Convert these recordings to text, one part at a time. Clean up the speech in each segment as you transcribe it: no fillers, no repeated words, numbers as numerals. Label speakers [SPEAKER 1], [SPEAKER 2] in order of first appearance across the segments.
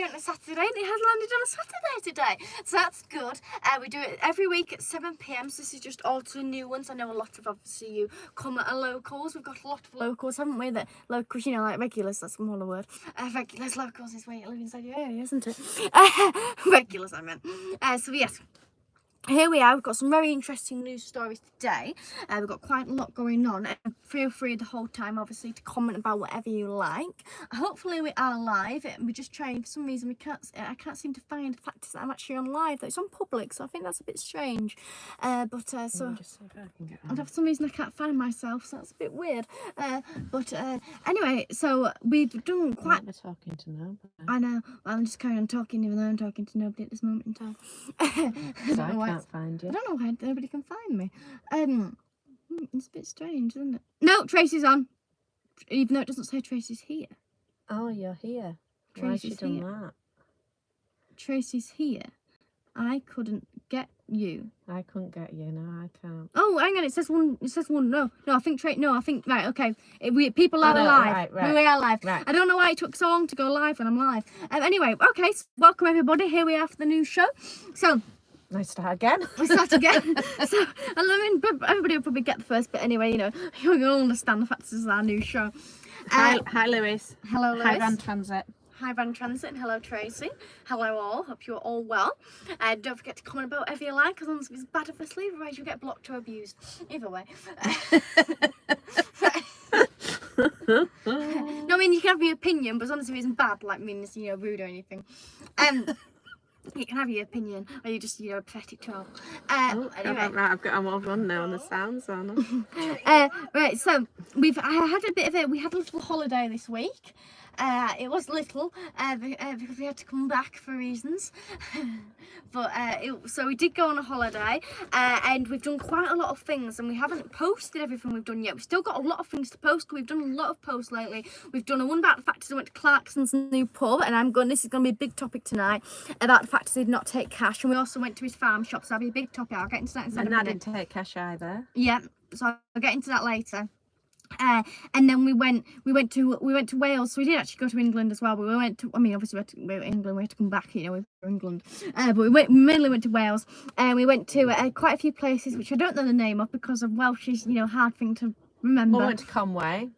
[SPEAKER 1] do it on a Saturday, and it has landed on a Saturday today. So that's good. We do it every week at 7 p.m. So this is just all two new ones. I know a lot of obviously you come at locals. We've got a lot of locals, haven't we? That locals, you know, like regulars. That's more the word. Regulars, locals is where you live inside your area, isn't it? Regulars, I meant. So yes. Here we are, we've got some very interesting news stories today. We've got quite a lot going on. Feel free the whole time, obviously, to comment about whatever you like. Hopefully we are live. We're just trying, for some reason, I can't seem to find the fact that I'm actually on live. Though. It's on public, so I think that's a bit strange. So
[SPEAKER 2] just see if I can get
[SPEAKER 1] and for some reason I can't find myself, so that's a bit weird. Anyway, so we've done quite...
[SPEAKER 2] We're talking to nobody.
[SPEAKER 1] I know. I'm just carrying on talking, even though I'm talking to nobody at this moment in time.
[SPEAKER 2] I can't find you.
[SPEAKER 1] I don't know why nobody can find me. It's a bit strange, isn't it? No, Tracy's on. Even though it doesn't say Tracy's here.
[SPEAKER 2] Oh, you're here. Why has she done that?
[SPEAKER 1] Tracy's here. I couldn't get you.
[SPEAKER 2] I couldn't get you. No, I can't.
[SPEAKER 1] Oh, hang on. It says one. No, I think right. Okay. People are live.
[SPEAKER 2] Right.
[SPEAKER 1] We are live.
[SPEAKER 2] Right.
[SPEAKER 1] I don't know why it took so long to go live when I'm live. Anyway, okay. So welcome everybody. Here we are for the new show. So.
[SPEAKER 2] Let's start again.
[SPEAKER 1] We start again. So, everybody will probably get the first bit anyway, you know. You'll all understand the fact this is our new show.
[SPEAKER 2] Hi, Lewis.
[SPEAKER 1] Hello, Lewis.
[SPEAKER 2] Hi, Van Transit.
[SPEAKER 1] Hi, Van Transit, and hello, Tracy. Hello, all. Hope you're all well. Don't forget to comment about whatever you like, as long as it's bad of a sleep, otherwise you'll get blocked or abused. Either way. No, I mean, you can have your opinion, but as long as it isn't bad, like means, you know, rude or anything. You can have your opinion, or you just, you know, a pathetic child. Anyway.
[SPEAKER 2] I'm all run now on the sounds on.
[SPEAKER 1] Right, so we had a little holiday this week. It was little because we had to come back for reasons. So we did go on a holiday, and we've done quite a lot of things, and we haven't posted everything we've done yet. We've still got a lot of things to post. We've done a lot of posts lately. We've done one about the fact that I went to Clarkson's new pub, and this is going to be a big topic tonight about the fact that he did not take cash. And we also went to his farm shop, so that'll be a big topic. I'll get into that in a minute.
[SPEAKER 2] And I didn't take cash either.
[SPEAKER 1] Yeah, so I'll get into that later. And then we went to Wales. So we did actually go to England as well, but we went to, I mean, obviously we went to England, we had to come back, you know, we were England, but we mainly went to Wales, and we went to quite a few places which I don't know the name of because of Welsh is, you know, hard thing to remember.
[SPEAKER 2] We went to Conway,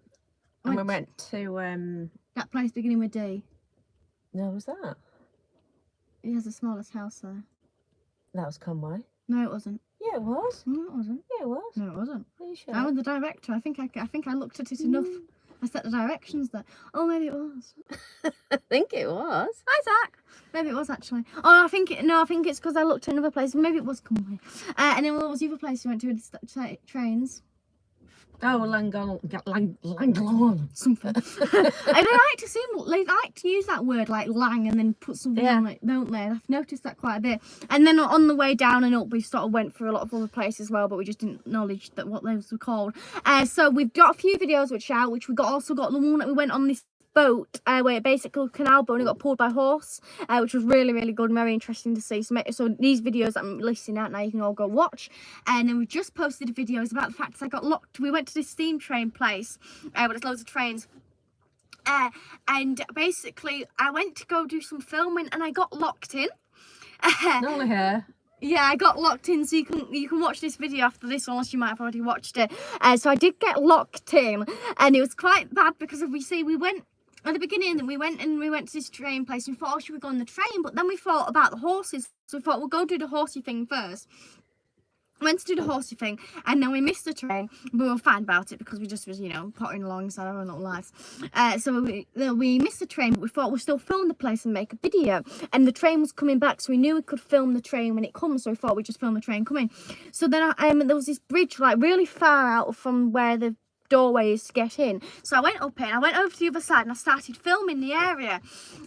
[SPEAKER 2] and we went to
[SPEAKER 1] that place beginning with D.
[SPEAKER 2] No, was that?
[SPEAKER 1] It has the smallest house there.
[SPEAKER 2] That was Conway.
[SPEAKER 1] No, it wasn't.
[SPEAKER 2] Yeah, it was.
[SPEAKER 1] No, it wasn't.
[SPEAKER 2] Yeah, it was.
[SPEAKER 1] No, it wasn't.
[SPEAKER 2] Are you sure?
[SPEAKER 1] I was the director. I think I looked at it enough. I set the directions there. Oh, maybe it was.
[SPEAKER 2] I think it was.
[SPEAKER 1] Hi, Zach. Maybe it was actually. Oh, I think it's because I looked at another place. Maybe it was Conway. And then what was the other place you went to with the trains?
[SPEAKER 2] Oh, Langlong.
[SPEAKER 1] Something. They like to use that word like lang and then put something on it, don't they? I've noticed that quite a bit. And then on the way down and up, we sort of went through a lot of other places as well, but we just didn't acknowledge that what those were called. So we've got a few videos which we also got the one that we went on this boat where basically canal boat and it got pulled by horse, which was really, really good and very interesting to see. So these videos that I'm listing out now, you can all go watch. And then we just posted videos about the fact that I got locked. We went to this steam train place where there's loads of trains. And basically I went to go do some filming and I got locked in.
[SPEAKER 2] Not only her.
[SPEAKER 1] Yeah, I got locked in, so you can watch this video after this, unless you might have already watched it. So I did get locked in, and it was quite bad because we went at the beginning. We went to this train place. And we thought, oh, should we go on the train? But then we thought about the horses, so we thought we'll go do the horsey thing first. Went to do the horsey thing, and then we missed the train. We were fine about it because we just was, you know, pottering alongside our own little lives. So we missed the train, but we thought we'd still film the place and make a video. And the train was coming back, so we knew we could film the train when it comes. So we thought we'd just film the train coming. So then there was this bridge like really far out from where the doorway is to get in. So I went up in, I went over to the other side and I started filming the area.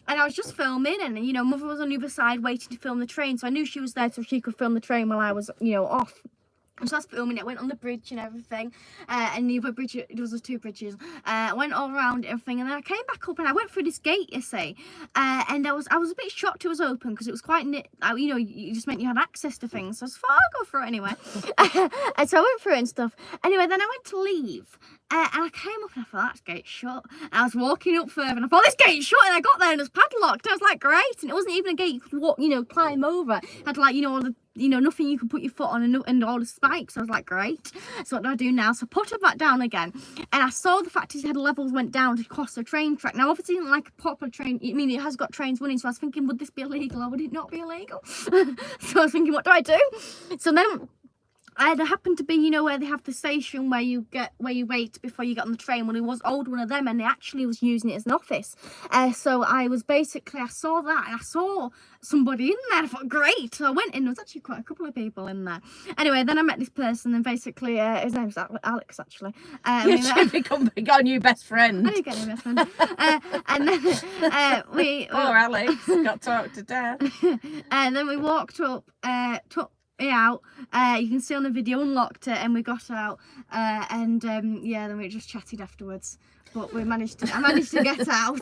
[SPEAKER 1] And I was just filming, and you know, Mother was on the other side waiting to film the train. So I knew she was there so she could film the train while I was, you know, off. So I was filming it, went on the bridge and everything, and the other bridge, there was 2 bridges, I went all around everything, and then I came back up and I went through this gate, you see, and I was a bit shocked it was open, because it was quite, you know, you just meant you had access to things, so I thought I'll go through it anyway, and so I went through it and stuff. Anyway, then I went to leave, And I came up and I thought, that's gate shut. And I was walking up further and I thought, this gate's shut. And I got there and it was padlocked. I was like, great. And it wasn't even a gate you could walk, climb over. It had like, all the, nothing you could put your foot on and all the spikes. I was like, great. So what do I do now? So I put it back down again. And I saw the fact his levels went down to cross the train track. Now, obviously, not like a proper train. I mean, it has got trains running. So I was thinking, would this be illegal or would it not be illegal? So I was thinking, what do I do? So then there happened to be, where they have the station where you wait before you get on the train. Well, it was old one of them, and they actually was using it as an office. So I saw that, and I saw somebody in there. I thought, great. So I went in. There was actually quite a couple of people in there. Anyway, then I met this person, and basically, his name's Alex, actually.
[SPEAKER 2] You got a new best friend.
[SPEAKER 1] I did get a new best friend. And then
[SPEAKER 2] Poor Alex got talked to death.
[SPEAKER 1] And then we walked up, took me out. You can see on the video, unlocked it, and we got out. Then we just chatted afterwards. But I managed to get out.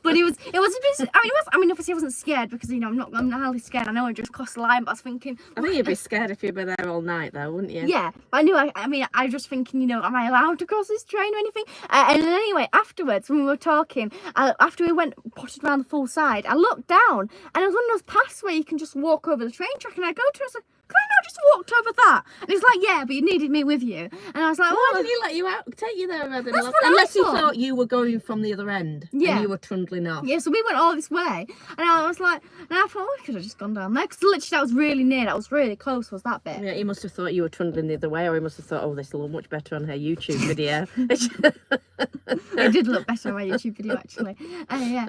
[SPEAKER 1] But it was a bit. Obviously I wasn't scared because I'm not hardly scared. I know I just crossed the line, but I was thinking.
[SPEAKER 2] I think you'd be scared if you were there all night, though, wouldn't you?
[SPEAKER 1] Yeah, but I knew. I was just thinking, am I allowed to cross this train or anything? And then anyway, afterwards when we were talking, after we potted around the full side, I looked down and it was one of those paths where you can just walk over the train track, and I go to it, I was like, can I not just walked over that? And he's like, yeah, but you needed me with you. And I was like,
[SPEAKER 2] why didn't he let you out? Take you there, rather
[SPEAKER 1] than
[SPEAKER 2] unless he thought you were going from the other end.
[SPEAKER 1] Yeah.
[SPEAKER 2] And you were trundling off.
[SPEAKER 1] Yeah, so we went all this way. And I was like, and I thought, we could have just gone down there. Because literally that was really near. That was really close, was that bit.
[SPEAKER 2] Yeah, he must have thought you were trundling the other way, or he must have thought, oh, this will look much better on her YouTube video.
[SPEAKER 1] It did look better on my YouTube video, actually. Yeah.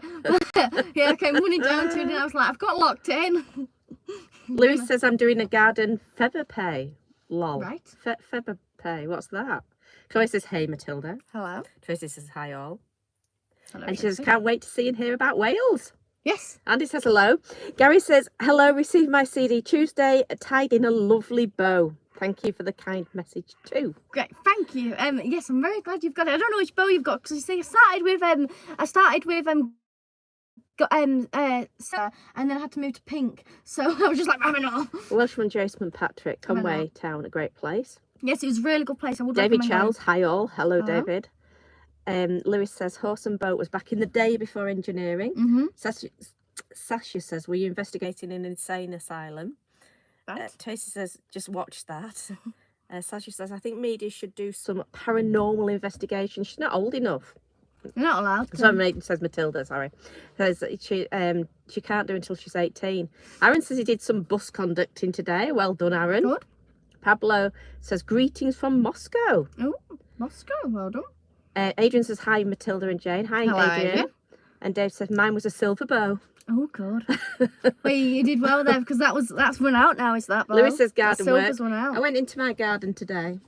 [SPEAKER 1] I came running down to it and I was like, I've got locked in.
[SPEAKER 2] Lewis says I'm doing a garden feather pay. Lol.
[SPEAKER 1] Right.
[SPEAKER 2] Feather pay. What's that? Chloe says, hey, Matilda.
[SPEAKER 1] Hello.
[SPEAKER 2] Tracy says, hi, all.
[SPEAKER 1] Hello,
[SPEAKER 2] and she says, can't wait to see and hear about Wales.
[SPEAKER 1] Yes.
[SPEAKER 2] Andy says, hello. Gary says, hello, received my CD Tuesday, tied in a lovely bow. Thank you for the kind message too.
[SPEAKER 1] Great, thank you. Yes, I'm very glad you've got it. I don't know which bow you've got because I started with and then I had to move to pink, so I was just like, I don't know.
[SPEAKER 2] Welshman Jason Patrick, Conway Town, a great place.
[SPEAKER 1] Yes, it was a really good place. I would
[SPEAKER 2] David
[SPEAKER 1] recommend
[SPEAKER 2] Charles,
[SPEAKER 1] it.
[SPEAKER 2] hi all. Hello, David. Lewis says horse and boat was back in the day before engineering.
[SPEAKER 1] Mm-hmm.
[SPEAKER 2] Sasha says, were you investigating an insane asylum?
[SPEAKER 1] Right.
[SPEAKER 2] Tracy says, just watch that. Sasha says, I think media should do some paranormal investigation. She's not old enough.
[SPEAKER 1] You're not allowed.
[SPEAKER 2] Says Matilda, sorry. Says she can't do until she's 18. Aaron says he did some bus conducting today. Well done, Aaron.
[SPEAKER 1] Good.
[SPEAKER 2] Pablo says greetings from Moscow.
[SPEAKER 1] Oh, Moscow, well done.
[SPEAKER 2] Adrian says hi, Matilda and Jane. Hi,
[SPEAKER 1] Hello,
[SPEAKER 2] Adrian. And Dave says mine was a silver bow.
[SPEAKER 1] Oh God. Well, you did well there because that's run out now. Is that? Bow?
[SPEAKER 2] Lewis says garden
[SPEAKER 1] Silver's
[SPEAKER 2] work.
[SPEAKER 1] run out.
[SPEAKER 2] I went into my garden today.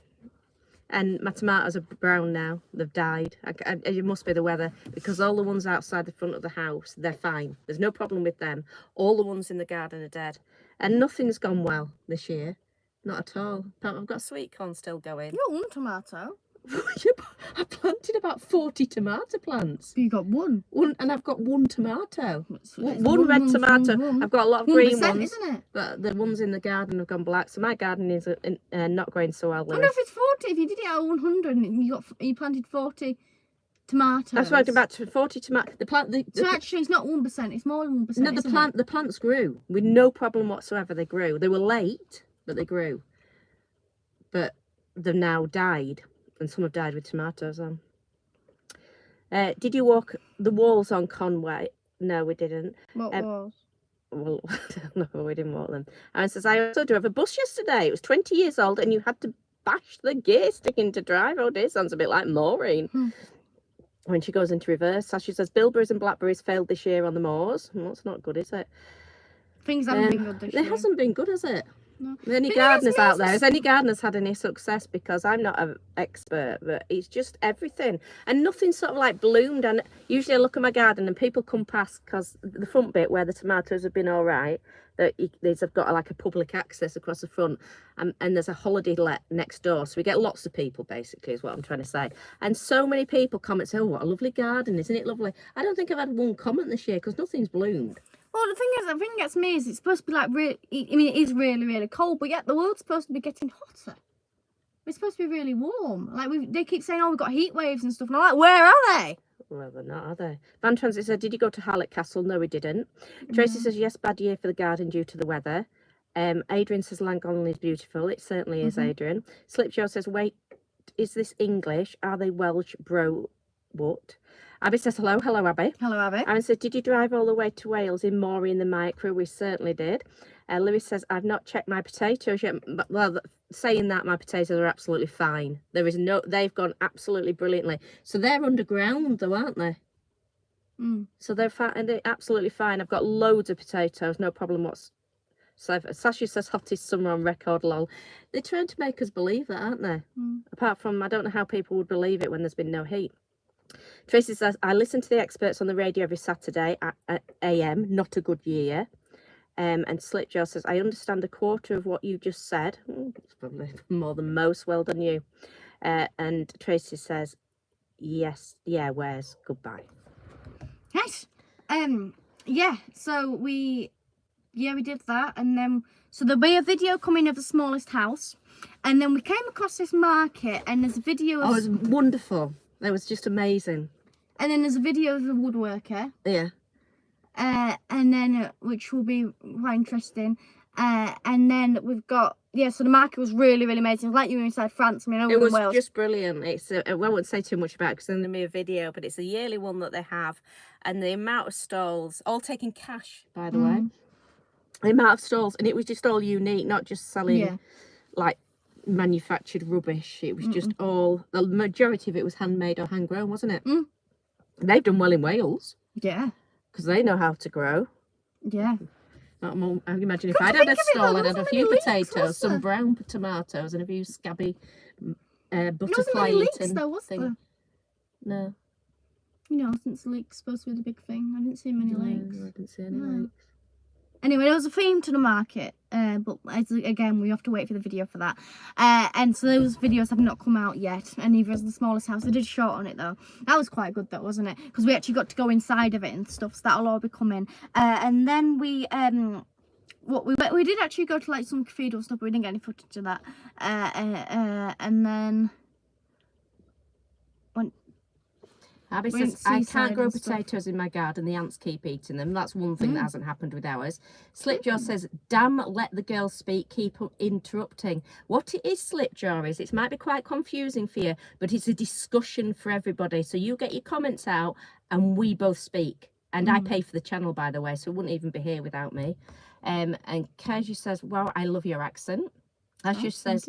[SPEAKER 2] And my tomatoes are brown now. They've died. It must be the weather because all the ones outside the front of the house, they're fine. There's no problem with them. All the ones in the garden are dead. And nothing's gone well this year. Not at all. I've got sweet corn still going.
[SPEAKER 1] You got one tomato.
[SPEAKER 2] I planted about 40 tomato plants.
[SPEAKER 1] You got one.
[SPEAKER 2] And I've got one tomato.
[SPEAKER 1] It's
[SPEAKER 2] One red tomato. I've got a lot of green ones.
[SPEAKER 1] Isn't it?
[SPEAKER 2] But the ones in the garden have gone black. So my garden is not going so well.
[SPEAKER 1] I wonder if it's 40. If you did it at 100 and you planted 40 tomatoes.
[SPEAKER 2] That's right, about 40 tomatoes.
[SPEAKER 1] So actually, it's not 1%. It's more than 1%.
[SPEAKER 2] No, the plants grew with no problem whatsoever. They grew. They were late, but they grew. But they've now died, and some have died with tomatoes on. Did you walk the walls on Conway? No, we didn't.
[SPEAKER 1] What walls?
[SPEAKER 2] Well, no, we didn't walk them. Aaron says, I also drove a bus yesterday. It was 20 years old, and you had to bash the gear stick into drive. Oh dear, sounds a bit like Maureen. When she goes into reverse. Sasha says, bilberries and blackberries failed this year on the moors. Well, that's not good, is it?
[SPEAKER 1] Things haven't been good this year.
[SPEAKER 2] It hasn't been good, has it?
[SPEAKER 1] No.
[SPEAKER 2] Any gardeners out there? Has any gardeners had any success? Because I'm not an expert, but it's just everything. And nothing sort of like bloomed. And usually I look at my garden and people come past because the front bit where the tomatoes have been all right, they've got like a public access across the front, and there's a holiday let next door. So we get lots of people, basically, is what I'm trying to say. And so many people comment, say, oh, what a lovely garden, isn't it lovely? I don't think I've had one comment this year because nothing's bloomed.
[SPEAKER 1] Well, the thing that gets me is it's supposed to be like really, I mean, it is really, really cold, but yet the world's supposed to be getting hotter. It's supposed to be really warm. Like they keep saying, "Oh, we've got heat waves and stuff." And I'm like, "Where are they?"
[SPEAKER 2] Well, they're not, are they? Van Transit said, "Did you go to Harlech Castle?" No, we didn't. Tracy says, "Yes, bad year for the garden due to the weather." Adrian says, "Llangollen is beautiful." It certainly is, Adrian. Slipjaw says, "Wait, is this English? Are they Welsh, bro? What?" Abby says, "Hello, hello, Abby."
[SPEAKER 1] Hello, Abby.
[SPEAKER 2] Aaron says, "Did you drive all the way to Wales in Maury in the micro?" We certainly did. Lewis says, "I've not checked my potatoes yet." Well, saying that, my potatoes are absolutely fine. They've gone absolutely brilliantly. So they're underground though, aren't they? So they're fine, and they're absolutely fine. I've got loads of potatoes, no problem whatsoever. Sasha says, "Hottest summer on record, lol." They're trying to make us believe that, aren't they? Apart from, I don't know how people would believe it when there's been no heat. Tracy says, "I listen to the experts on the radio every Saturday at AM, not a good year." And Slipjaw says, "I understand a quarter of what you just said." It's probably more than most. Well done, you. And Tracy says, "Yes, yeah, where's goodbye."
[SPEAKER 1] Nice. Yeah. So we did that, and then so there'll be a video coming of the smallest house, and then we came across this market, and there's a video.
[SPEAKER 2] Oh, it was wonderful. It was just amazing.
[SPEAKER 1] And then there's a video of the woodworker.
[SPEAKER 2] Yeah.
[SPEAKER 1] And then which will be quite interesting. And then we've got so the market was really, really amazing. Like you were inside France. I mean,
[SPEAKER 2] it was
[SPEAKER 1] Wales.
[SPEAKER 2] just brilliant. It's I won't say too much about it because there's going to be a video, but it's a yearly one that they have, and the amount of stalls, all taking cash, by the way. The amount of stalls, and it was just all unique, not just selling like manufactured rubbish. It was just all, the majority of it was handmade or hand grown, wasn't it? They've done well in Wales.
[SPEAKER 1] Yeah.
[SPEAKER 2] Because they know how to grow.
[SPEAKER 1] Yeah.
[SPEAKER 2] I can imagine if I'd had a stall, I'd had a few potatoes, some brown tomatoes, and a few scabby butterfly eaten thing. No.
[SPEAKER 1] You know, since the lake's supposed to be the big thing, I didn't see many lakes.
[SPEAKER 2] I didn't see any lakes.
[SPEAKER 1] Anyway, there was a theme to the market, but again, we have to wait for the video for that. And so those videos have not come out yet, and neither has the smallest house. I did a short on it though. That was quite good though, wasn't it? Because we actually got to go inside of it and stuff. So that'll all be coming. And then we did actually go to like some cathedral stuff, but we didn't get any footage of that. And then
[SPEAKER 2] Abby says, "I can't grow potatoes in my garden. The ants keep eating them." That's one thing that hasn't happened with ours. Slipjaw says, "Damn, let the girls speak. Keep interrupting." What it is, Slipjaw, is it might be quite confusing for you, but it's a discussion for everybody. So you get your comments out and we both speak. And I pay for the channel, by the way, so it wouldn't even be here without me. And Kaji says, "Wow, I love your accent." Asha says,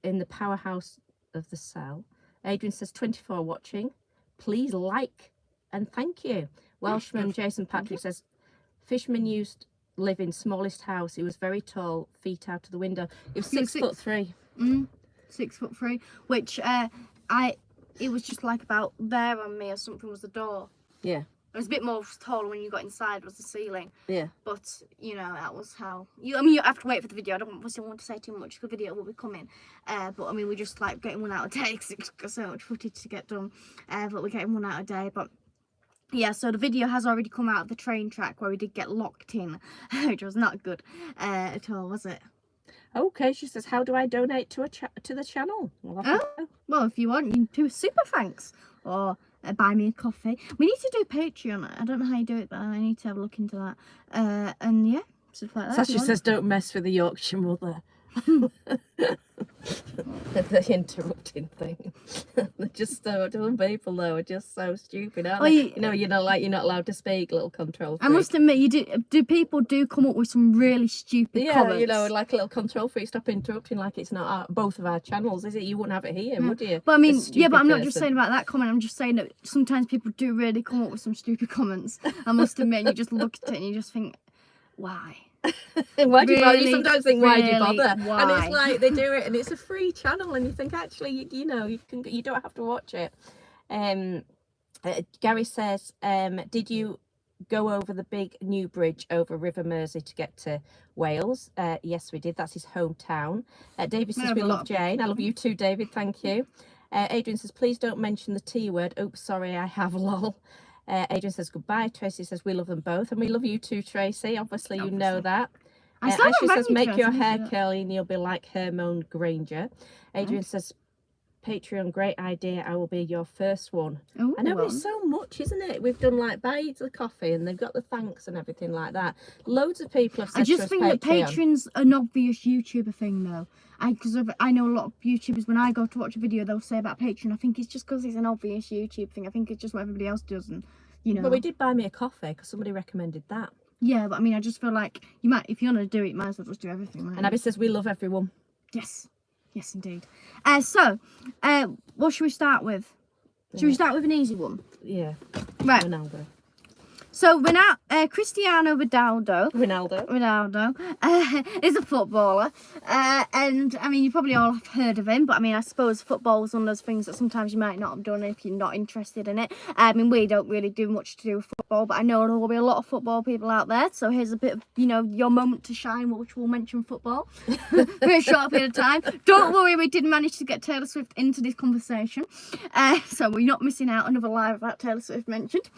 [SPEAKER 2] "In the powerhouse of the cell." Adrian says, 24 watching. Please like and thank you. Welshman Jason Patrick says, "Fishman used to live in smallest house. He was very tall, feet out of the window." It was 6'3".
[SPEAKER 1] 6'3", which it was just like about there on me or something was the door. Yeah. It was a bit more taller when you got inside, was the ceiling. Yeah. But, you know, that was how... you have to wait for the video. I don't want to say too much. The video will be coming. But, I mean, we're just, like, getting one out a day because it's got so much footage to get done. But we're getting one out a day. But, yeah, so the video has already come out of the train track where we did get locked in, which was not good at all, was it?
[SPEAKER 2] Okay, she says, "How do I donate to the channel?"
[SPEAKER 1] Well, if you want, you can do a super thanks or buy me a coffee. We need to do Patreon. I don't know how you do it, but I need to have a look into that. And yeah, stuff like that.
[SPEAKER 2] Sasha says, "Don't mess with the Yorkshire mother." The interrupting thing. They're just so, some people though are just so stupid, aren't they? You're not allowed to speak, little control freak.
[SPEAKER 1] I must admit, people do come up with some really stupid comments.
[SPEAKER 2] Like a little control freak, stop interrupting like it's not both of our channels, is it? You wouldn't have it here, would you?
[SPEAKER 1] But I mean, but I'm not just saying about that comment, I'm just saying that sometimes people do really come up with some stupid comments. I must admit, you just look at it and you just think, why?
[SPEAKER 2] Why do you bother? You sometimes think, why do you bother? Why? And it's like they do it and it's a free channel and you think, actually, you don't have to watch it. Gary says, "Did you go over the big new bridge over River Mersey to get to Wales?" Yes, we did. That's his hometown. David says, "We love Jane." I love you too, David. Thank you. Adrian says, "Please don't mention the T word." Oops, sorry, I have, lol. Adrian says, "Goodbye." Tracy says, "We love them both." And we love you too, Tracy. Obviously. You know that.
[SPEAKER 1] I still
[SPEAKER 2] Ashley
[SPEAKER 1] haven't
[SPEAKER 2] says,
[SPEAKER 1] rang you
[SPEAKER 2] make
[SPEAKER 1] to
[SPEAKER 2] your
[SPEAKER 1] ask
[SPEAKER 2] hair
[SPEAKER 1] you that.
[SPEAKER 2] curly and you'll be like Hermione Granger. Adrian
[SPEAKER 1] Nice.
[SPEAKER 2] says, Patreon, great idea. I will be your first one.
[SPEAKER 1] Oh,
[SPEAKER 2] I know
[SPEAKER 1] well.
[SPEAKER 2] it's so much, isn't it? We've done like buy the coffee and they've got the thanks and everything like that. Loads of people have said
[SPEAKER 1] I just
[SPEAKER 2] to us
[SPEAKER 1] think that
[SPEAKER 2] Patreon.
[SPEAKER 1] Patreon's an obvious YouTuber thing, though. Because I know a lot of YouTubers, when I go to watch a video, they'll say about Patreon. I think it's just because it's an obvious YouTube thing. I think it's just what everybody else does, and you know.
[SPEAKER 2] But we did buy me a coffee because somebody recommended that.
[SPEAKER 1] Yeah, but I mean, I just feel like you might, if you're gonna do it, you might as well just do everything. Right?
[SPEAKER 2] And Abby says, we love everyone.
[SPEAKER 1] Yes, yes, indeed. What should we start with? Should we start with an easy one?
[SPEAKER 2] Yeah.
[SPEAKER 1] Right.
[SPEAKER 2] Ronaldo.
[SPEAKER 1] So Cristiano Ronaldo is a footballer, and I mean you probably all have heard of him, but I mean I suppose football is one of those things that sometimes you might not have done if you're not interested in it. I mean we don't really do much to do with football, but I know there will be a lot of football people out there, so here's a bit of your moment to shine, which will mention football for a short period of time. Don't worry, we did manage to get Taylor Swift into this conversation, so we're not missing out another live that Taylor Swift mentioned.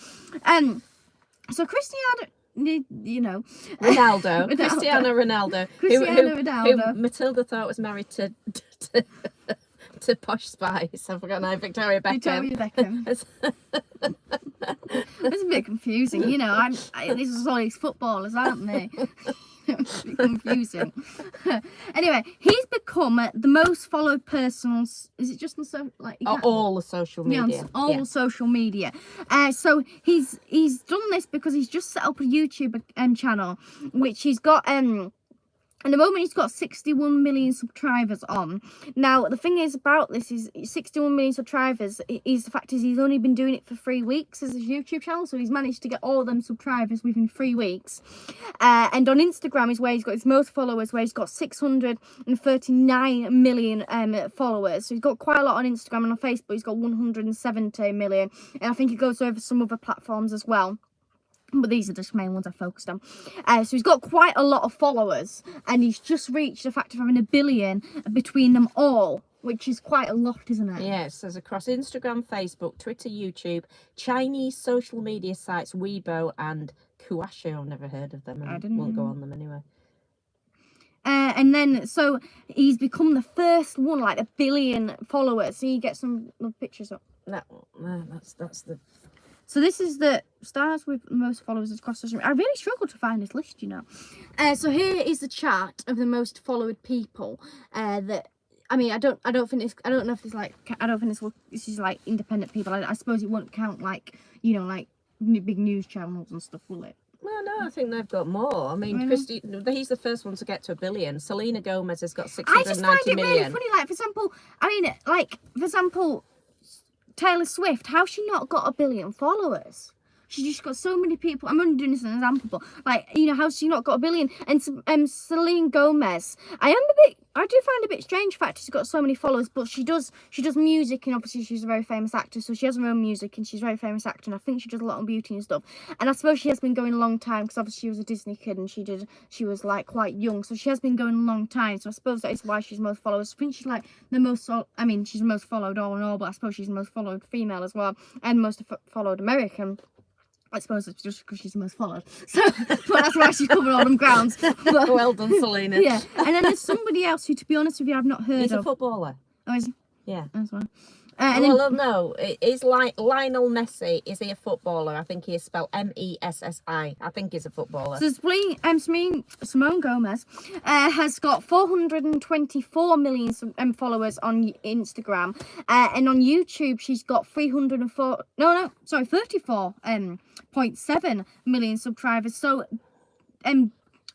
[SPEAKER 1] So Cristiano
[SPEAKER 2] Ronaldo. Cristiano Ronaldo.
[SPEAKER 1] Ronaldo.
[SPEAKER 2] Who Matilda thought was married to Posh Spice. I forgot now. Victoria Beckham.
[SPEAKER 1] It's a bit confusing, this is all these footballers, aren't they? It's a bit confusing. Anyway, he's become the most followed person on, is it just on
[SPEAKER 2] all the social media?
[SPEAKER 1] Yeah, social media. So he's done this because he's just set up a YouTube channel, which he's got at the moment he's got 61 million subscribers on. Now the thing is about this is 61 million subscribers is the fact is he's only been doing it for 3 weeks as a YouTube channel, so he's managed to get all of them subscribers within 3 weeks. And on Instagram is where he's got his most followers, where he's got 639 million followers. So he's got quite a lot on Instagram, and on Facebook he's got 170 million, and I think he goes over some other platforms as well. But these are just main ones I focused on. So he's got quite a lot of followers, and he's just reached the fact of having 1 billion between them all, which is quite a lot, isn't it?
[SPEAKER 2] Yes, says across Instagram, Facebook, Twitter, YouTube, Chinese social media sites, Weibo and Kuaishou. I've never heard of them. I won't go on them anyway.
[SPEAKER 1] And then, so he's become the first one, like 1 billion followers. So you get some pictures up.
[SPEAKER 2] That's the...
[SPEAKER 1] So this is the stars with most followers across social media. I really struggled to find this list, So here is the chart of the most followed people. I don't think this is like independent people. I suppose it won't count like big news channels and stuff, will it?
[SPEAKER 2] Well, no, I think they've got more. I mean, he's the first one to get to 1 billion. Selena Gomez has got 690
[SPEAKER 1] I just find it
[SPEAKER 2] million.
[SPEAKER 1] really funny. For example, Taylor Swift, how's she not got 1 billion followers? She's just got so many people. I'm only doing this as an example, but how's she not got 1 billion? And Selena Gomez, I do find a bit strange the fact she's got so many followers, but she does music, and obviously she's a very famous actor, so she has her own music, and she's a very famous actor, and I think she does a lot on beauty and stuff. And I suppose she has been going a long time, because obviously she was a Disney kid, and she was like quite young, so she has been going a long time. So I suppose that is why she's most followers. I think she's like the most. She's the most followed all in all, but I suppose she's the most followed female as well, and most followed American. I suppose it's just because she's the most followed. So but that's why she's covered all them grounds. But,
[SPEAKER 2] well done, Selena.
[SPEAKER 1] Yeah. And then there's somebody else who, to be honest with you, I've not heard of.
[SPEAKER 2] He's a footballer.
[SPEAKER 1] Oh, is he?
[SPEAKER 2] Yeah.
[SPEAKER 1] That's well.
[SPEAKER 2] No, is Lionel Messi, is he a footballer? I think he is spelled Messi. I think he's a footballer.
[SPEAKER 1] So Simone Gomez has got 424 million followers on Instagram, and on YouTube she's got 34.7 million subscribers. So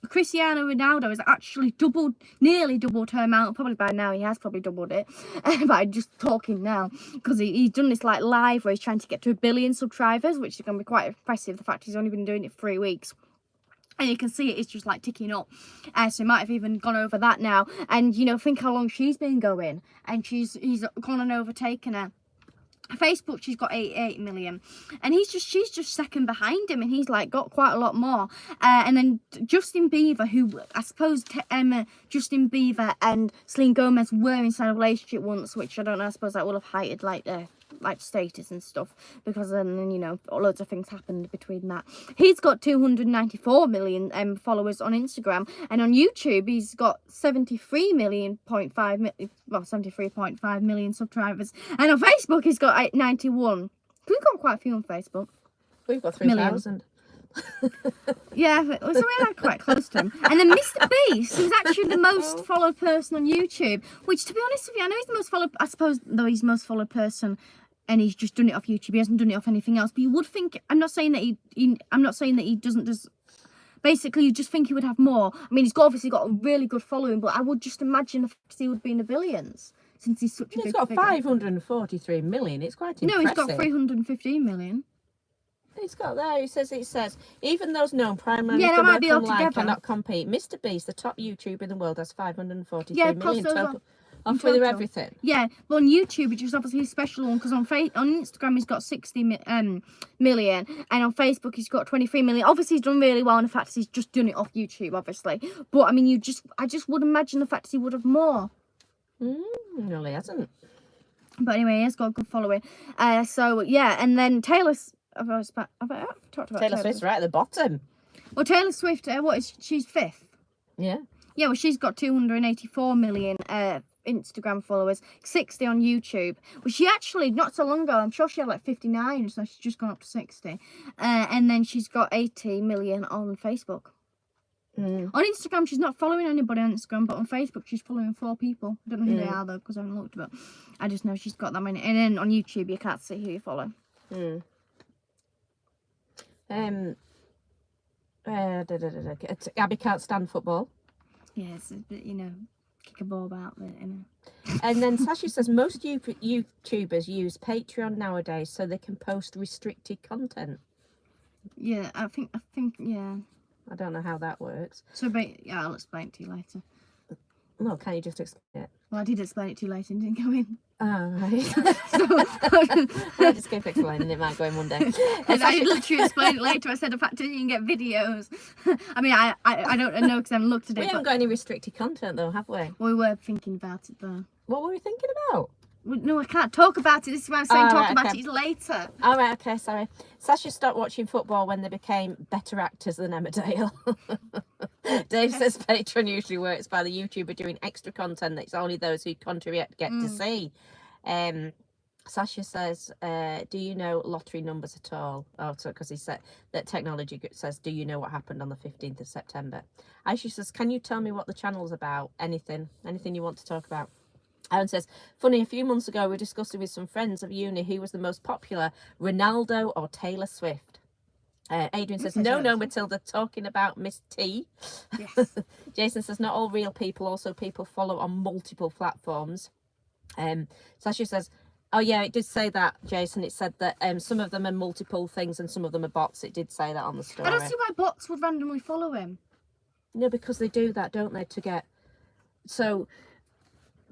[SPEAKER 1] Cristiano Ronaldo has actually nearly doubled her amount. Probably by now he has probably doubled it. But I'm just talking now because he's done this like live where he's trying to get to 1 billion subscribers, which is going to be quite impressive. The fact he's only been doing it for 3 weeks. And you can see it's just like ticking up. So he might have even gone over that now. And think how long she's been going. And he's gone and overtaken her. Facebook, she's got 88 million, and she's just second behind him, and he's like got quite a lot more. And then Justin Bieber, who I suppose Justin Bieber and Selena Gomez were inside a relationship once, which I don't know. I suppose that will have heightened like like status and stuff, because then, you know, loads of things happened between that. He's got 294 million followers on Instagram, and on YouTube he's got 73.5 million subscribers, and on Facebook he's got 91. We've got quite a few on Facebook.
[SPEAKER 2] We've got 3,000.
[SPEAKER 1] Yeah, so we're like quite close to him. And then Mr. Beast, who's actually the most followed person on YouTube, which, to be honest with you, I know he's the most followed, I suppose, though he's the most followed person, and he's just done it off YouTube. He hasn't done it off anything else. But you would think, I'm not saying that he doesn't just, basically, you just think he would have more. I mean, obviously got a really good following, but I would just imagine the fact he would be in the billions, since he's such a big
[SPEAKER 2] He's got
[SPEAKER 1] figure.
[SPEAKER 2] 543 million. It's quite impressive.
[SPEAKER 1] No, he's got 315 million.
[SPEAKER 2] It's got there. It says even those known primarily
[SPEAKER 1] Yeah,
[SPEAKER 2] for
[SPEAKER 1] that might be
[SPEAKER 2] work
[SPEAKER 1] all
[SPEAKER 2] online
[SPEAKER 1] together.
[SPEAKER 2] cannot compete. Mr. Beast, the top YouTuber in the world, has 543
[SPEAKER 1] Yeah,
[SPEAKER 2] million
[SPEAKER 1] plus those
[SPEAKER 2] total.
[SPEAKER 1] in
[SPEAKER 2] Off with
[SPEAKER 1] total.
[SPEAKER 2] everything.
[SPEAKER 1] Yeah, well, on YouTube, which is obviously a special one, because on Instagram he's got 60 million, and on Facebook he's got 23 million. Obviously, he's done really well, and the fact is he's just done it off YouTube, obviously. But I mean, I just would imagine the fact he would have more.
[SPEAKER 2] No, he hasn't.
[SPEAKER 1] But anyway, he has got a good following. So yeah, and then Taylor's. Have I talked about
[SPEAKER 2] Taylor Swift's right at the bottom.
[SPEAKER 1] Well, Taylor Swift, she's 5th.
[SPEAKER 2] Yeah.
[SPEAKER 1] Yeah, well, she's got 284 million Instagram followers, 60 on YouTube. Well, she actually, not so long ago, I'm sure she had like 59, so she's just gone up to 60. And then she's got 80 million on Facebook. On Instagram, she's not following anybody on Instagram, but on Facebook, she's following 4 people. I don't know who they are, though, because I haven't looked, but I just know she's got that many. And then on YouTube, you can't see who you follow.
[SPEAKER 2] Abby can't stand football.
[SPEAKER 1] Yeah, it's a bit, you know, kick a ball about there, you know.
[SPEAKER 2] And then Sasha says most YouTubers use Patreon nowadays so they can post restricted content.
[SPEAKER 1] Yeah, I think, yeah.
[SPEAKER 2] I don't know how that works.
[SPEAKER 1] So, yeah, I'll explain it to you later.
[SPEAKER 2] No, can you just explain it?
[SPEAKER 1] Well, I did explain it to you later and didn't go in.
[SPEAKER 2] Oh, right. I just keep explaining it, might go in one day.
[SPEAKER 1] And I literally explained it later. I said the fact that you can get videos. I mean, I don't know because I haven't looked at it.
[SPEAKER 2] We haven't got any restricted content though, have we?
[SPEAKER 1] We were thinking about it though.
[SPEAKER 2] What were we thinking about?
[SPEAKER 1] No, I can't talk about it. This is why I'm saying talk about it later.
[SPEAKER 2] All right, okay, sorry. Sasha stopped watching football when they became better actors than Emmerdale. Dave says Patreon usually works by the YouTuber doing extra content that's only those who contribute get to see. Sasha says, do you know lottery numbers at all? Oh, so because he said that technology says, do you know what happened on the 15th of September? Aisha says, can you tell me what the channel's about? Anything you want to talk about? Aaron says, funny, a few months ago we were discussing with some friends of uni who was the most popular, Ronaldo or Taylor Swift. Adrian says, no, Matilda, talking about Miss T.
[SPEAKER 1] Yes.
[SPEAKER 2] Jason says, not all real people, also people follow on multiple platforms. Sasha says, oh yeah, it did say that, Jason. It said that some of them are multiple things and some of them are bots. It did say that on the story.
[SPEAKER 1] I don't see why bots would randomly follow him.
[SPEAKER 2] No, because they do that, don't they, to get... So...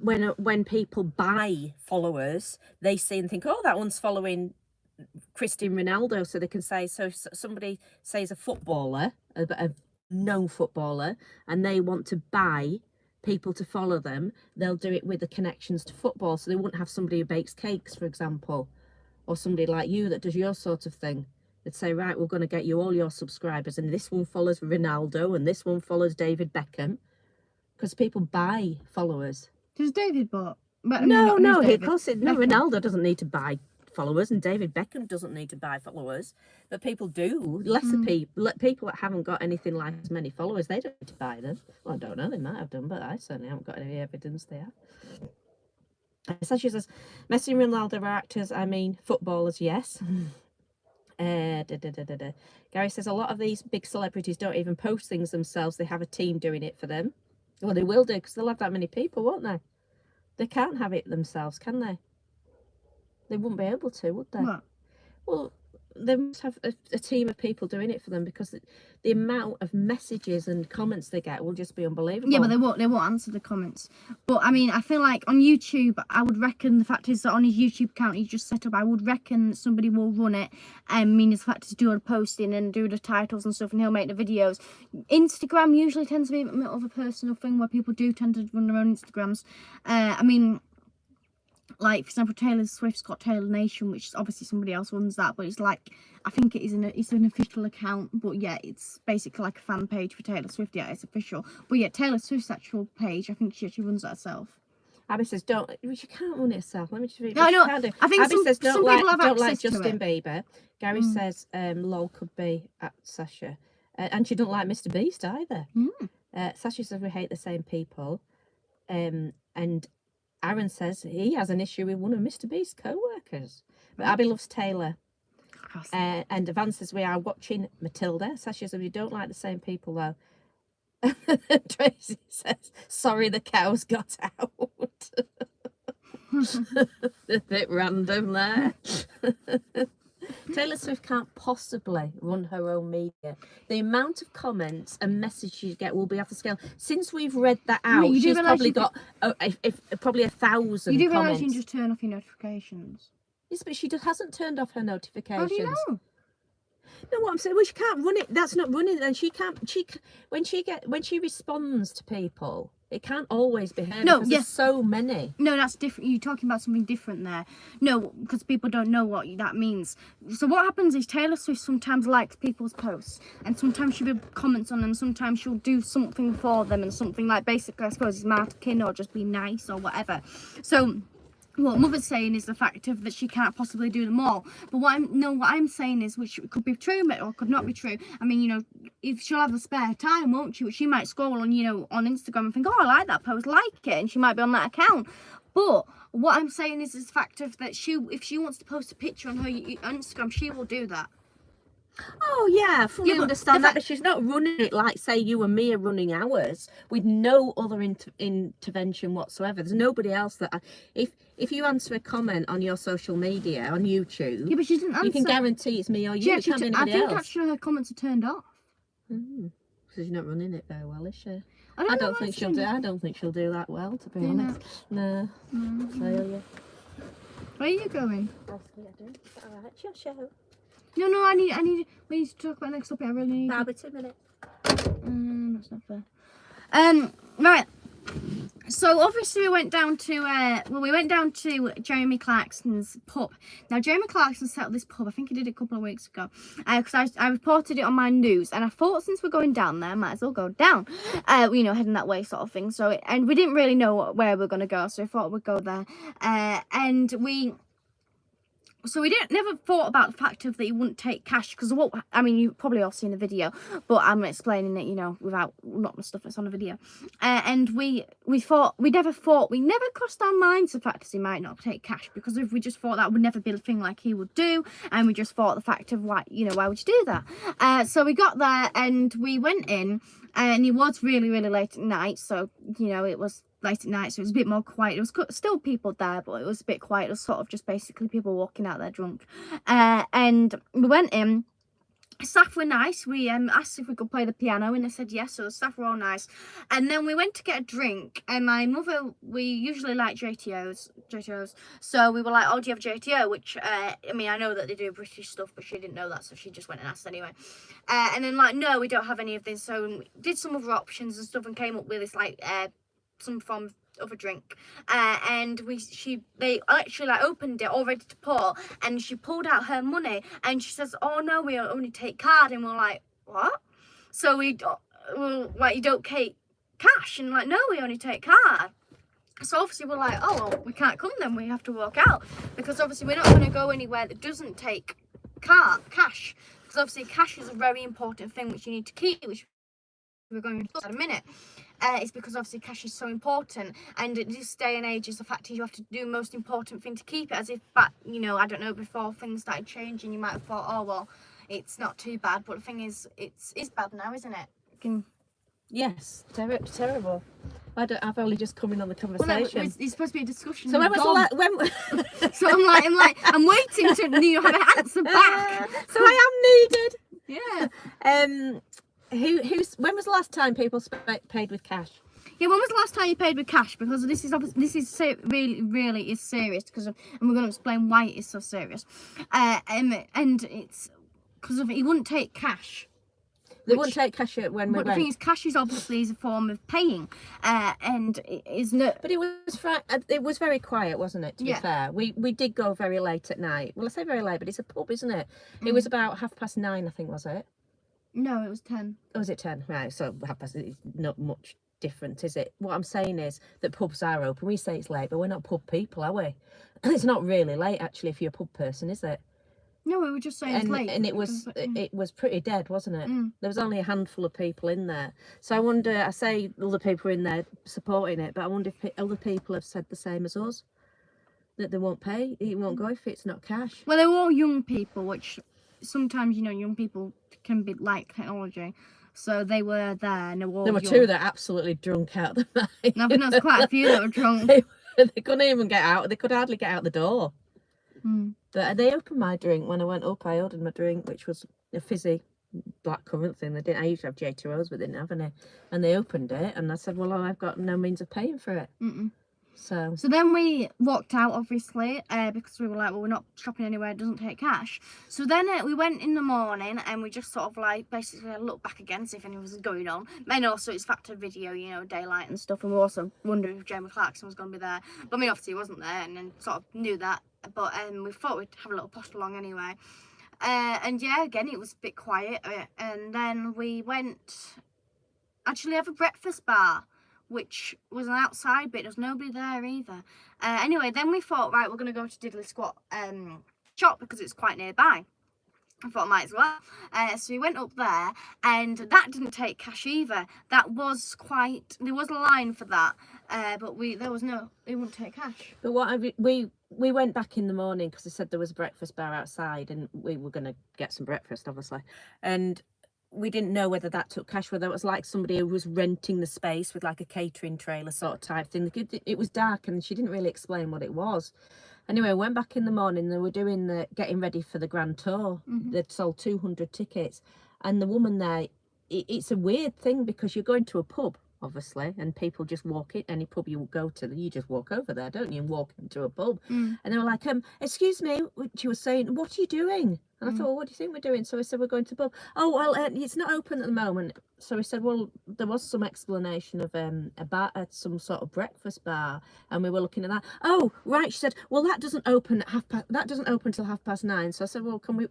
[SPEAKER 2] When people buy followers, they see and think, oh, that one's following Cristiano Ronaldo, so they can say, so if somebody says a footballer, a known footballer, and they want to buy people to follow them, they'll do it with the connections to football. So they wouldn't have somebody who bakes cakes, for example, or somebody like you that does your sort of thing. They'd say, right, we're going to get you all your subscribers, and this one follows Ronaldo, and this one follows David Beckham, because people buy followers.
[SPEAKER 1] Does David bot?
[SPEAKER 2] No, Ronaldo doesn't need to buy followers, and David Beckham doesn't need to buy followers, but people do. People that haven't got anything like as many followers, they don't need to buy them. Well, I don't know, they might have done, but I certainly haven't got any evidence they have. So she says, Messi and Ronaldo are actors, I mean footballers, yes. Gary says, a lot of these big celebrities don't even post things themselves, they have a team doing it for them. Well, they will do, because they'll have that many people, won't they? They can't have it themselves, can they? They wouldn't be able to, would they?
[SPEAKER 1] What?
[SPEAKER 2] Well, they must have a team of people doing it for them, because the amount of messages and comments they get will just be unbelievable.
[SPEAKER 1] Yeah, but they won't answer the comments. But I mean, I feel like on YouTube, I would reckon the fact is that on his YouTube account he's just set up, I would reckon somebody will run it. I mean, the fact is do the posting and do the titles and stuff, and he'll make the videos. Instagram usually tends to be a bit of a personal thing where people do tend to run their own Instagrams. I mean, like, for example, Taylor Swift's got Taylor Nation, which is obviously somebody else runs that, but it's like, I think it's an official account, but yeah, it's basically like a fan page for Taylor Swift. Yeah, it's official. But yeah, Taylor Swift's actual page, I think she actually runs that herself.
[SPEAKER 2] Abby says, "Don't." Well, she can't run it herself. Let me just read.
[SPEAKER 1] No, I know.
[SPEAKER 2] Can do.
[SPEAKER 1] I think
[SPEAKER 2] Abby
[SPEAKER 1] some
[SPEAKER 2] says,
[SPEAKER 1] people have
[SPEAKER 2] don't like
[SPEAKER 1] access to
[SPEAKER 2] Justin
[SPEAKER 1] it.
[SPEAKER 2] Bieber. Gary says, "Lol could be at Sasha," and she don't like Mr. Beast either. Sasha says we hate the same people, and Aaron says he has an issue with one of Mr. Beast's co-workers. But Abby loves Taylor. And Van says we are watching Matilda. Sasha says we don't like the same people though. Tracy says, sorry the cows got out. A bit random there. Taylor Swift can't possibly run her own media. The amount of comments and messages you get will be off the scale. Since we've read that out, she's probably got probably 1,000
[SPEAKER 1] You do
[SPEAKER 2] comments.
[SPEAKER 1] realise you can just turn off your notifications?
[SPEAKER 2] Yes, but she hasn't turned off her notifications.
[SPEAKER 1] How do you know?
[SPEAKER 2] No, what I'm saying, well, she can't run it. That's not running. Then she can't. When she responds to people, it can't always be her.
[SPEAKER 1] No,
[SPEAKER 2] because
[SPEAKER 1] yes.
[SPEAKER 2] there's so many.
[SPEAKER 1] No, that's different. You're talking about something different there. No, because people don't know what that means. So what happens is Taylor Swift sometimes likes people's posts, and sometimes she'll comments on them. Sometimes she'll do something for them, and something like basically, I suppose, is marketing or just be nice or whatever. So what Mother's saying is the fact of that she can't possibly do them all. But what I'm saying is, which could be true or could not be true. I mean, you know, if she'll have a spare time, won't she? She might scroll on, you know, on Instagram and think, oh, I like that post, like it, and she might be on that account. But what I'm saying is the fact of that if she wants to post a picture on her Instagram, she will do that.
[SPEAKER 2] Oh yeah, fully
[SPEAKER 1] but
[SPEAKER 2] understand that, but she's not running it like, say, you and me are running ours with no other intervention whatsoever. There's nobody else that if you answer a comment on your social media on YouTube,
[SPEAKER 1] yeah, but she didn't answer.
[SPEAKER 2] You can guarantee it's me or you. It can't be anybody
[SPEAKER 1] I think
[SPEAKER 2] else.
[SPEAKER 1] actually her comments are turned off.
[SPEAKER 2] Because she's not running it very well, is she?
[SPEAKER 1] I
[SPEAKER 2] don't think she'll do. I don't think she'll do that well, to be honest. No. Failure.
[SPEAKER 1] Where are you going?
[SPEAKER 2] All right, it's your show.
[SPEAKER 1] No, we need to talk about next topic. I really need.
[SPEAKER 2] That'll be 2 minutes.
[SPEAKER 1] That's not fair. Right. So obviously we went down to Jeremy Clarkson's pub. Now Jeremy Clarkson set up this pub. I think he did it a couple of weeks ago. Because I reported it on my news, and I thought since we're going down there, I might as well go down. You know, heading that way sort of thing. So and we didn't really know where we're gonna go, so I thought we'd go there. So we never thought about the fact of that you wouldn't take cash, because you probably all seen the video, but I'm explaining it, you know, without not the stuff that's on the video. And we never crossed our minds the fact that he might not take cash, because if we just thought that would never be a thing like he would do, and we just thought the fact of why would you do that? So we got there and we went in, and it was really, really late at night, so you know it was late at night, so it was a bit more quiet. It was still people there, but it was a bit quiet. It was sort of just basically people walking out there drunk. And we went in. Staff were nice. We asked if we could play the piano, and they said yes, so the staff were all nice. And then we went to get a drink, and my mother, we usually like JTOs, so we were like, oh, do you have JTO? Which I know that they do British stuff, but she didn't know that, so she just went and asked anyway. And then like, no, we don't have any of this. So we did some other options and stuff, and came up with this like some form of a drink, and they actually like opened it all ready to pour, and she pulled out her money, and she says, oh no, we only take card. And we're like, what? So you don't take cash? And like, no, we only take card. So obviously we're like, oh well, we can't come then, we have to walk out, because obviously we're not going to go anywhere that doesn't take cash, because obviously cash is a very important thing which you need to keep, which we're going to talk about in a minute. It's because obviously cash is so important, and at this day and age, is the fact is you have to do the most important thing to keep it. As if back, you know, I don't know, before things started changing, you might have thought, oh well, it's not too bad. But the thing is, it's bad now, isn't it?
[SPEAKER 2] Yes, terrible. I've only just come in on the conversation.
[SPEAKER 1] Well, no, it's supposed to be a discussion.
[SPEAKER 2] So when
[SPEAKER 1] So I'm waiting to have an answer back.
[SPEAKER 2] So I am needed.
[SPEAKER 1] Yeah.
[SPEAKER 2] When was the last time people paid with cash?
[SPEAKER 1] Yeah, when was the last time you paid with cash? Because this is really, really is serious. And we're going to explain why it is so serious. And it's because he wouldn't take cash.
[SPEAKER 2] They wouldn't take cash when we
[SPEAKER 1] But the
[SPEAKER 2] went.
[SPEAKER 1] thing is, cash is obviously a form of paying, and it is not.
[SPEAKER 2] But it was very quiet, wasn't it? To be
[SPEAKER 1] Yeah.
[SPEAKER 2] fair, we did go very late at night. Well, I say very late, but it's a pub, isn't it? It was about 9:30, I think, was it?
[SPEAKER 1] No, it was 10.
[SPEAKER 2] Or was it 10? Right, so 9:30 is not much different, is it? What I'm saying is that pubs are open. We say it's late, but we're not pub people, are we? It's not really late actually if you're a pub person, is it?
[SPEAKER 1] No, we were just saying it's late.
[SPEAKER 2] And it was pretty dead, wasn't it? There was only a handful of people in there. So I wonder, I say other people are in there supporting it, but I wonder if other people have said the same as us, that they won't pay, it won't go if it's not cash.
[SPEAKER 1] Well, they were all young people, which sometimes, you know, young people can be like technology. So they were there and they were all
[SPEAKER 2] There were
[SPEAKER 1] young.
[SPEAKER 2] two that actually drunk out the mind.
[SPEAKER 1] And I think there's quite a few that were drunk.
[SPEAKER 2] They couldn't even get out, they could hardly get out the door. But they opened my drink when I went up. I ordered my drink, which was a fizzy blackcurrant thing. They didn't. I used to have J2Os, but they didn't have any. And they opened it, and I said, "Well, I've got no means of paying for it." So
[SPEAKER 1] then we walked out, obviously, because we were like, well, we're not shopping anywhere, it doesn't take cash. So then we went in the morning and we just sort of like basically looked back again, see if anything was going on. And also it's factor video, you know, daylight and stuff. And we also wondered if Jeremy Clarkson was going to be there. But I mean, obviously he wasn't there, and then sort of knew that. But we thought we'd have a little post along anyway. And yeah, again, it was a bit quiet. And then we went actually have a breakfast bar, which was an outside bit. There was nobody there either. Anyway, then we thought, right, we're going to go to Diddley Squat shop because it's quite nearby. I thought I might as well. So we went up there, and that didn't take cash either. That was there was a line for that, but it wouldn't take cash.
[SPEAKER 2] But we went back in the morning because they said there was a breakfast bar outside, and we were going to get some breakfast, obviously. And we didn't know whether that took cash, whether it was like somebody who was renting the space with like a catering trailer sort of type thing. It was dark and she didn't really explain what it was. Anyway, I went back in the morning. They were doing getting ready for the Grand Tour. They'd sold 200 tickets, and the woman there, it's a weird thing because you're going to a pub, obviously, and people just walk in. Any pub you go to, you just walk over there, don't you, and walk into a pub. And they were like, excuse me, she was saying, what are you doing? And I thought, well, what do you think we're doing? So I said, we're going to the pub. Oh, well, it's not open at the moment. So he said, well, there was some explanation of a bar at some sort of breakfast bar, and we were looking at that. Oh, right. She said, well, that doesn't open at that doesn't open till 9:30. So I said, well, can we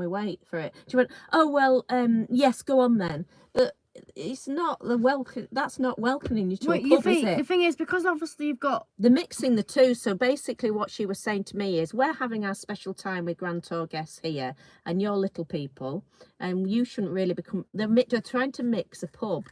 [SPEAKER 2] wait for it? She went, oh, well, yes, go on then. But it's not that's not welcoming you to a pub, is it?
[SPEAKER 1] The thing is, because obviously you've got
[SPEAKER 2] they're mixing the two. So basically what she was saying to me is, we're having our special time with Grand Tour guests here and you're little people, and you shouldn't really become, they're trying to mix a pub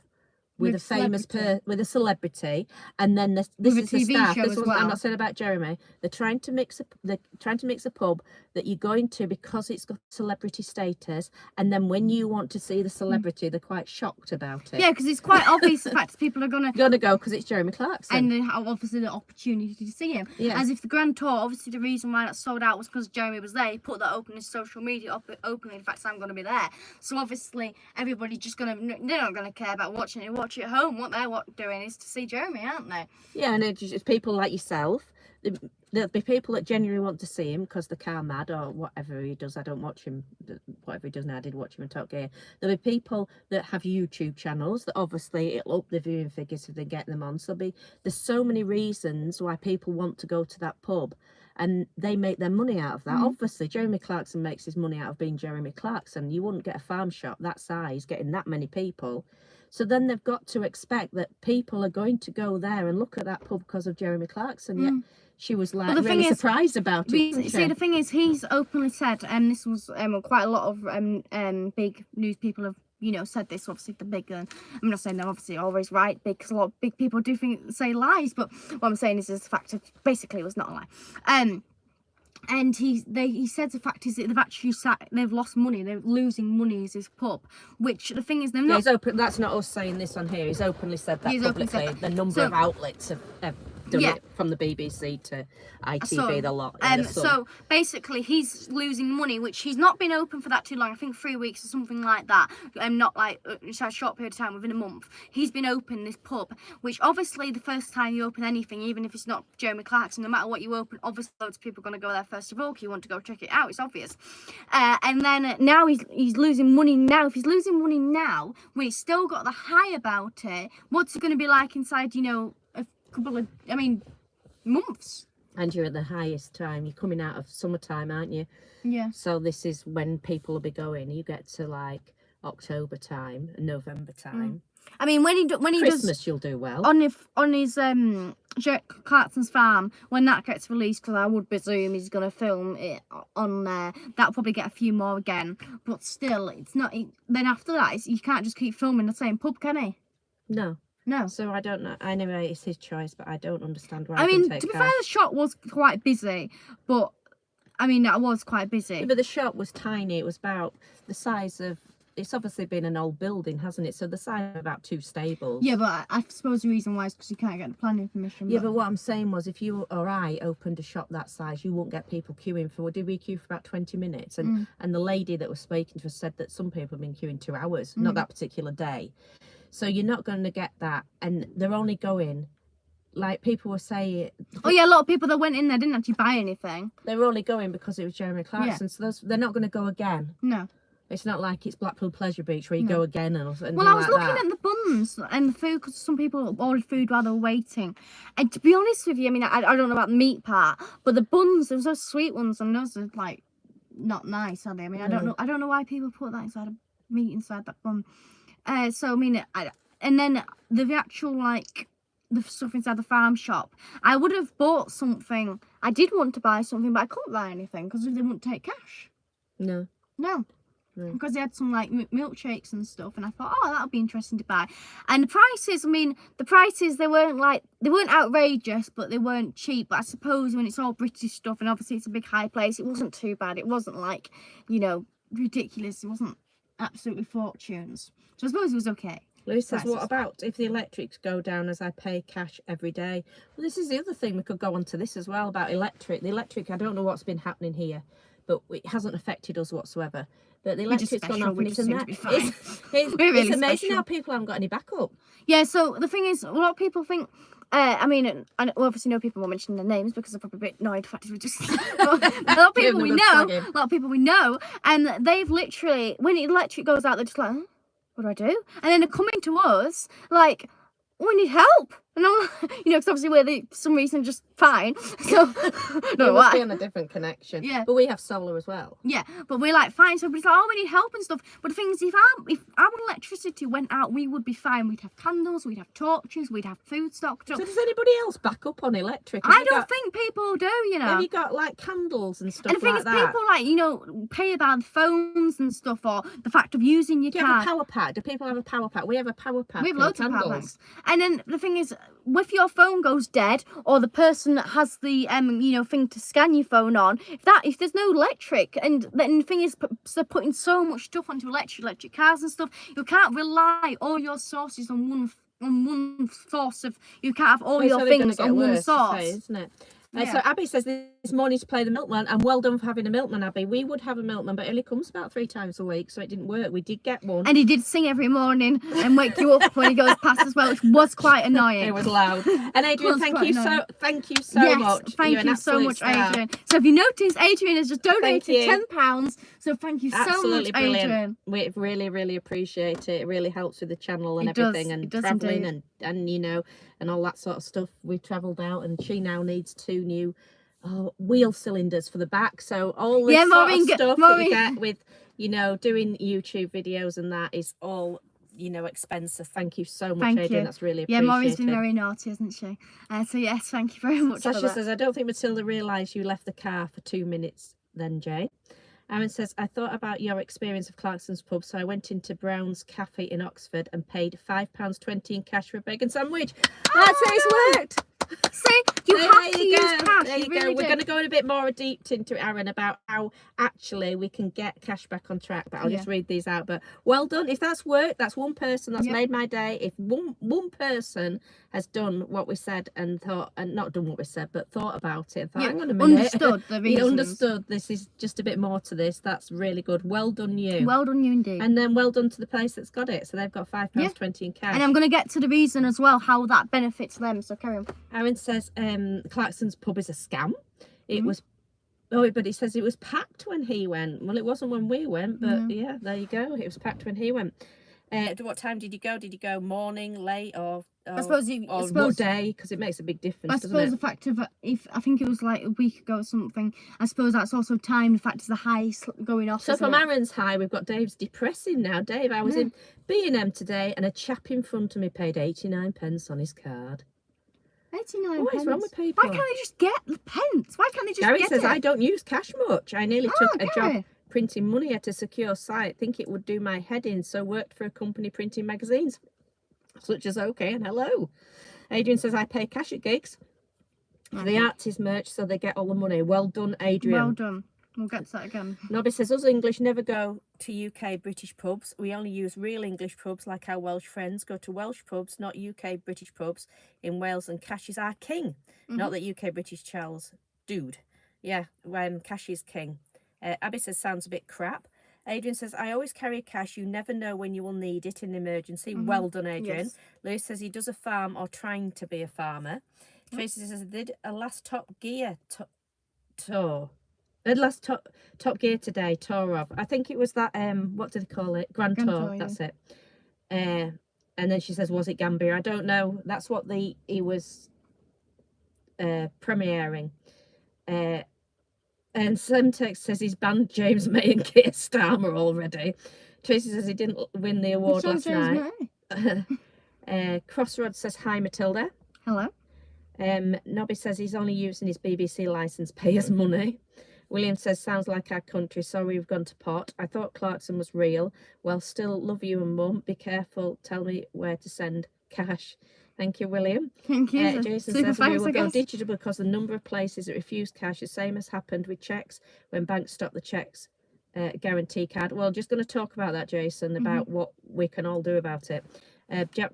[SPEAKER 2] with a famous with a celebrity, and then this is the staff. This is what I'm not saying about Jeremy. They're trying to mix a pub that you're going to because it's got celebrity status, and then when you want to see the celebrity, they're quite shocked about it.
[SPEAKER 1] Yeah, because it's quite obvious the fact that people are gonna
[SPEAKER 2] go because it's Jeremy Clarkson,
[SPEAKER 1] and they have obviously the opportunity to see him.
[SPEAKER 2] Yeah.
[SPEAKER 1] As if the Grand Tour, obviously the reason why that sold out was because Jeremy was there. He put that open his social media openly. In fact, I'm going to be there. So obviously everybody's just they're not gonna care about watching it. Watch it at home. What they're doing is to see Jeremy, aren't they?
[SPEAKER 2] Yeah, and it's people like yourself. There'll be people that genuinely want to see him because they're car mad or whatever he does. I don't watch him. Whatever he does now, I did watch him in Top Gear. There'll be people that have YouTube channels that obviously it'll up the viewing figures if they get them on. So there's so many reasons why people want to go to that pub, and they make their money out of that. Obviously, Jeremy Clarkson makes his money out of being Jeremy Clarkson. You wouldn't get a farm shop that size getting that many people. So then they've got to expect that people are going to go there and look at that pub because of Jeremy Clarkson. Yet she was like really surprised about it.
[SPEAKER 1] See, the thing is, he's openly said, and this was quite a lot of big news people have, you know, said this. Obviously, the big, I'm not saying they're obviously always right, because a lot of big people do say lies. But what I'm saying is the fact that basically it was not a lie. And he said the fact is that they've lost money. They're losing money as his pub. Which the thing is, they're not.
[SPEAKER 2] He's open. That's not us saying this on here. He's openly said that publicly. The number of outlets have done
[SPEAKER 1] Yeah.
[SPEAKER 2] it from the BBC to ITV,
[SPEAKER 1] saw-
[SPEAKER 2] the lot. Yeah, the Sun.
[SPEAKER 1] So basically, he's losing money, which he's not been open for that too long. I think 3 weeks or something like that. Not like it's a short period of time, within a month. He's been open this pub, which obviously the first time you open anything, even if it's not Jeremy Clarkson, no matter what you open, obviously loads of people are going to go there first of all. You want to go check it out. It's obvious. And then now he's losing money now. If he's losing money now, when he's still got the high about it, what's it going to be like inside? A couple of, months.
[SPEAKER 2] And you're at the highest time. You're coming out of summertime, aren't you?
[SPEAKER 1] Yeah.
[SPEAKER 2] So this is when people will be going. You get to like October time, November time.
[SPEAKER 1] I mean, when he
[SPEAKER 2] Christmas,
[SPEAKER 1] does
[SPEAKER 2] you'll do well.
[SPEAKER 1] on his Clarkson's farm, when that gets released, because I would presume he's gonna film it on there, that'll probably get a few more again. But still, it's not. Then after that, you can't just keep filming the same pub, can he?
[SPEAKER 2] No.
[SPEAKER 1] No.
[SPEAKER 2] So I don't know. Anyway, it's his choice, but I don't understand why.
[SPEAKER 1] I
[SPEAKER 2] he
[SPEAKER 1] mean,
[SPEAKER 2] can
[SPEAKER 1] to
[SPEAKER 2] take
[SPEAKER 1] be fair, the shop was quite busy, but I mean, that was quite busy.
[SPEAKER 2] Yeah, but the shop was tiny. It was about the size of. It's obviously been an old building, hasn't it? So the size of about 2 stables.
[SPEAKER 1] Yeah, but I suppose the reason why is because you can't get the planning permission.
[SPEAKER 2] Yeah, but what I'm saying was, if you or I opened a shop that size, you won't get people queuing for. Did we queue for about 20 minutes? And the lady that was speaking to us said that some people have been queuing 2 hours, not that particular day. So you're not going to get that, and they're only going. Like people were saying,
[SPEAKER 1] Oh yeah, a lot of people that went in there didn't actually buy anything.
[SPEAKER 2] they were only going because it was Jeremy Clarkson. So they're not going to go again.
[SPEAKER 1] No.
[SPEAKER 2] It's not like it's Blackpool Pleasure Beach where you go again and
[SPEAKER 1] Well, I was
[SPEAKER 2] like
[SPEAKER 1] looking
[SPEAKER 2] that.
[SPEAKER 1] at the buns and the food because some people ordered food while they were waiting. And to be honest with you, I mean, I don't know about the meat part, but the buns, there was those sweet ones, and those are like not nice, are they? I mean, I don't know why people put that inside of meat inside that bun. So I mean, and then the actual like the stuff inside the farm shop, I would have bought something. I did want to buy something, but I couldn't buy anything because they wouldn't take cash.
[SPEAKER 2] No.
[SPEAKER 1] Because they had some like milkshakes and stuff, and I thought, oh, that'll be interesting to buy. And the prices, I mean, they weren't outrageous, but they weren't cheap. But I suppose when it's all British stuff, and obviously it's a big high place, it wasn't too bad. It wasn't like, ridiculous. It wasn't absolutely fortunes. So I suppose it was okay.
[SPEAKER 2] Louis says,
[SPEAKER 1] Prices.
[SPEAKER 2] what about if the electrics go down as I pay cash every day? Well, this is the other thing. We could go on to this as well about electric. The electric, I don't know what's been happening here, but it hasn't affected us whatsoever. But the electric's gone off, and it's amazing
[SPEAKER 1] special.
[SPEAKER 2] how people haven't got any backup.
[SPEAKER 1] Yeah, so the thing is, a lot of people think, I mean, and we obviously know people won't mention their names because they're probably a bit annoyed. The fact is, we just a lot of people we know, and they've literally, when the electric goes out, they're just like, what do I do? And then they're coming to us like, we need help. And I'm like, because obviously we're for some reason just fine. So, I don't know
[SPEAKER 2] must
[SPEAKER 1] why.
[SPEAKER 2] be on a different connection.
[SPEAKER 1] Yeah.
[SPEAKER 2] But we have solar as well.
[SPEAKER 1] Yeah, but we're like fine. So everybody's like, oh, we need help and stuff. But the thing is, if our electricity went out, we would be fine. We'd have candles, we'd have torches, we'd have food stocked up.
[SPEAKER 2] So does anybody else back up on electric?
[SPEAKER 1] I don't think people do,
[SPEAKER 2] Have you got like candles and stuff
[SPEAKER 1] And the thing
[SPEAKER 2] like
[SPEAKER 1] is,
[SPEAKER 2] that?
[SPEAKER 1] people like, pay about phones and stuff, or the fact of using your
[SPEAKER 2] Do you have a
[SPEAKER 1] card.
[SPEAKER 2] power pack? Do people have a power pack? We have a power pack.
[SPEAKER 1] We have
[SPEAKER 2] and
[SPEAKER 1] loads of
[SPEAKER 2] candles.
[SPEAKER 1] power packs. And then the thing is, if your phone goes dead, or the person that has the thing to scan your phone on, if there's no electric, and then the thing is, they're putting so much stuff onto electric cars and stuff, you can't rely all your sources on one source of. You can't have all your things on one source,
[SPEAKER 2] isn't it?
[SPEAKER 1] Yeah.
[SPEAKER 2] So Abby says this morning to play the milkman, and well done for having a milkman, Abby. We would have a milkman, but it only comes about 3 times a week, so it didn't work. We did get one.
[SPEAKER 1] And he did sing every morning and wake you up when he goes past as well, which was quite annoying.
[SPEAKER 2] It was loud. And Adrian, thank you so much.
[SPEAKER 1] Thank
[SPEAKER 2] You're an
[SPEAKER 1] you so
[SPEAKER 2] absolute
[SPEAKER 1] much,
[SPEAKER 2] star.
[SPEAKER 1] Adrian. So if you notice, Adrian has just donated
[SPEAKER 2] you.
[SPEAKER 1] £10. So thank you so
[SPEAKER 2] Absolutely
[SPEAKER 1] much,
[SPEAKER 2] brilliant.
[SPEAKER 1] Adrian.
[SPEAKER 2] We really, really appreciate it. It really helps with the channel and
[SPEAKER 1] It does.
[SPEAKER 2] everything, and
[SPEAKER 1] It does
[SPEAKER 2] travelling
[SPEAKER 1] indeed.
[SPEAKER 2] and all that sort of stuff. We've travelled out, and she now needs 2 new wheel cylinders for the back. So all this sort of stuff that you get with doing YouTube videos and that is all expensive. Thank you so much, Adrian. That's really appreciated.
[SPEAKER 1] Yeah, Maureen's been very naughty, hasn't she? So yes, thank you very much.
[SPEAKER 2] Sasha says, I don't think Matilda realised you left the car for 2 minutes then, Jay. Aaron says, I thought about your experience of Clarkson's pub, so I went into Brown's Cafe in Oxford and paid £5.20 in cash for a bacon sandwich. That's how it's worked.
[SPEAKER 1] See, you
[SPEAKER 2] So
[SPEAKER 1] have to use cash.
[SPEAKER 2] There you go.
[SPEAKER 1] really
[SPEAKER 2] We're
[SPEAKER 1] do.
[SPEAKER 2] going to go in a bit more deep into it, Aaron, about how actually we can get cash back on track. But I'll just read these out. But well done. If that's worked, that's one person that's made my day. If one person has done what we said and thought, and not done what we said, but thought about it, thought, hang on a minute,
[SPEAKER 1] Understood the reasons.
[SPEAKER 2] he understood this is just a bit more to this. That's really good. Well done, you.
[SPEAKER 1] Well done, you indeed.
[SPEAKER 2] And then well done to the place that's got it. So they've got £5.20 in cash.
[SPEAKER 1] And I'm going to get to the reason as well, how that benefits them. So carry on.
[SPEAKER 2] Aaron says Clarkson's pub is a scam. It was, but he says it was packed when he went. Well, it wasn't when we went, but yeah, there you go. It was packed when he went. What time did you go? Did you go morning, late, or
[SPEAKER 1] I suppose
[SPEAKER 2] what day? Because it makes a big difference.
[SPEAKER 1] I suppose
[SPEAKER 2] doesn't
[SPEAKER 1] the fact of if I think it was like a week ago or something. I suppose that's also time. The fact is the high going off.
[SPEAKER 2] So from Aaron's high, we've got Dave's depressing now. Dave, I was in B&M today, and a chap in front of me paid 89 pence on his card.
[SPEAKER 1] 89
[SPEAKER 2] What is wrong with people?
[SPEAKER 1] Why can't they just get the pence? Why can't they just
[SPEAKER 2] Gary
[SPEAKER 1] get
[SPEAKER 2] says,
[SPEAKER 1] it?
[SPEAKER 2] I don't use cash much. I nearly took a
[SPEAKER 1] Gary.
[SPEAKER 2] job printing money at a secure site. Think it would do my head in, so worked for a company printing magazines, such as OK and Hello. Adrian says, I pay cash at gigs for the artist merch, so they get all the money. Well done, Adrian.
[SPEAKER 1] Well done. We'll get to that again.
[SPEAKER 2] Nobby says, us English never go to UK British pubs. We only use real English pubs like our Welsh friends. Go to Welsh pubs, not UK British pubs in Wales, and cash is our king. Not that UK British Charles, dude. Yeah, cash is king. Abby says, sounds a bit crap. Adrian says, I always carry cash. You never know when you will need it in an emergency. Well done, Adrian.
[SPEAKER 1] Yes.
[SPEAKER 2] Lewis says he does a farm or trying to be a farmer. Tracy says, I did a last Top Gear tour. Last Top Gear today, tour of. I think it was that, what did they call it? Grand Tour, that's it. And then she says, was it Gambia? I don't know. That's what he was premiering. And Semtex says he's banned James May and Keir Starmer already. Tracy says he didn't win the award last night. Crossroads says, hi, Matilda.
[SPEAKER 1] Hello.
[SPEAKER 2] Nobby says he's only using his BBC licence, pay us money. William says, sounds like our country. Sorry, we've gone to pot. I thought Clarkson was real. Well, still love you and mum. Be careful. Tell me where to send cash. Thank you, William.
[SPEAKER 1] Thank you.
[SPEAKER 2] Jason says we will go digital because the number of places that refuse cash, the same as happened with checks when banks stop the checks guarantee card. Well, just going to talk about that, Jason, about what we can all do about it.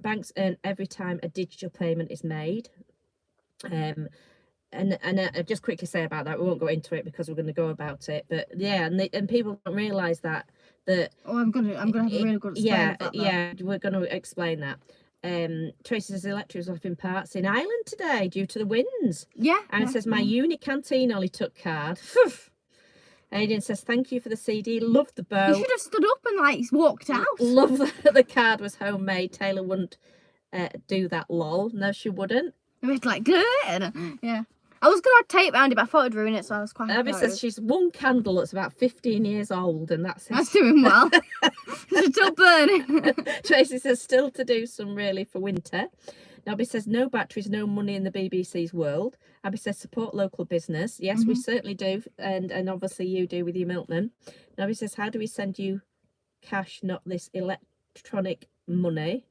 [SPEAKER 2] Banks earn every time a digital payment is made. And I just quickly say about that, we won't go into it because we're going to go about it. But yeah, and people don't realise that.
[SPEAKER 1] I'm gonna have a really good explain of that.
[SPEAKER 2] Yeah, we're going to explain that. Tracy says electric was off in parts in Ireland today due to the winds.
[SPEAKER 1] Yeah.
[SPEAKER 2] And it says my uni canteen only took card. Adrian says thank you for the CD. Love the bow.
[SPEAKER 1] You should have stood up and like walked out.
[SPEAKER 2] Love that the card was homemade. Taylor wouldn't do that. Lol. No, she wouldn't.
[SPEAKER 1] It was like good. Yeah. I was gonna tape around it, but I thought it'd ruin it, so I was quite happy.
[SPEAKER 2] Abby says she's one candle that's about 15 years old, and that's it.
[SPEAKER 1] That's doing well. It's still burning.
[SPEAKER 2] Tracy says still to do some really for winter. Nobby says no batteries, no money in the BBC's world. Abby says support local business. Yes, we certainly do, and obviously you do with your milkman. Nobby says how do we send you cash, not this electronic money?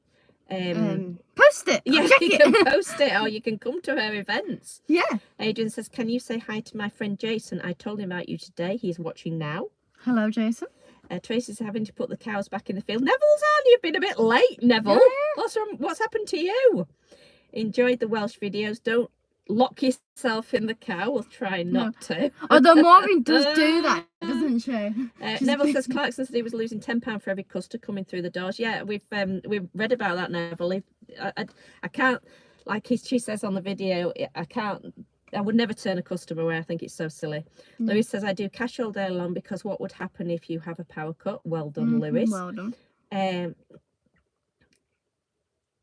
[SPEAKER 1] Post it.
[SPEAKER 2] Yeah,
[SPEAKER 1] Check
[SPEAKER 2] you
[SPEAKER 1] it.
[SPEAKER 2] can post it or you can come to her events.
[SPEAKER 1] Yeah.
[SPEAKER 2] Adrian says, can you say hi to my friend Jason? I told him about you today. He's watching now.
[SPEAKER 1] Hello, Jason.
[SPEAKER 2] Tracy's having to put the cows back in the field. Neville's on. You've been a bit late, Neville.
[SPEAKER 1] Yeah.
[SPEAKER 2] What's happened to you? Enjoyed the Welsh videos. Don't lock yourself in the cow. We'll try not to.
[SPEAKER 1] Although Maureen does do that, doesn't she?
[SPEAKER 2] Neville says Clarkson said he was losing £10 for every customer coming through the doors. Yeah, we've read about that, Neville. I can't, like she says on the video, I would never turn a customer away. I think it's so silly. Lewis says I do cash all day long because what would happen if you have a power cut? Well done, Lewis.
[SPEAKER 1] Well done.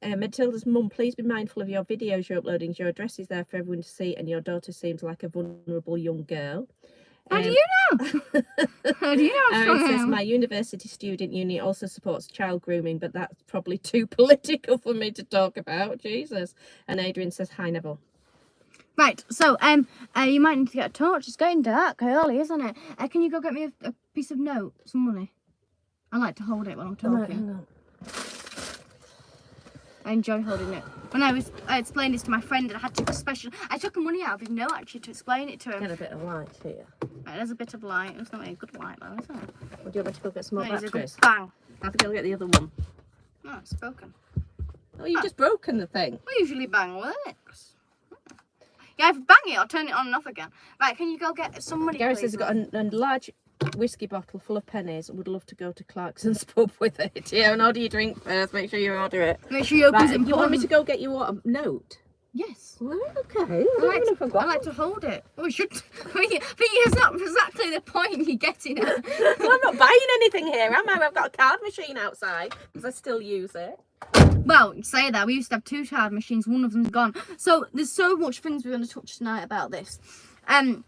[SPEAKER 2] Matilda's mum, please be mindful of your videos you're uploading. Your address is there for everyone to see, and your daughter seems like a vulnerable young girl.
[SPEAKER 1] How do you know? How do you know?
[SPEAKER 2] Aaron says my university student union also supports child grooming, but that's probably too political for me to talk about. Jesus. And Adrian says hi, Neville.
[SPEAKER 1] Right, so you might need to get a torch. It's getting dark early, isn't it? Can you go get me a piece of note, some money? I like to hold it when I'm talking.
[SPEAKER 2] Hang on.
[SPEAKER 1] I enjoy holding it. when I explained this to my friend, and I had to I took money out of his note actually to explain it to him.
[SPEAKER 2] Get a bit of light here.
[SPEAKER 1] Right, there's a bit of light. It's not really a good light though, is it?
[SPEAKER 2] Or do you want me to go get some more
[SPEAKER 1] There's a good
[SPEAKER 2] batteries?
[SPEAKER 1] bang.
[SPEAKER 2] I have to go get the other one.
[SPEAKER 1] Oh, it's broken.
[SPEAKER 2] Oh, you've just broken the thing.
[SPEAKER 1] We usually bang with it. Yeah, either bang it or turn it on and off again. Right, can you go get some money,
[SPEAKER 2] Gary
[SPEAKER 1] please?
[SPEAKER 2] says he's got a large whiskey bottle full of pennies. Would love to go to Clarkson's pub with it. Yeah, and order your drink first. Make sure you order it.
[SPEAKER 1] Make sure you open
[SPEAKER 2] Right,
[SPEAKER 1] it.
[SPEAKER 2] you want me to go get you what, a note?
[SPEAKER 1] Yes.
[SPEAKER 2] Well, okay.
[SPEAKER 1] I like to hold it. Oh, we should. I mean, it's not exactly the point you're getting at.
[SPEAKER 2] Well, I'm not buying anything here, am I? I've got a card machine outside because I still use it.
[SPEAKER 1] Well, say that. We used to have 2 card machines. One of them's gone. So there's so much things we're going to touch tonight about this. I'm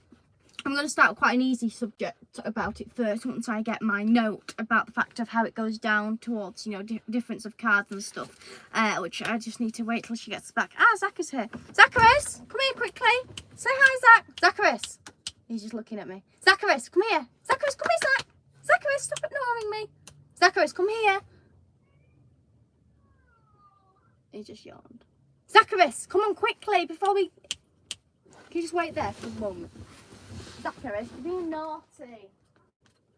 [SPEAKER 1] going to start with quite an easy subject about it first once I get my note about the fact of how it goes down towards, you know, difference of cards and stuff, which I just need to wait till she gets back. Ah, Zach is here. Zacharias, come here quickly. Say hi, Zach. Zacharias. He's just looking at me. Zacharias, come here. Zacharias, come here, Zach. Zacharias, stop ignoring me. Zacharias, come here. He just yawned. Zacharias, come on quickly before we... Can you just wait there for a moment? Zacharias, you're being naughty.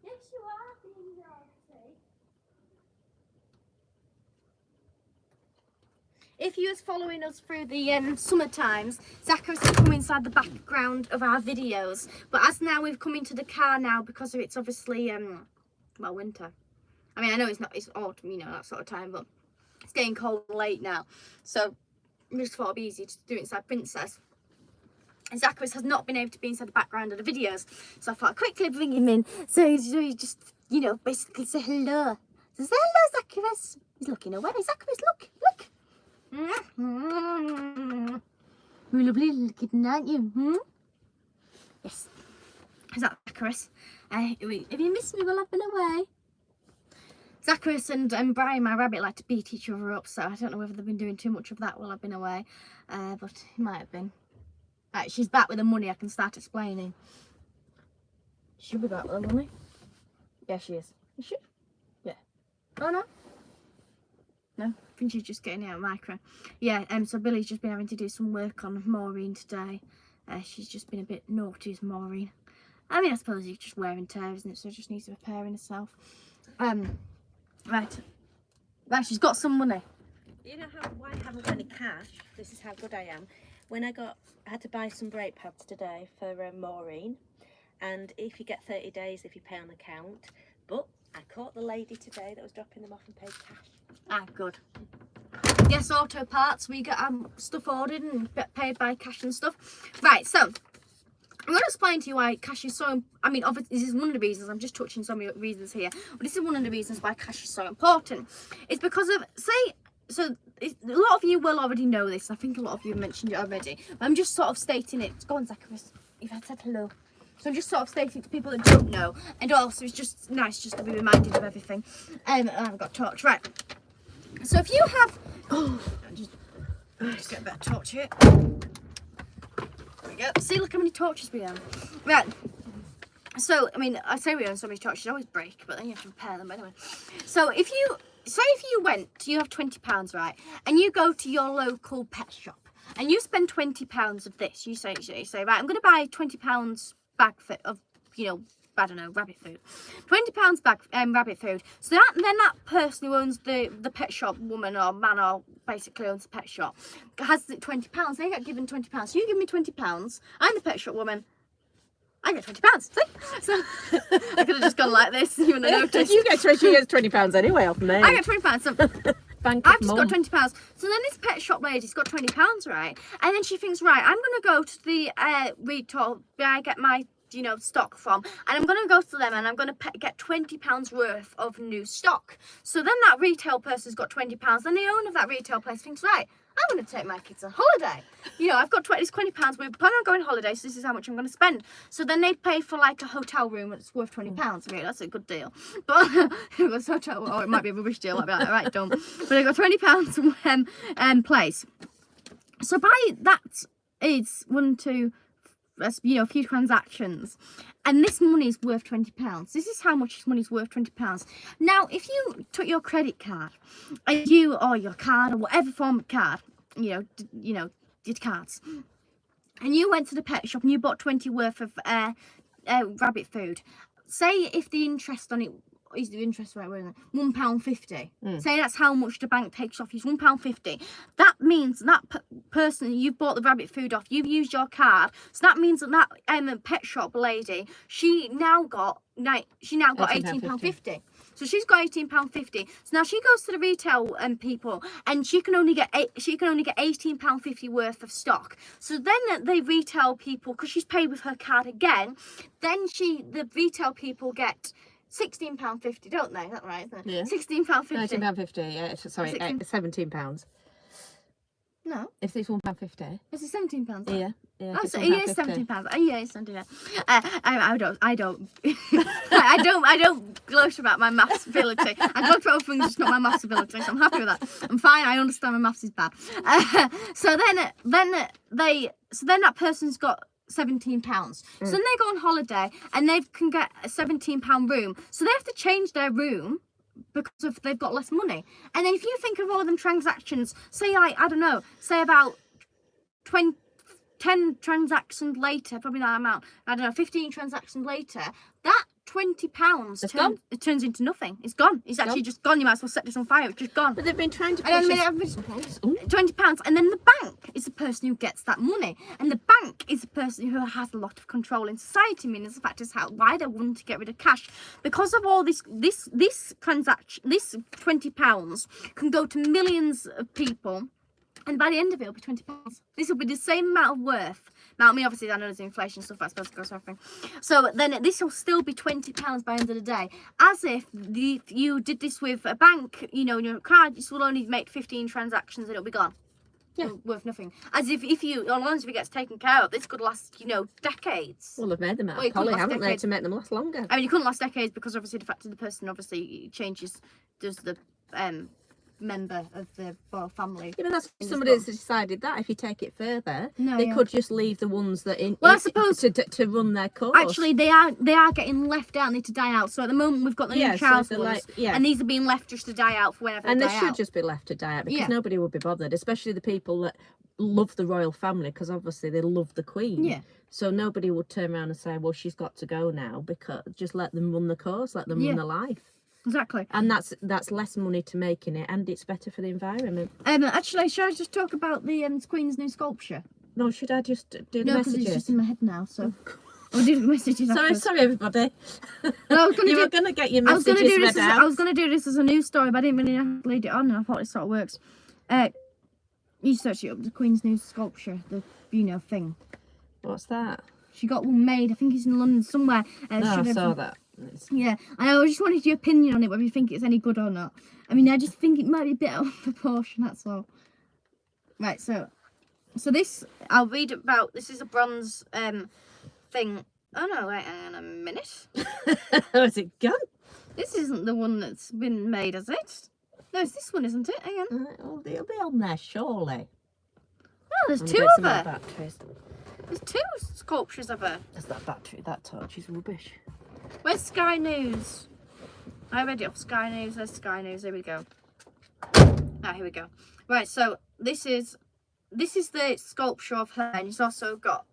[SPEAKER 1] Yes, you are being naughty. If you was following us through the summer times, Zacharias has come inside the background of our videos. But as now we've come into the car now because it's obviously, well, winter. I mean, I know it's autumn, you know, that sort of time, but it's getting cold and late now. So I just thought it'd be easy to do it inside Princess. And Zacharias has not been able to be inside the background of the videos, so I thought I'd quickly bring him in so you just, you know, basically say hello. So say hello, Zacharias. He's looking away. Zacharias, look. You're a lovely little kitten, aren't you? Yes. Is that Zacharias? If you missed me while I've been away. Zacharias and Brian, my rabbit, like to beat each other up, so I don't know whether they've been doing too much of that while I've been away, but it might have been. Right, she's back with the money. I can start explaining. She'll be back with the money. Yeah, she is. Is she? Yeah. Oh, no? No, I think she's just getting out of micro. Yeah, so Billy's just been having to do some work on Maureen today. She's just been a bit naughty as Maureen. I mean, I suppose you're just wear and tear, isn't it? So she just needs repairing herself. Right, she's got some money.
[SPEAKER 2] You know why I haven't got any cash? This is how good I am. When I had to buy some brake pads today for Maureen, and if you get 30 days if you pay on account, but I caught the lady today that was dropping them off and paid cash.
[SPEAKER 1] Ah, good. Yes, Auto Parts, we get stuff ordered and get paid by cash and stuff. Right, so I'm going to explain to you why cash is so, I mean, obviously this is one of the reasons, I'm just touching some reasons here, but this is one of the reasons why cash is so important. It's because of, so a lot of you will already know this. I think a lot of you have mentioned it already. But I'm just sort of stating it. Go on, Zacharias. If I said hello. So I'm just sort of stating to people that don't know. And also, it's just nice just to be reminded of everything. I haven't got a torch. Right. So if you have... Oh, just get a better torch here. There we go. See, look how many torches we have. Right. So, I mean, I say we own so many torches. They always break, but then you have to repair them anyway. So if you... Say if you have £20, right, and you go to your local pet shop and you spend £20 of this, you say, right, I'm going to buy £20 bag of, you know, I don't know, rabbit food. £20 bag rabbit food. So then that person who owns the pet shop, woman or man or basically owns the pet shop, has £20. They get given £20. So you give me £20. I'm the pet shop woman. I get £20. See? So I could have just gone like this, even though I noticed.
[SPEAKER 2] You get £20 anyway off me.
[SPEAKER 1] I get £20. So
[SPEAKER 2] I've
[SPEAKER 1] just got £20. So then this pet shop lady's got £20, right? And then she thinks, right, I'm going to go to the retail where I get my, you know, stock from, and I'm going to go to them and I'm going to get £20 worth of new stock. So then that retail person's got £20. Then the owner of that retail place thinks, right, I'm going to take my kids on holiday. You know, I've got £20. We're planning on going on holiday, so this is how much I'm going to spend. So then they pay for like a hotel room that's worth £20. I mean, that's a good deal. But it was hotel, or it might be a rubbish deal. I'd be like, right, dumb. But I got £20 place. So by that is 1, 2, you know, a few transactions, and this money is worth £20. This is how much this money is worth, £20. Now, if you took your credit card, and or your card or whatever form of card, did cards, and you went to the pet shop and you bought 20 worth of rabbit food. Say if the interest on it is the interest right, isn't it? £1.50. Say that's how much the bank takes off you, £1.50. That means that person you bought the rabbit food off, you've used your card. So that means that pet shop lady, she now got £18.50. So she's got £18.50. So now she goes to the retail people, and she can only get £18.50 worth of stock. So then the retail people, because she's paid with her card again, then the retail people get £16.50, don't they? Is that right? Isn't it?
[SPEAKER 2] Yeah.
[SPEAKER 1] £16.50.
[SPEAKER 2] £19.50. Yeah, sorry, £17.
[SPEAKER 1] No,
[SPEAKER 2] If it's £1.50.
[SPEAKER 1] is it £17?
[SPEAKER 2] Yeah. Yeah,
[SPEAKER 1] Oh,
[SPEAKER 2] it's
[SPEAKER 1] so it is
[SPEAKER 2] £1.50.
[SPEAKER 1] £17. Oh, yeah, it's £17. I don't gloat about my maths ability. I gloat about things, just not my maths ability. So I'm happy with that. I'm fine. I understand my maths is bad. So then that person's got £17. So then they go on holiday and they can get a £17 room. So they have to change their room because they've got less money. And then if you think of all of them transactions, say say about 10 transactions later, probably that amount, 15 transactions later, that £20 it turns into nothing. It's gone. It's actually just gone. You might as well set this on fire. It's just gone.
[SPEAKER 2] But they've been trying to
[SPEAKER 1] And
[SPEAKER 2] push
[SPEAKER 1] then
[SPEAKER 2] this...
[SPEAKER 1] £20, and then the bank is the person who gets that money, and the bank is the person who has a lot of control in society. I mean, the fact is why they want to get rid of cash, because of all this transaction. This £20 can go to millions of people. And by the end of it, it'll be £20. This will be the same amount of worth. Now, I mean, obviously, I know there's inflation stuff that's supposed to go to everything. So then this will still be £20 by the end of the day. As if you did this with a bank, your card, this will only make 15 transactions and it'll be gone. Yeah. Worth nothing. As if as long as it gets taken care of, this could last, decades.
[SPEAKER 2] Well, they've made them out of poly, haven't they, to make them last longer?
[SPEAKER 1] I mean, you couldn't last decades because obviously the fact that the person does the member of the royal family.
[SPEAKER 2] Yeah, but that's somebody has decided that if you take it further, they could just leave the ones that
[SPEAKER 1] I suppose
[SPEAKER 2] to run their course.
[SPEAKER 1] Actually, they are getting left out. They to die out. So at the moment we've got the new child ones, and these are being left just to die out for whenever.
[SPEAKER 2] And
[SPEAKER 1] they
[SPEAKER 2] should just be left to die out because nobody would be bothered, especially the people that love the royal family, because obviously they love the Queen.
[SPEAKER 1] Yeah.
[SPEAKER 2] So nobody would turn around and say, "Well, she's got to go now," because just let them run the course, let them run their life.
[SPEAKER 1] Exactly.
[SPEAKER 2] And that's less money to make in it, and it's better for the environment.
[SPEAKER 1] Actually, should I just talk about the Queen's new sculpture?
[SPEAKER 2] No, should I just do the
[SPEAKER 1] No, because
[SPEAKER 2] messages?
[SPEAKER 1] it's just in my head now. So I'll do the messages.
[SPEAKER 2] Sorry, everybody.
[SPEAKER 1] No,
[SPEAKER 2] you were going to get your messages read out.
[SPEAKER 1] I was going to do this as a news story, but I didn't really have to lead it on, and I thought it sort of works. You search it up, the Queen's new sculpture, the thing.
[SPEAKER 2] What's that?
[SPEAKER 1] She got one made. I think it's in London somewhere.
[SPEAKER 2] I saw that.
[SPEAKER 1] Yeah, I just wanted your opinion on it, whether you think it's any good or not. I mean, I just think it might be a bit out of proportion, that's all. Right, so this, I'll read about, this is a bronze thing. Oh no, wait, hang on a minute.
[SPEAKER 2] Is it gone?
[SPEAKER 1] This isn't the one that's been made, is it? No, it's this one, isn't it? Hang on.
[SPEAKER 2] Well, it'll be on there, surely.
[SPEAKER 1] No, there's two of her. There's two sculptures of her.
[SPEAKER 2] There's that battery, that torch is rubbish.
[SPEAKER 1] Where's Sky News? I read it off Sky News. There's Sky News. Here we go. Here we go. Right, so this is the sculpture of her, and it's also got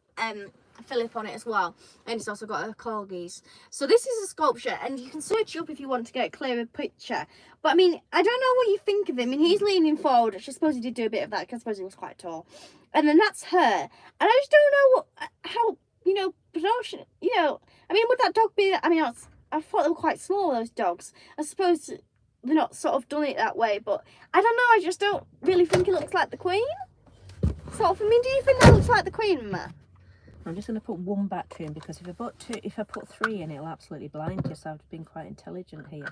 [SPEAKER 1] Philip on it as well, and it's also got her corgis. So this is a sculpture, and you can search it up if you want to get a clearer picture. But I mean, I don't know what you think of him. I mean, he's leaning forward, which I suppose he did do a bit of that, because I suppose he was quite tall. And then that's her, and I just don't know how proportion. I mean, would that dog be? I mean, I thought they were quite small, those dogs. I suppose they're not sort of done it that way, but I don't know. I just don't really think it looks like the Queen. Sort of. I mean, do you think that looks like the Queen, Ma?
[SPEAKER 2] I'm just going to put one battery in, because if I put three in, it'll absolutely blind you. So I've been quite intelligent here.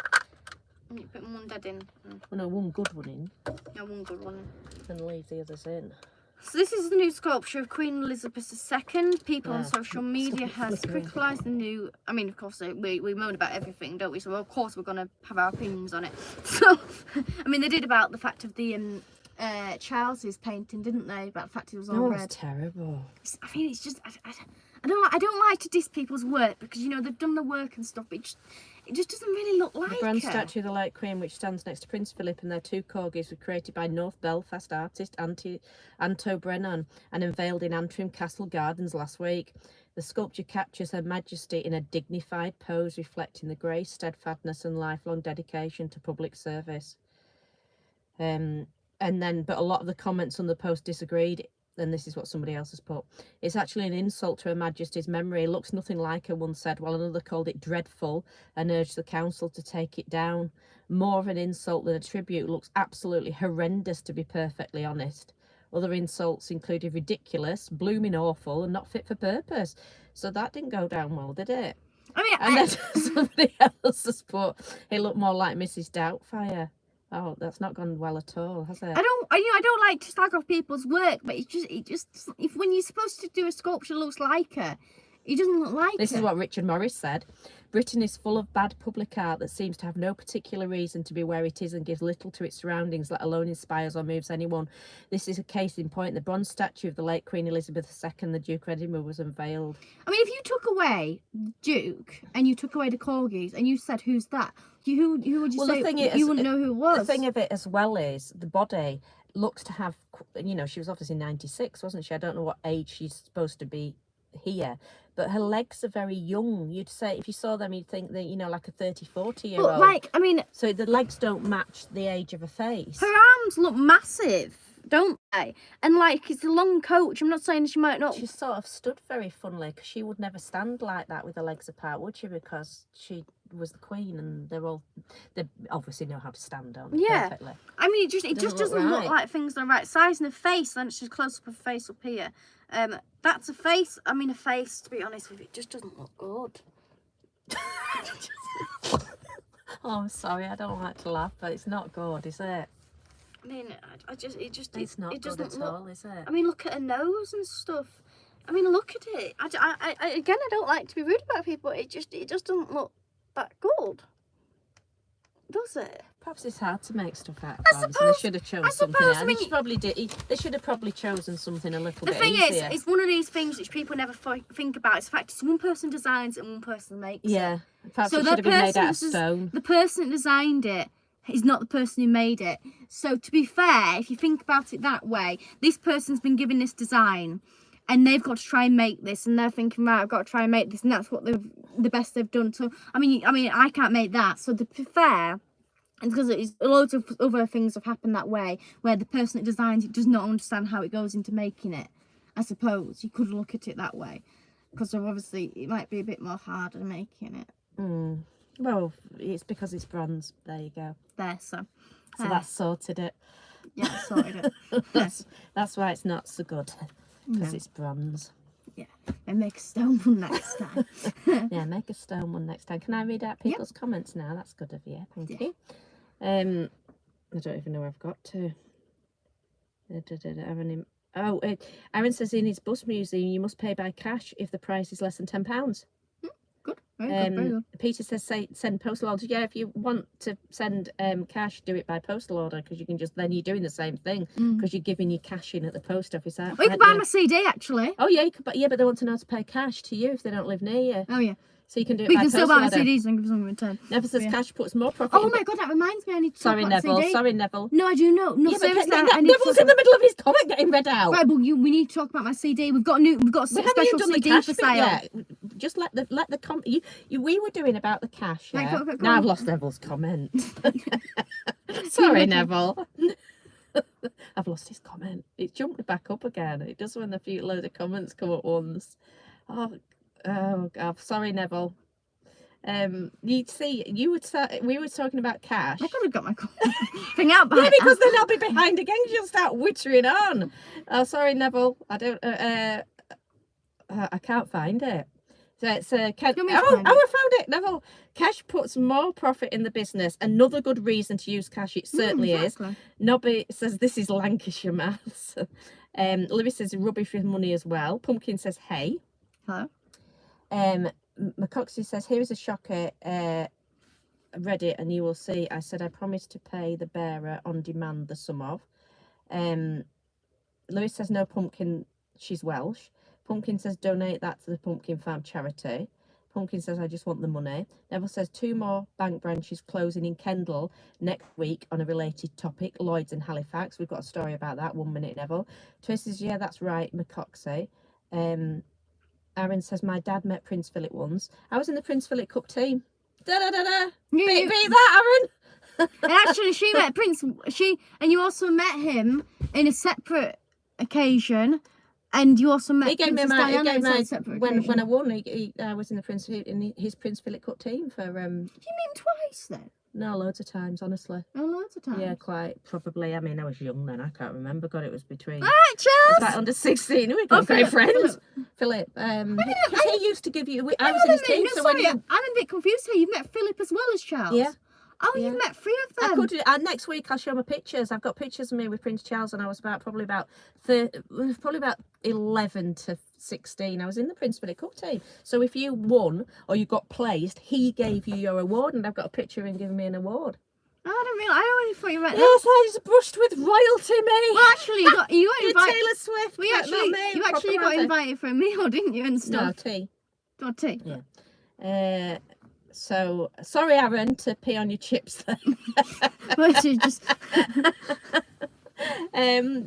[SPEAKER 1] You put one dead in.
[SPEAKER 2] Well, no, one good one in.
[SPEAKER 1] No, one good one.
[SPEAKER 2] And leave the others in.
[SPEAKER 1] So this is the new sculpture of Queen Elizabeth II. People on social media has criticised the new... I mean, of course, we moan about everything, don't we? So, of course, we're going to have our opinions on it. So, I mean, they did about the fact of the Charles's painting, didn't they? About the fact it was all red.
[SPEAKER 2] It's terrible.
[SPEAKER 1] I mean, it's just... I don't like to diss people's work because, they've done the work and stuff. It just doesn't really look like
[SPEAKER 2] The bronze
[SPEAKER 1] her.
[SPEAKER 2] statue of the late Queen, which stands next to Prince Philip and their 2 corgis, was created by North Belfast artist Anto Brennan and unveiled in Antrim Castle Gardens last week. The sculpture captures Her Majesty in a dignified pose, reflecting the grace, steadfastness, and lifelong dedication to public service. But a lot of the comments on the post disagreed. And this is what somebody else has put. It's actually an insult to Her Majesty's memory. It looks nothing like her, one said, while another called it dreadful and urged the council to take it down. More of an insult than a tribute. It looks absolutely horrendous, to be perfectly honest. Other insults included ridiculous, blooming awful, and not fit for purpose. So that didn't go down well, did it?
[SPEAKER 1] I mean,
[SPEAKER 2] And then somebody else has put, it looked more like Mrs. Doubtfire. Oh, that's not gone well at all, has it?
[SPEAKER 1] I don't like to slag off people's work, but it just if when you're supposed to do a sculpture that looks like her, it doesn't look like
[SPEAKER 2] This
[SPEAKER 1] her.
[SPEAKER 2] is what Richard Morris said. Britain is full of bad public art that seems to have no particular reason to be where it is and gives little to its surroundings, let alone inspires or moves anyone. This is a case in point. The bronze statue of the late Queen Elizabeth II, the Duke of Edinburgh, was unveiled.
[SPEAKER 1] I mean, if you took away the Duke and you took away the corgis and you said, "Who's that?" Who would you
[SPEAKER 2] Well,
[SPEAKER 1] say?
[SPEAKER 2] the thing is,
[SPEAKER 1] you wouldn't know who it was.
[SPEAKER 2] The thing of it as well is the body looks to have, she was obviously 96, wasn't she? I don't know what age she's supposed to be here, but her legs are very young. You'd say, if you saw them, you'd think that, like a 30, 40-year-old.
[SPEAKER 1] But like, I mean,
[SPEAKER 2] So the legs don't match the age of a face.
[SPEAKER 1] her arms look massive, don't they? And like, it's a long coat. I'm not saying she might not.
[SPEAKER 2] She sort of stood very funnily, because she would never stand like that with her legs apart, would she? Because she was the Queen, and they obviously know how to stand, don't they?
[SPEAKER 1] Yeah.
[SPEAKER 2] Perfectly.
[SPEAKER 1] I mean, it just doesn't look
[SPEAKER 2] right.
[SPEAKER 1] like things are the right size. And the face, then it's just close up of face up here. That's a face. I mean, a face, to be honest with you, it just doesn't look good.
[SPEAKER 2] Oh, I'm sorry, I don't like to laugh, but it's not good, is it?
[SPEAKER 1] I mean,
[SPEAKER 2] It's not
[SPEAKER 1] it
[SPEAKER 2] good
[SPEAKER 1] doesn't
[SPEAKER 2] at
[SPEAKER 1] look.
[SPEAKER 2] all, is it?
[SPEAKER 1] I mean, look at her nose and stuff. I mean, look at it. I don't like to be rude about people. It just doesn't look that good, does it?
[SPEAKER 2] Perhaps it's hard to make stuff out of
[SPEAKER 1] I
[SPEAKER 2] bronze, and
[SPEAKER 1] suppose-
[SPEAKER 2] they should have chosen
[SPEAKER 1] I
[SPEAKER 2] something
[SPEAKER 1] suppose,
[SPEAKER 2] else.
[SPEAKER 1] I mean,
[SPEAKER 2] They should have probably chosen something a little
[SPEAKER 1] The
[SPEAKER 2] bit
[SPEAKER 1] thing
[SPEAKER 2] easier.
[SPEAKER 1] is, it's one of these things which people never think about. It's the fact it's one person designs it and one person makes it.
[SPEAKER 2] Yeah, perhaps
[SPEAKER 1] So
[SPEAKER 2] it
[SPEAKER 1] the
[SPEAKER 2] should have been made out of
[SPEAKER 1] person
[SPEAKER 2] stone.
[SPEAKER 1] The person that designed it is not the person who made it. So to be fair, if you think about it that way, this person's been given this design and they've got to try and make this, and they're thinking, right, I've got to try and make this, and that's what the best they've done. So I mean I can't make that. So to be fair, and because loads of other things have happened that way, where the person that designs it does not understand how it goes into making it. I suppose you could look at it that way, because obviously it might be a bit more harder making it.
[SPEAKER 2] Well, it's because it's bronze. There you go.
[SPEAKER 1] There, so
[SPEAKER 2] That's sorted it.
[SPEAKER 1] yeah, sorted it.
[SPEAKER 2] That's why it's not so good, because
[SPEAKER 1] No.
[SPEAKER 2] it's bronze.
[SPEAKER 1] Yeah, and make a stone one next time.
[SPEAKER 2] Yeah, make a stone one next time. Can I read out people's comments now? That's good of you. Thank you. I don't even know where I've got to. Aaron says in his bus museum you must pay by cash if the price is less than £10.
[SPEAKER 1] Good, very good.
[SPEAKER 2] Peter says send postal order. Yeah, if you want to send cash, do it by postal order, because you can then you're doing the same thing, because you're giving your cash in at the post office.
[SPEAKER 1] Oh, you can buy my CD actually.
[SPEAKER 2] Oh yeah, but they want to know how to pay cash to you if they don't live near you.
[SPEAKER 1] Oh yeah,
[SPEAKER 2] So you can do it
[SPEAKER 1] but you
[SPEAKER 2] by
[SPEAKER 1] can still
[SPEAKER 2] postal
[SPEAKER 1] buy my
[SPEAKER 2] order.
[SPEAKER 1] CDs and give them in return.
[SPEAKER 2] Never says
[SPEAKER 1] Yeah.
[SPEAKER 2] cash puts more profit.
[SPEAKER 1] Oh my god, that reminds me. I need to talk
[SPEAKER 2] Sorry,
[SPEAKER 1] about
[SPEAKER 2] Neville.
[SPEAKER 1] CD.
[SPEAKER 2] Sorry, Neville.
[SPEAKER 1] No, I do know. No,
[SPEAKER 2] Yeah, but
[SPEAKER 1] seriously, I need to
[SPEAKER 2] Neville's
[SPEAKER 1] talk
[SPEAKER 2] in the middle of his comment getting read out.
[SPEAKER 1] Right, but we need to talk about my CD. We've got a
[SPEAKER 2] We
[SPEAKER 1] special
[SPEAKER 2] haven't even done the
[SPEAKER 1] CD
[SPEAKER 2] cash
[SPEAKER 1] for
[SPEAKER 2] bit
[SPEAKER 1] sale.
[SPEAKER 2] yet. Just let the we were doing about the cash.
[SPEAKER 1] Right,
[SPEAKER 2] Yeah.
[SPEAKER 1] go
[SPEAKER 2] Now
[SPEAKER 1] on.
[SPEAKER 2] I've lost Neville's comment. Sorry, Neville. I've lost his comment. It jumped back up again. It does when a load of comments come at once. Oh God. Sorry, Neville. You'd see, we were talking about cash.
[SPEAKER 1] I could have got my thing out.
[SPEAKER 2] Yeah, because then I'll be behind again. She'll start wittering on. Oh, sorry, Neville. I don't. I can't find it. So it's
[SPEAKER 1] You want me to
[SPEAKER 2] I
[SPEAKER 1] find
[SPEAKER 2] found it, Neville. Cash puts more profit in the business. Another good reason to use cash. It certainly is. Nobby says this is Lancashire maths. Lewis says rubbish with money as well. Pumpkin says hey.
[SPEAKER 1] Hello.
[SPEAKER 2] McCoxie says here is a shocker. Read it and you will see. I said I promised to pay the bearer on demand the sum of. Lewis says no, Pumpkin, she's Welsh. Pumpkin says donate that to the Pumpkin Farm charity. Pumpkin says, I just want the money. Neville says 2 more bank branches closing in Kendal next week on a related topic, Lloyd's and Halifax. We've got a story about that. 1 minute, Neville. Tracy says, yeah, that's right, McCoxey. Aaron says, my dad met Prince Philip once. I was in the Prince Philip Cup team. Da-da-da-da. Beat that, Aaron.
[SPEAKER 1] And actually, she met Prince. And you also met him in a separate occasion. And you also met
[SPEAKER 2] He gave me
[SPEAKER 1] Princess
[SPEAKER 2] my,
[SPEAKER 1] Diana
[SPEAKER 2] he gave
[SPEAKER 1] on a
[SPEAKER 2] my
[SPEAKER 1] separate
[SPEAKER 2] when
[SPEAKER 1] occasion.
[SPEAKER 2] I won. I was in his Prince Philip Cup team for
[SPEAKER 1] Did you meet him twice then?
[SPEAKER 2] no, loads of times, honestly.
[SPEAKER 1] Oh, loads of times.
[SPEAKER 2] Yeah, quite probably. I mean, I was young then. I can't remember. God, it was between.
[SPEAKER 1] All right,
[SPEAKER 2] It was
[SPEAKER 1] Charles.
[SPEAKER 2] like under 16. We got great
[SPEAKER 1] Philip,
[SPEAKER 2] friends. Philip. He used to give you. I was in his team, so
[SPEAKER 1] sorry,
[SPEAKER 2] when you.
[SPEAKER 1] I'm a bit confused here. You've met Philip as well as Charles.
[SPEAKER 2] Yeah.
[SPEAKER 1] Oh,
[SPEAKER 2] Yeah.
[SPEAKER 1] you've met 3 of them.
[SPEAKER 2] I could. Next week I'll show my pictures. I've got pictures of me with Prince Charles, and I was probably about 11 to 16. I was in the Prince Philip Cup team. So if you won or you got placed, he gave you your award, and I've got a picture of him giving me an award.
[SPEAKER 1] Oh, I don't really. I only thought you met.
[SPEAKER 2] Yes, I was brushed with royalty, me.
[SPEAKER 1] Well, actually, you got
[SPEAKER 2] You're
[SPEAKER 1] invited.
[SPEAKER 2] Taylor Swift.
[SPEAKER 1] You
[SPEAKER 2] but not me,
[SPEAKER 1] actually
[SPEAKER 2] proper
[SPEAKER 1] got
[SPEAKER 2] royalty.
[SPEAKER 1] invited for a meal, didn't you, and
[SPEAKER 2] No,
[SPEAKER 1] stuff?
[SPEAKER 2] tea.
[SPEAKER 1] Or tea.
[SPEAKER 2] Yeah. So sorry, Aaron, to pee on your chips there.
[SPEAKER 1] But you just.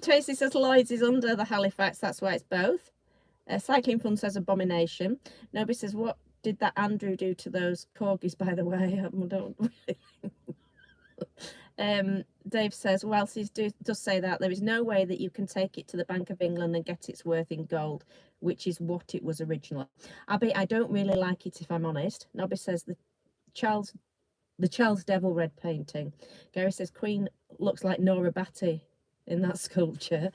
[SPEAKER 2] Tracy says Lloyd's is under the Halifax. That's why it's both. Cycling Fun says abomination. Nobody says what did that Andrew do to those corgis, by the way. I don't really. Dave says, well, does say that there is no way that you can take it to the Bank of England and get its worth in gold, which is what it was originally. Abby, I don't really like it, if I'm honest. Nobby says the Charles Devil red painting. Gary says Queen looks like Nora Batty in that sculpture.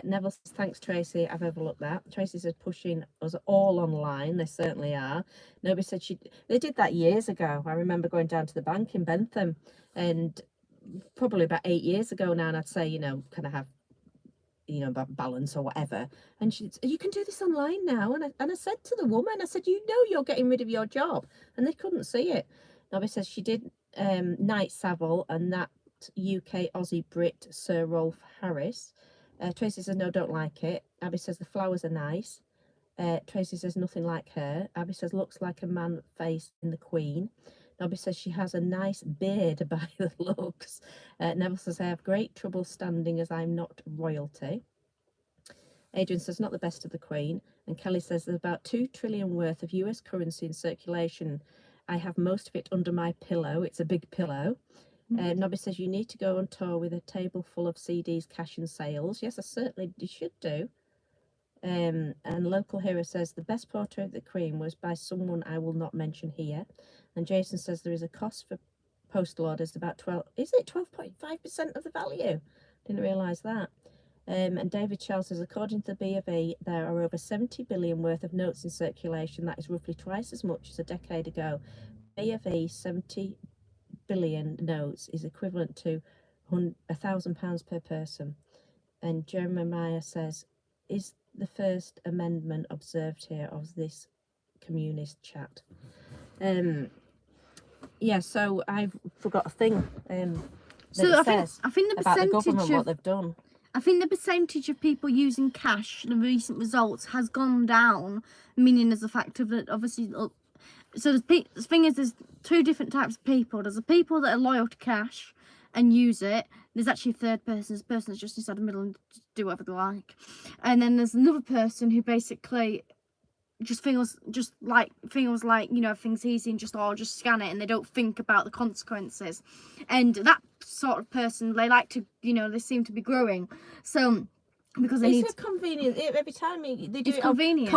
[SPEAKER 2] Neville says, thanks, Tracy. I've overlooked that. Tracy says, pushing us all online. They certainly are. Nobody said they did that years ago. I remember going down to the bank in Bentham, and probably about 8 years ago now, and I'd say, kind of have, about balance or whatever. And she said, you can do this online now. And I said to the woman, I said, you're getting rid of your job. And they couldn't see it. Nobby says she did Knight Savile and that UK Aussie Brit Sir Rolf Harris. Tracy says, no, don't like it. Abby says, the flowers are nice. Tracy says, nothing like her. Abby says, looks like a man face in the Queen. Nobby says, she has a nice beard by the looks. Neville says, I have great trouble standing as I'm not royalty. Adrian says, not the best of the Queen. And Kelly says, there's about 2 trillion worth of US currency in circulation. I have most of it under my pillow. It's a big pillow. Nobby says, you need to go on tour with a table full of CDs, cash and sales. Yes, I certainly should do. And Local Hero says, the best portrait of the Queen was by someone I will not mention here. And Jason says, there is a cost for postal orders about 12.5% of the value? Didn't realise that. And David Charles says, according to the B of E, there are over 70 billion worth of notes in circulation. That is roughly twice as much as a decade ago. B of E, 70 billion notes is equivalent to £1,000 per person. And Jeremiah says, is the First Amendment observed here of this communist chat? Yeah, so I've forgot a thing.
[SPEAKER 1] So I think the
[SPEAKER 2] about the government,
[SPEAKER 1] percentage
[SPEAKER 2] what
[SPEAKER 1] of
[SPEAKER 2] they've done.
[SPEAKER 1] I think the percentage of people using cash, the recent results has gone down, meaning as a fact of that obviously. So the thing is, there's 2 different types of people. There's the people that are loyal to cash and use it. There's actually a third person. This person that's just inside the middle and do whatever they like. And then there's another person who basically just feels like everything's easy and just scan it, and they don't think about the consequences. And that sort of person, they like to, they seem to be growing. So because they need
[SPEAKER 2] convenience every time they do
[SPEAKER 1] it's
[SPEAKER 2] it.
[SPEAKER 1] convenient.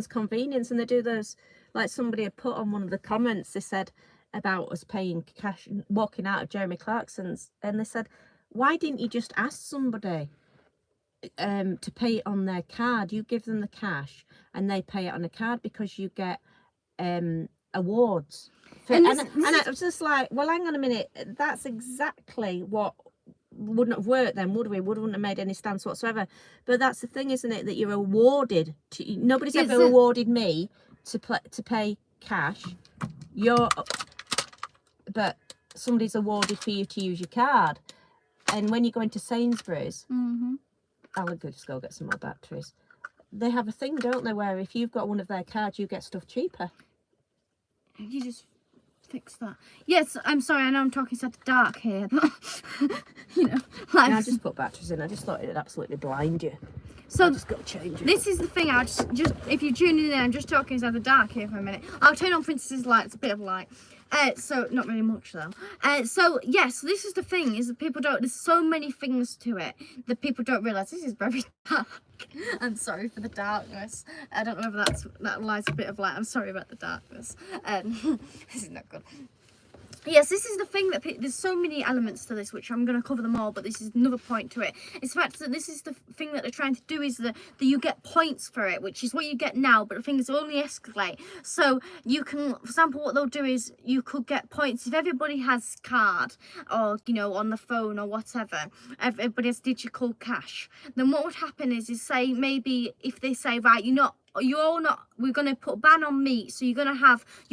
[SPEAKER 2] Convenience, and they do those. Like somebody had put on one of the comments, they said about us paying cash, walking out of Jeremy Clarkson's, and they said, why didn't you just ask somebody to pay it on their card? You give them the cash and they pay it on a card because you get awards. And I was just like, well, hang on a minute, that's exactly what wouldn't have worked then, would we? Wouldn't have made any stance whatsoever. But that's the thing, isn't it, that you're awarded to. Nobody's ever awarded me to pay cash. But somebody's awarded for you to use your card. And when you go into Sainsbury's, I'll just go get some more batteries. They have a thing, don't they, where if you've got one of their cards, you get stuff cheaper.
[SPEAKER 1] You just fix that. Yes, I'm sorry. I know I'm talking so dark here, but you know, like
[SPEAKER 2] I just put batteries in. I just thought it'd absolutely blind you.
[SPEAKER 1] so.
[SPEAKER 2] I just got to change it.
[SPEAKER 1] This is the thing. I just if you're tuning in, I'm just talking inside the dark here for a minute. I'll turn on Princess's lights, a bit of light. So not really much though. So yes, this is the thing, is that people don't. There's so many things to it that people don't realise. This is very dark. I'm sorry for the darkness. I don't know if that lights a bit of light. I'm sorry about the darkness. This is not good. Yes, this is the thing that there's so many elements to this, which I'm going to cover them all, but this is another point to it. It's the fact that this is the thing that they're trying to do, is that you get points for it, which is what you get now, but the thing is only escalate. So you can, for example, what they'll do is you could get points if everybody has card, or, you know, on the phone or whatever, everybody has digital cash. Then what would happen is say, maybe if they say, right, we're going to put a ban on meat, so you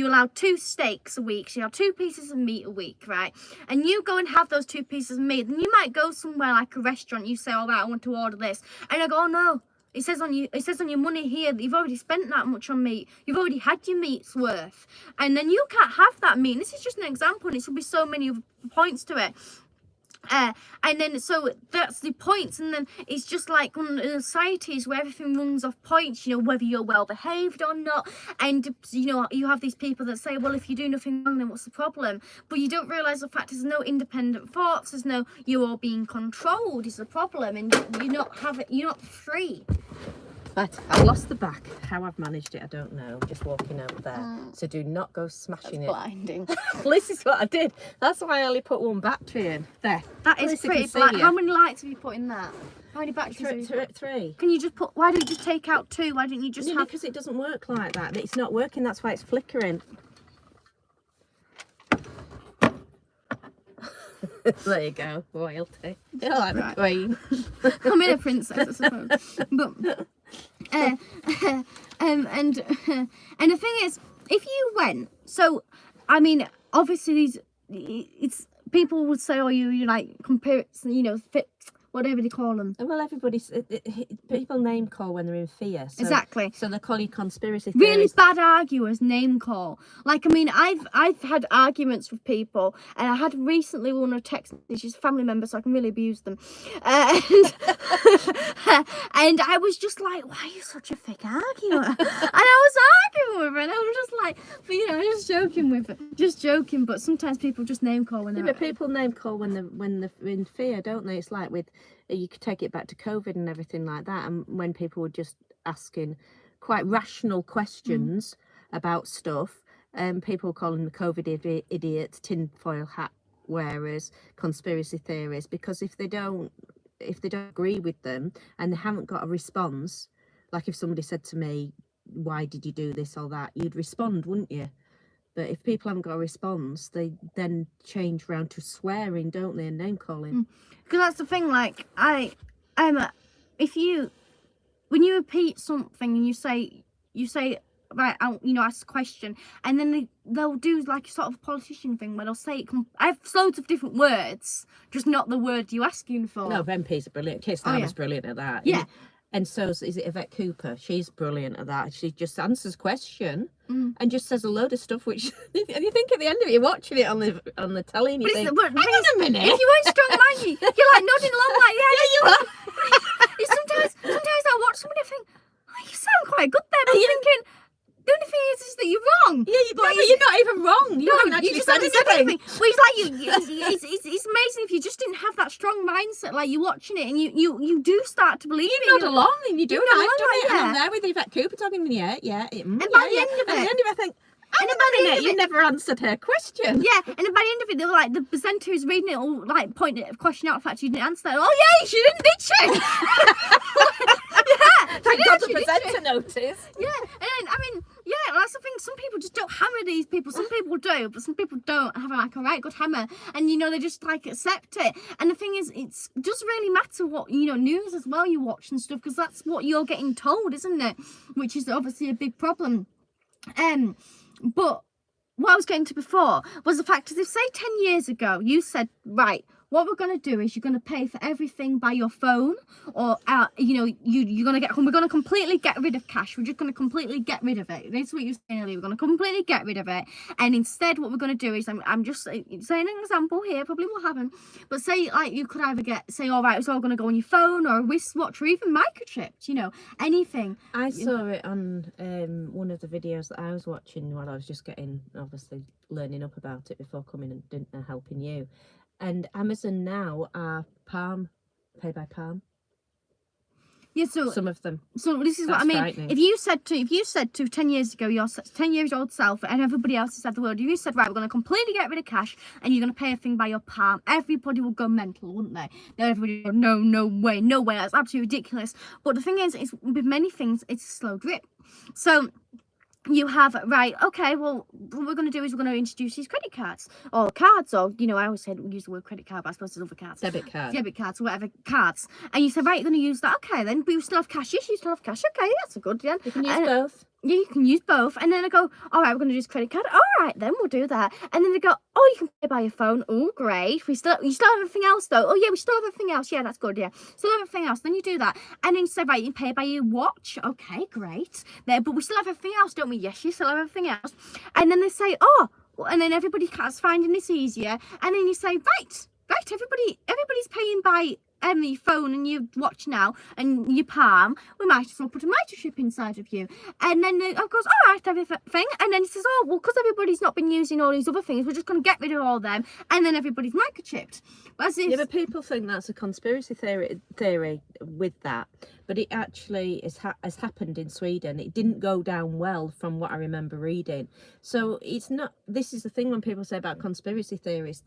[SPEAKER 1] allow 2 steaks a week, so you have 2 pieces of meat a week, right? And you go and have those 2 pieces of meat, and you might go somewhere like a restaurant, you say, all right, I want to order this, and I go, oh no, it says on your money here that you've already spent that much on meat, you've already had your meat's worth, and then you can't have that meat. And this is just an example, and it should be so many points to it. And then so that's the points, and then it's just like one of the societies where everything runs off points, you know, whether you're well behaved or not. And you know, you have these people that say, well, if you do nothing wrong, then what's the problem? But you don't realise the fact there's no independent thoughts, there's no, you're all being controlled is the problem, and you're not free.
[SPEAKER 2] But I lost the back. How I've managed it, I don't know. Just walking out there. So do not go smashing it.
[SPEAKER 1] Blinding.
[SPEAKER 2] Well, this is what I did. That's why I only put 1 battery in. There.
[SPEAKER 1] That is pretty black. How many lights have you put in that? How many batteries?
[SPEAKER 2] 3.
[SPEAKER 1] Can you just put? Why don't you just take out 2? Why don't you just have?
[SPEAKER 2] Because it doesn't work like that. It's not working. That's why it's flickering. There you go. Royalty. You're like the Queen.
[SPEAKER 1] I'm in a princess, I suppose. But and the thing is, if you went, so I mean, obviously it's people would say, oh, you like compare it, you know, fit, whatever they call them.
[SPEAKER 2] Well, everybody's people name call when they're in fear. So,
[SPEAKER 1] exactly.
[SPEAKER 2] So they call you conspiracy
[SPEAKER 1] theories. Really bad arguers name call. Like, I mean, I've had arguments with people, and I had recently one of text. She's a family member, so I can really abuse them. And and I was just like, why are you such a thick arguer? And I was arguing with her, and I was just like, but you know, just joking with her, just joking. But sometimes people just name call when they're.
[SPEAKER 2] Yeah, but people name call when they're in fear, don't they? It's like with. You could take it back to COVID and everything like that, and when people were just asking quite rational questions about stuff, people were calling the COVID idiots, tinfoil hat wearers, conspiracy theories, because if they don't agree with them and they haven't got a response, like if somebody said to me, why did you do this or that, you'd respond, wouldn't you? But if people haven't got a response, they then change round to swearing, don't they, and name calling.
[SPEAKER 1] Because that's the thing, like, if you, when you repeat something and you say, right, you know, ask a question, and then they'll do like a sort of politician thing where they'll say, I have loads of different words, just not the word you're asking for.
[SPEAKER 2] No, MPs are brilliant. Keir Starmer's brilliant at that.
[SPEAKER 1] Yeah.
[SPEAKER 2] And so is it Yvette Cooper? She's brilliant at that. She just answers question and just says a load of stuff, which and you think at the end of it, you're watching it on the telly, and you think, hang on a minute.
[SPEAKER 1] If you weren't strong minded, you're like nodding along like, yeah,
[SPEAKER 2] you are.
[SPEAKER 1] sometimes I watch somebody and think, oh, you sound quite good there, but you're thinking, the only thing is that you're wrong.
[SPEAKER 2] Yeah, but you're not even wrong. You haven't actually said anything.
[SPEAKER 1] Well, it's like it's amazing if you just didn't have that strong mindset. Like, you're watching it and you do start to believe it.
[SPEAKER 2] You nod along and you do. And I've done it.
[SPEAKER 1] Yeah.
[SPEAKER 2] And I'm there with Yvette Cooper talking to me. Yeah.
[SPEAKER 1] And by the end of it,
[SPEAKER 2] I think, hang on a minute, you never answered her question.
[SPEAKER 1] Yeah, and then by the end of it, they were like, the presenter who's reading it all like pointing a question out the fact you didn't answer that. Oh yeah, she didn't, did she? Yeah,
[SPEAKER 2] thank God the presenter noticed.
[SPEAKER 1] Yeah, and I mean, yeah, that's the thing. Some people just don't hammer these people. Some people do, but some people don't have like a right good hammer, and you know, they just like accept it. And the thing is, it does really matter what, you know, news as well you watch and stuff, because that's what you're getting told, isn't it? Which is obviously a big problem. But what I was getting to before was the fact is, if say 10 years ago you said, right, what we're going to do is you're going to pay for everything by your phone, or you're going to get home. We're going to completely get rid of cash. We're just going to completely get rid of it. That's what you were saying earlier. We're going to completely get rid of it, and instead what we're going to do is, I'm just saying an example here, probably will happen, but say like you could either say, all right, it's all going to go on your phone or a wristwatch or even microchipped, anything.
[SPEAKER 2] I saw it on one of the videos that I was watching while I was just obviously learning up about it before coming and helping you. And Amazon now are pay by palm.
[SPEAKER 1] Yeah, so
[SPEAKER 2] some of them.
[SPEAKER 1] So this is what I mean. If you said to 10 years ago, your 10 years old self, and everybody else inside the world, if you said, right, we're going to completely get rid of cash and you're going to pay a thing by your palm, everybody would go mental, wouldn't they? Then everybody would go, no way, that's absolutely ridiculous. But the thing is with many things, it's a slow drip. So you have, right, okay, well, what we're going to do is we're going to introduce these credit cards or cards, or I always said use the word credit card, but I suppose there's other cards, debit cards, whatever cards, and you say, right, you're going to use that, okay, then, but you still have cash. Yes, you still have cash. Okay, that's a good one.
[SPEAKER 2] You can use both.
[SPEAKER 1] Yeah, you can use both. And then I go, all right, we're going to use credit card. All right, then we'll do that. And then they go, oh, you can pay by your phone. Oh, great. You still have everything else, though. Oh, yeah, we still have everything else. Yeah, that's good, yeah. Still have everything else. Then you do that. And then you say, right, you can pay by your watch. Okay, great. There, but we still have everything else, don't we? Yes, you still have everything else. And then they say, oh, and then everybody starts finding this easier. And then you say, right, everybody's paying by your phone and your watch now and your palm. We might as well put a microchip inside of you. And then of course, all right, everything. And then he says, oh, well, because everybody's not been using all these other things, we're just going to get rid of all them. And then everybody's microchipped. But
[SPEAKER 2] people think that's a conspiracy theory with that. But it actually has happened in Sweden. It didn't go down well from what I remember reading. So it's not, this is the thing when people say about conspiracy theories,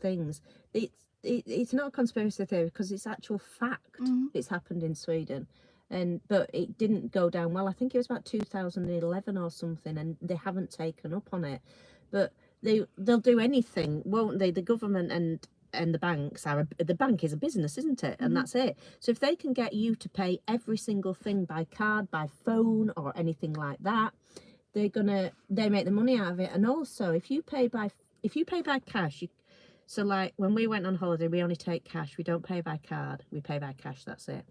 [SPEAKER 2] it's not a conspiracy theory because it's actual fact. It's happened in Sweden, but it didn't go down well. I think it was about 2011 or something, and they haven't taken up on it. But they'll do anything, won't they? The government and the banks the bank is a business, isn't it? And that's it. So if they can get you to pay every single thing by card, by phone, or anything like that, they make the money out of it. And also, if you pay by cash, so like when we went on holiday, we only take cash. We don't pay by card. We pay by cash. That's it.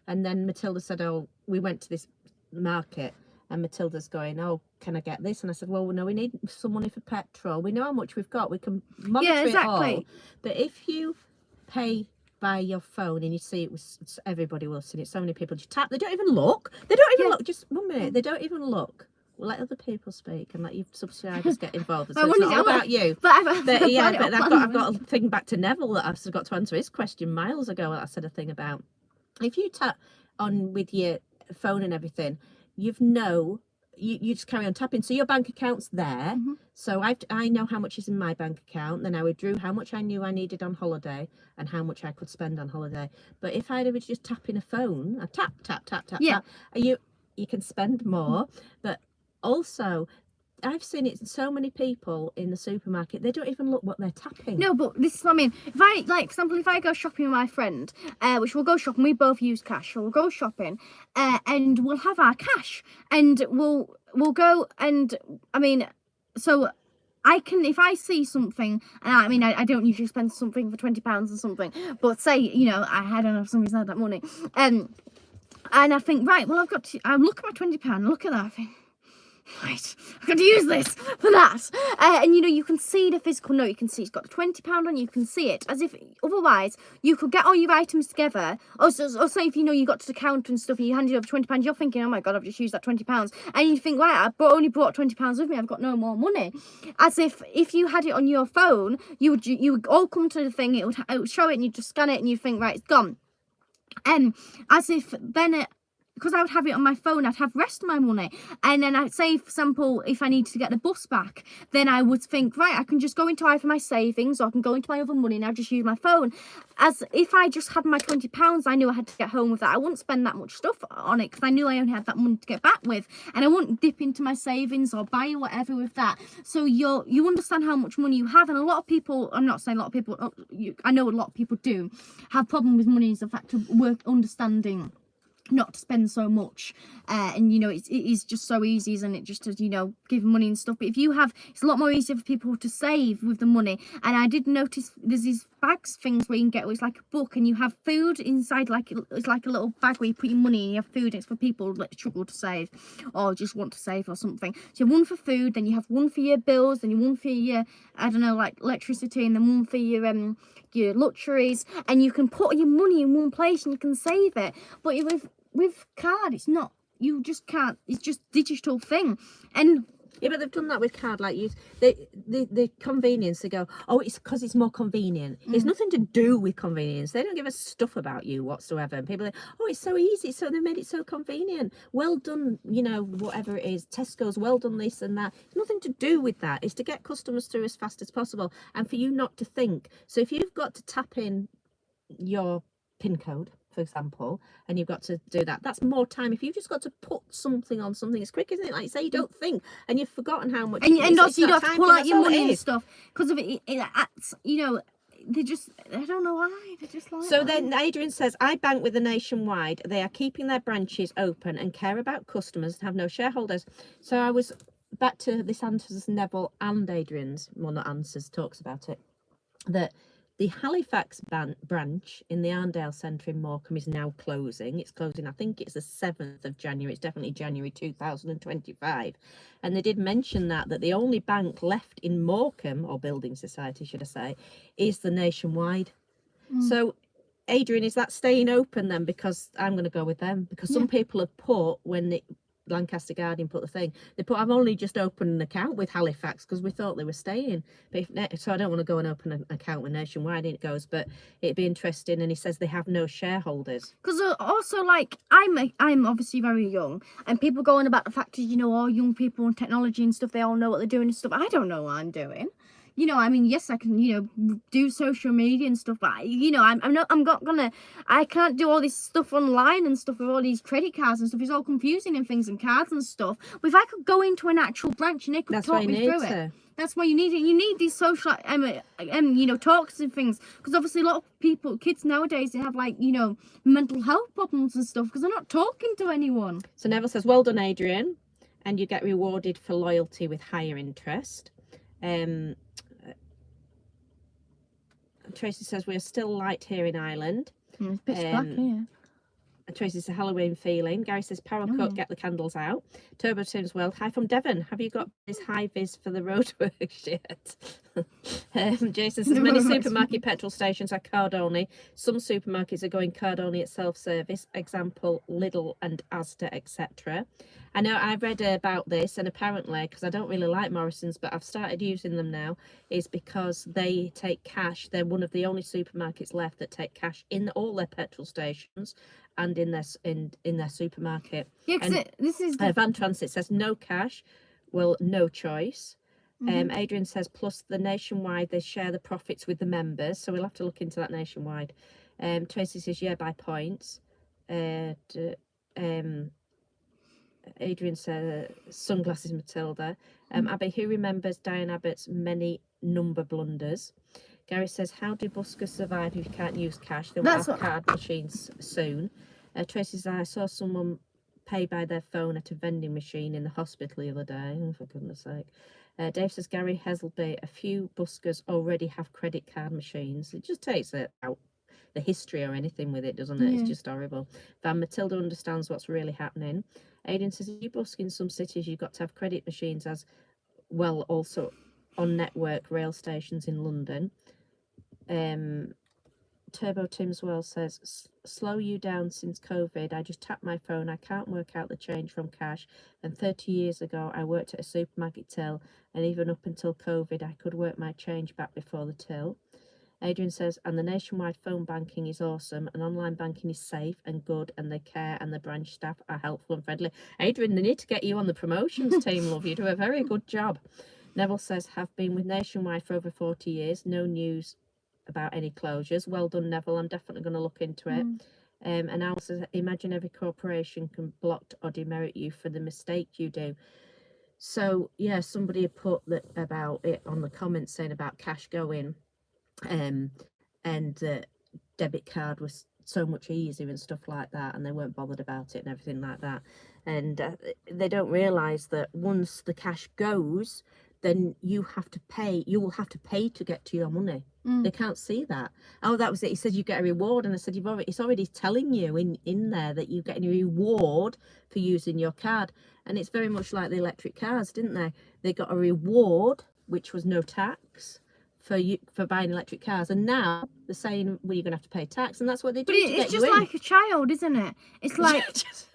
[SPEAKER 2] And then Matilda said, oh, we went to this market and Matilda's going, oh, can I get this? And I said, well, no, we need some money for petrol. We know how much we've got. We can monitor it all. But if you pay by your phone and you see it was, everybody will see it. So many people just tap. They don't even look. Look. Just 1 minute. They don't even look. Let other people speak and let you subscribers get involved. So it's not about you. But I've got a thing back to Neville that I've got to answer his question miles ago. I said a thing about if you tap on with your phone and everything, you just carry on tapping. So your bank account's there. So I know how much is in my bank account. Then I withdrew how much I knew I needed on holiday and how much I could spend on holiday. But if I was just tapping a phone, I tap, you can spend more, but also I've seen it, so many people in the supermarket, they don't even look what they're tapping.
[SPEAKER 1] No, but this is what I mean. If I, like, example, if I go shopping with my friend, which we'll go shopping, we both use cash, so we'll go shopping, and we'll have our cash, and we'll go, and I mean, so I can, if I see something, and I don't usually spend something for £20 or something, but say, I don't know, for some reason I had that money, and I think, right, well, I look at my £20, look at that, I think, right, I've got to use this for that. And you can see the physical note, you can see it's got the £20 on, you can see it, as if otherwise you could get all your items together. Or say if you got to the counter and stuff and you handed over £20, you're thinking, oh my god, I've just used that £20. And you think, right, I only brought £20 with me, I've got no more money. As if you had it on your phone, you would all come to the thing, it would show it and you just scan it and you think, right, it's gone. As if then because I would have it on my phone, I'd have the rest of my money. And then I'd say, for example, if I need to get the bus back, then I would think, right, I can just go into either my savings or I can go into my other money and I'll just use my phone. As if I just had my £20, I knew I had to get home with that. I wouldn't spend that much stuff on it because I knew I only had that money to get back with. And I wouldn't dip into my savings or buy whatever with that. So you understand how much money you have. And a lot of people, I'm not saying a lot of people, I know a lot of people do have problem with money as a fact of understanding not to spend so much, and you know it is just so easy, isn't it, just to, you know, give money and stuff. But if you have, it's a lot more easier for people to save with the money. And I did notice there's these bags things where you can get, it's like a book and you have food inside, like it's like a little bag where you put your money and you have food. It's for people that struggle to save or just want to save or something. So you have one for food, then you have one for your bills, then you one for your, I don't know, like electricity, and then one for your luxuries, and you can put your money in one place and you can save it. But with card, it's not, you just can't, it's just digital thing. And
[SPEAKER 2] yeah, but they've done that with card, like the convenience. They go, oh, it's because it's more convenient. It's nothing to do with convenience. They don't give a stuff about you whatsoever. And people are, oh, it's so easy, so they made it so convenient. Well done, you know, whatever it is. Tesco's, well done this and that. It's nothing to do with that. It's to get customers through as fast as possible, and for you not to think. So if you've got to tap in your PIN code, for example, and you've got to do that, that's more time. If you've just got to put something on something, it's quick, isn't it? Like you say, you don't think, and you've forgotten how much.
[SPEAKER 1] And also you don't have to pull out your money and
[SPEAKER 2] is.
[SPEAKER 1] stuff because of it. You know, they just, I don't know why, they just like
[SPEAKER 2] So
[SPEAKER 1] that.
[SPEAKER 2] then Adrian says, I bank with the Nationwide. They are keeping their branches open and care about customers and have no shareholders. So I was back to this answers Neville and Adrian's, well, not answers, talks about it, that the Halifax branch in the Arndale Centre in Morecambe is now closing. It's closing, I think it's the 7th of January. It's definitely January 2025. And they did mention that the only bank left in Morecambe, or building society, should I say, is the Nationwide. So, Adrian, is that staying open then? Because I'm going to go with them. Because some people have put, when the Lancaster Guardian put the thing, they put, I've only just opened an account with Halifax because we thought they were staying. But so I don't want to go and open an account with Nationwide, it goes, but it'd be interesting. And he says they have no shareholders.
[SPEAKER 1] Because also, like, I'm obviously very young, and people going about the fact that, you know, all young people and technology and stuff, they all know what they're doing and stuff. I don't know what I'm doing. You know, I mean, yes, I can, you know, do social media and stuff, but, you know, I'm not gonna, I can't do all this stuff online and stuff with all these credit cards and stuff. It's all confusing and things and cards and stuff. But if I could go into an actual branch and they could talk me through it. That's why you need it. You need these social, you know, talks and things. Because obviously a lot of people, kids nowadays, they have, like, you know, mental health problems and stuff because they're not talking to anyone.
[SPEAKER 2] So Neville says, well done, Adrian. And you get rewarded for loyalty with higher interest. Tracy says, we're still light here in Ireland.
[SPEAKER 1] It's pitch black here.
[SPEAKER 2] Tracy says, Halloween feeling. Gary says, power cut, get the candles out. Turbo Tim's World, hi from Devon. Have you got this high vis for the roadworks yet? Jason says, many supermarket petrol stations are card only. Some supermarkets are going card only at self-service. Example, Lidl and Asda, etc. I know I've read about this, and apparently, because I don't really like Morrison's, but I've started using them now, is because they take cash. They're one of the only supermarkets left that take cash in all their petrol stations and in their supermarket.
[SPEAKER 1] Yeah, because this is
[SPEAKER 2] Van Transit says no cash, well, no choice. Adrian says plus the Nationwide, they share the profits with the members, so we'll have to look into that Nationwide. Tracy says yeah, by points. Adrian says sunglasses Matilda. Abby, who remembers Diane Abbott's many number blunders? Gary says, how do buskers survive if you can't use cash? They will have card machines soon. Tracy says, I saw someone pay by their phone at a vending machine in the hospital the other day. Oh, for goodness sake. Dave says, Gary Heselby, a few buskers already have credit card machines. It just takes it out the history or anything with it, doesn't it? It's just horrible. Van Matilda understands what's really happening. Aidan says, if you busk in some cities, you've got to have credit machines as well, also on network rail stations in London. Turbo Tim's World says, slow you down since COVID. I just tap my phone. I can't work out the change from cash. And 30 years ago, I worked at a supermarket till, and even up until COVID, I could work my change back before the till. Adrian says, and the Nationwide phone banking is awesome, and online banking is safe and good, and they care, and the branch staff are helpful and friendly. Adrian, they need to get you on the promotions team, love. You do a very good job. Neville says, have been with Nationwide for over 40 years. No news about any closures. Well done, Neville. I'm definitely going to look into it. And Al says, imagine every corporation can block or demerit you for the mistake you do. So, yeah, somebody had put that about it on the comments saying about cash going. And the debit card was so much easier and stuff like that, and they weren't bothered about it and everything like that. And they don't realise that once the cash goes, then you will have to pay to get to your money. They can't see that. Oh, that was it. He said you get a reward, and I said it's already telling you in there that you get a reward for using your card. And it's very much like the electric cars, didn't they? They got a reward, which was no tax for buying electric cars, and now they're saying, well, you're gonna have to pay tax, and that's what they do.
[SPEAKER 1] But it's just like a child, isn't it? It's like,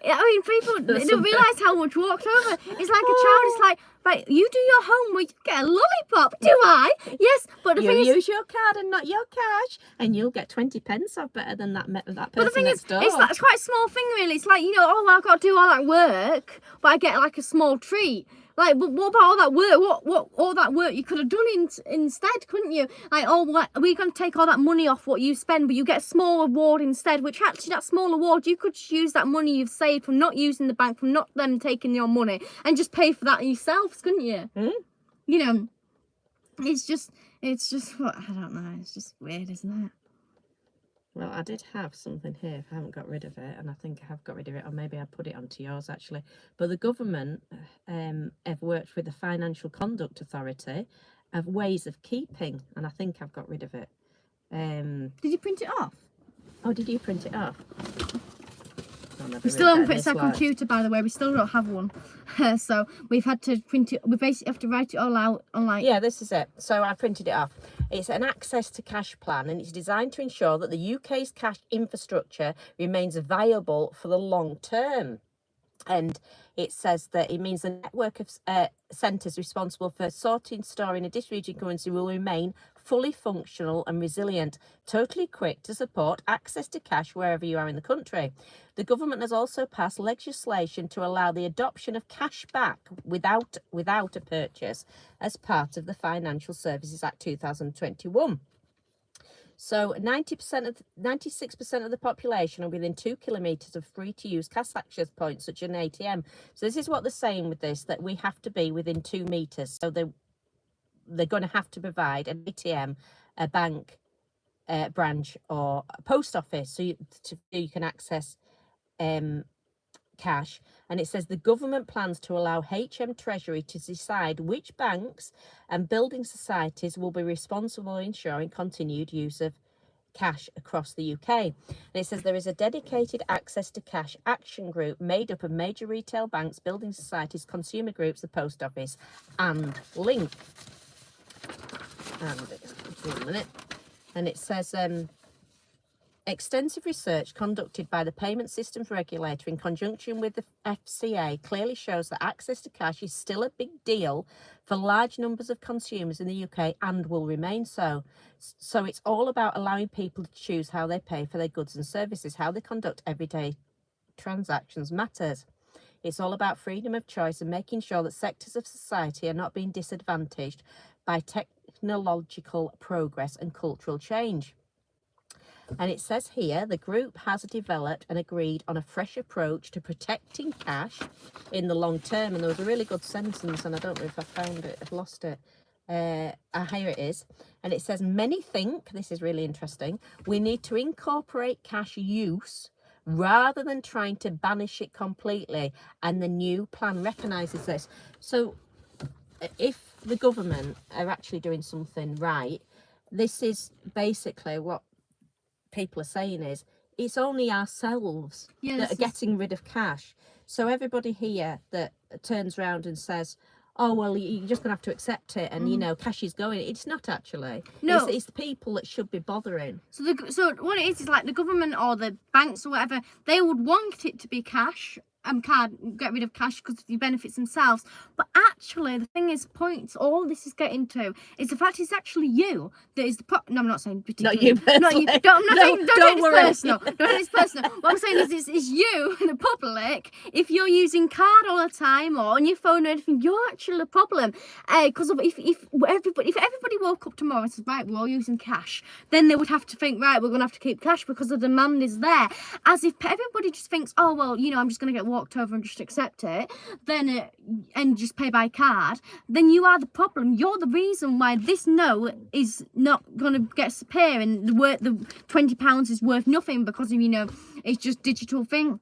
[SPEAKER 1] I mean, people they don't realise how much walked over. It's like a child. It's like, right, you do your homework, you get a lollipop. Do I? Yes, but the thing is,
[SPEAKER 2] use your card and not your cash, and you'll get 20p off better than that person.
[SPEAKER 1] but the thing is,
[SPEAKER 2] next door.
[SPEAKER 1] it's quite a small thing, really. It's like, oh, well, I've got to do all that work, but I get like a small treat. Like, but what about all that work? What all that work you could have done instead, couldn't you? Like, oh, we're going to take all that money off what you spend, but you get a small reward instead, which actually that small reward, you could just use that money you've saved from not using the bank, from not them taking your money, and just pay for that yourselves, couldn't you? You know, it's just, what, I don't know, it's just weird, isn't it?
[SPEAKER 2] Well, I did have something here, if I haven't got rid of it, and I think I have got rid of it, or maybe I put it onto yours actually. But the government have worked with the Financial Conduct Authority of ways of keeping, and I think I've got rid of it.
[SPEAKER 1] Did you print it off?
[SPEAKER 2] Oh, did you print it off?
[SPEAKER 1] We still haven't fixed our computer, by the way. We still don't have one. So we've had to print it. We basically have to write it all out online.
[SPEAKER 2] Yeah, this is it. So I printed it off. It's an access to cash plan, and it's designed to ensure that the UK's cash infrastructure remains viable for the long term. And it says that it means the network of centres responsible for sorting, storing and distributing currency will remain fully functional and resilient, totally equipped to support access to cash wherever you are in the country. The government has also passed legislation to allow the adoption of cash back without a purchase as part of the Financial Services Act 2021. So 96% of the population are within 2 kilometres of free-to-use cash access points such as an ATM. So this is what they're saying with this, that we have to be within 2 metres. So they're going to have to provide an ATM, a bank, branch or a post office so you can access cash. And it says the government plans to allow HM Treasury to decide which banks and building societies will be responsible for ensuring continued use of cash across the UK. And it says there is a dedicated access to cash action group made up of major retail banks, building societies, consumer groups, the post office and Link. And one minute. And it says extensive research conducted by the Payment Systems Regulator in conjunction with the FCA clearly shows that access to cash is still a big deal for large numbers of consumers in the UK and will remain so. So it's all about allowing people to choose how they pay for their goods and services, how they conduct everyday transactions matters. It's all about freedom of choice and making sure that sectors of society are not being disadvantaged by technological progress and cultural change. And it says here, the group has developed and agreed on a fresh approach to protecting cash in the long term. And there was a really good sentence, and I don't know if I found it, I've lost it. Here it is. And it says, many think, this is really interesting, we need to incorporate cash use rather than trying to banish it completely. And the new plan recognises this. So if the government are actually doing something right, this is basically what people are saying is it's only ourselves that are getting rid of cash. So everybody here that turns around and says, oh, well, you're just going to have to accept it and, you know, cash is going. It's not actually. No. It's the people that should be bothering.
[SPEAKER 1] So what it is like the government or the banks or whatever, they would want it to be cash. Get rid of cash because of the benefits themselves, but actually the thing is, all this is getting to is the fact it's actually you that is the no, I'm not saying particularly.
[SPEAKER 2] Not you personally.
[SPEAKER 1] Not you. Don't
[SPEAKER 2] worry.
[SPEAKER 1] Personal. Don't take this personal. What I'm saying is it's you, the public. If you're using card all the time or on your phone or anything, you're actually the problem. Because if everybody woke up tomorrow and said, right, we're all using cash, then they would have to think, right, we're going to have to keep cash because the demand is there. As if everybody just thinks, oh well, you know, I'm just going to get walked over and just accept it, then and just pay by card, then you are the problem. You're the reason why this note is not going to get disappear, and the £20 is worth nothing because of, it's just digital thing.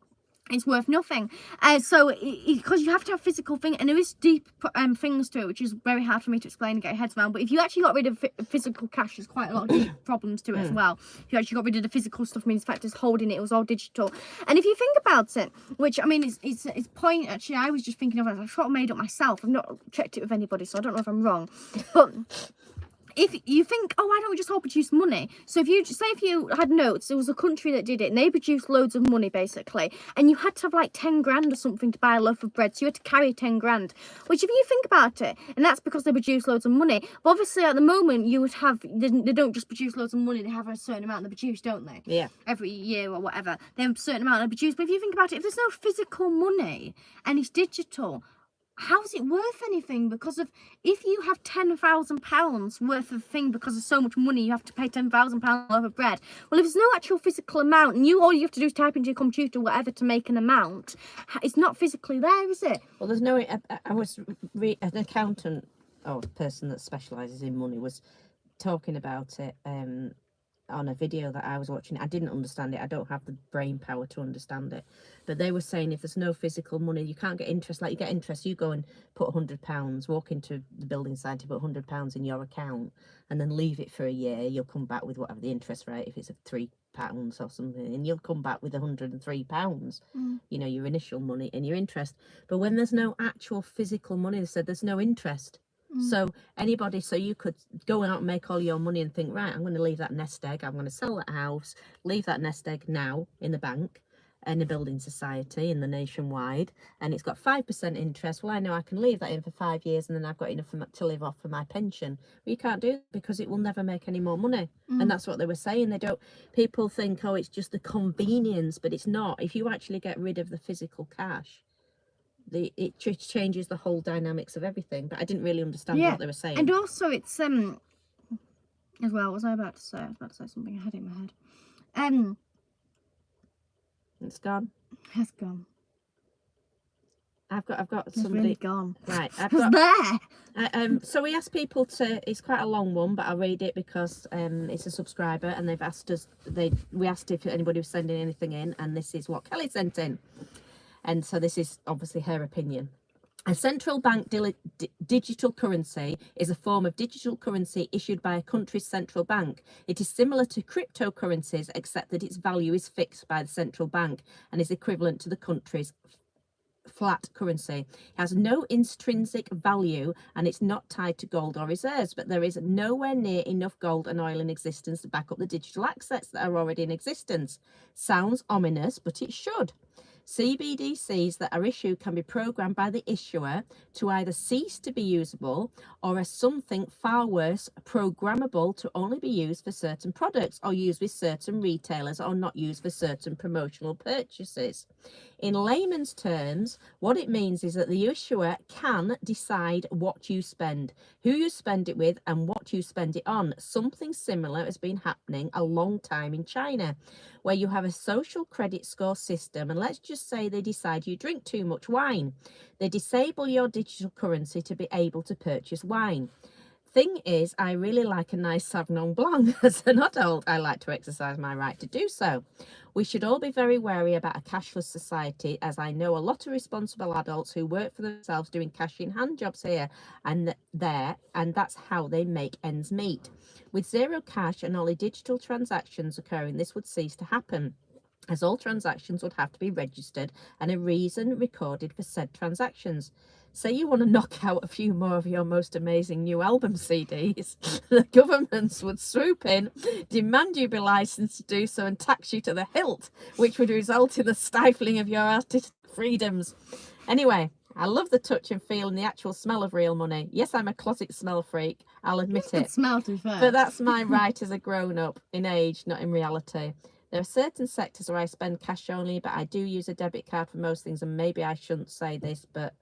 [SPEAKER 1] It's worth nothing. So because you have to have physical thing, and there is deep things to it, which is very hard for me to explain and get your heads around. But if you actually got rid of physical cash, there's quite a lot of deep problems to it as well. If you actually got rid of the physical stuff, means the fact is holding it was all digital. And if you think about it, which I mean, it's point actually. I was just thinking of it. I sort of made up myself. I've not checked it with anybody, so I don't know if I'm wrong. But if you think, oh, why don't we just all produce money? So if you had notes, there was a country that did it, and they produced loads of money basically, and you had to have like 10 grand or something to buy a loaf of bread, so you had to carry 10 grand. Which, if you think about it, and that's because they produce loads of money. But obviously, at the moment, you would have they don't just produce loads of money; they have a certain amount they produce, don't they?
[SPEAKER 2] Yeah.
[SPEAKER 1] Every year or whatever, they have a certain amount they produce. But if you think about it, if there's no physical money and it's digital, how's it worth anything? Because if you have £10,000 worth of thing, because of so much money, you have to pay £10,000 worth of bread. Well, if there's no actual physical amount, and all you have to do is type into your computer whatever to make an amount, it's not physically there, is it?
[SPEAKER 2] Well, there's no. I was an accountant or person that specialises in money was talking about it on a video that I was watching. I didn't understand it. I don't have the brain power to understand it. But they were saying if there's no physical money, you can't get interest. Like you get interest, you go and put £100, walk into the building site, you put £100 in your account, and then leave it for a year. You'll come back with whatever the interest rate, if it's £3 or something, and you'll come back with £103. Your initial money and your interest. But when there's no actual physical money, they said there's no interest. So you could go out and make all your money and think, right, I'm going to leave that nest egg, I'm going to sell that house, leave that nest egg now in the bank, in a building society in the nationwide, and it's got 5% interest. Well, I know I can leave that in for 5 years, and then I've got enough to live off for my pension. But you can't do it because it will never make any more money. And that's what they were saying. People think, oh, it's just the convenience, but it's not. If you actually get rid of the physical cash, it changes the whole dynamics of everything. But I didn't really understand what they were saying.
[SPEAKER 1] And also it's as well, what was I about to say? I was about to say something I had in my head.
[SPEAKER 2] It's gone.
[SPEAKER 1] It's gone.
[SPEAKER 2] I've got
[SPEAKER 1] It's
[SPEAKER 2] somebody
[SPEAKER 1] really gone.
[SPEAKER 2] right. I've
[SPEAKER 1] It's
[SPEAKER 2] got
[SPEAKER 1] there.
[SPEAKER 2] so we asked people to. It's quite a long one, but I'll read it because it's a subscriber, and they've asked us. We asked if anybody was sending anything in, and this is what Kelly sent in. And so this is obviously her opinion. A central bank digital currency is a form of digital currency issued by a country's central bank. It is similar to cryptocurrencies, except that its value is fixed by the central bank and is equivalent to the country's flat currency. It has no intrinsic value and it's not tied to gold or reserves, but there is nowhere near enough gold and oil in existence to back up the digital assets that are already in existence. Sounds ominous, but it should. CBDCs that are issued can be programmed by the issuer to either cease to be usable or, as something far worse, programmable to only be used for certain products or used with certain retailers or not used for certain promotional purchases. In layman's terms, what it means is that the issuer can decide what you spend, who you spend it with, and what you spend it on. Something similar has been happening a long time in China, where you have a social credit score system, and let's just say they decide you drink too much wine. They disable your digital currency to be able to purchase wine. Thing is, I really like a nice Sauvignon Blanc. As an adult, I like to exercise my right to do so. We should all be very wary about a cashless society, as I know a lot of responsible adults who work for themselves doing cash-in-hand jobs here and there, and that's how they make ends meet. With zero cash and only digital transactions occurring, this would cease to happen, as all transactions would have to be registered and a reason recorded for said transactions. Say you want to knock out a few more of your most amazing new album CDs, the governments would swoop in, demand you be licensed to do so and tax you to the hilt, which would result in the stifling of your artistic freedoms. Anyway, I love the touch and feel and the actual smell of real money. Yes, I'm a closet smell freak, I'll admit it.
[SPEAKER 1] Smell too fast.
[SPEAKER 2] But that's my right as a grown-up, in age, not in reality. There are certain sectors where I spend cash only, but I do use a debit card for most things, and maybe I shouldn't say this, but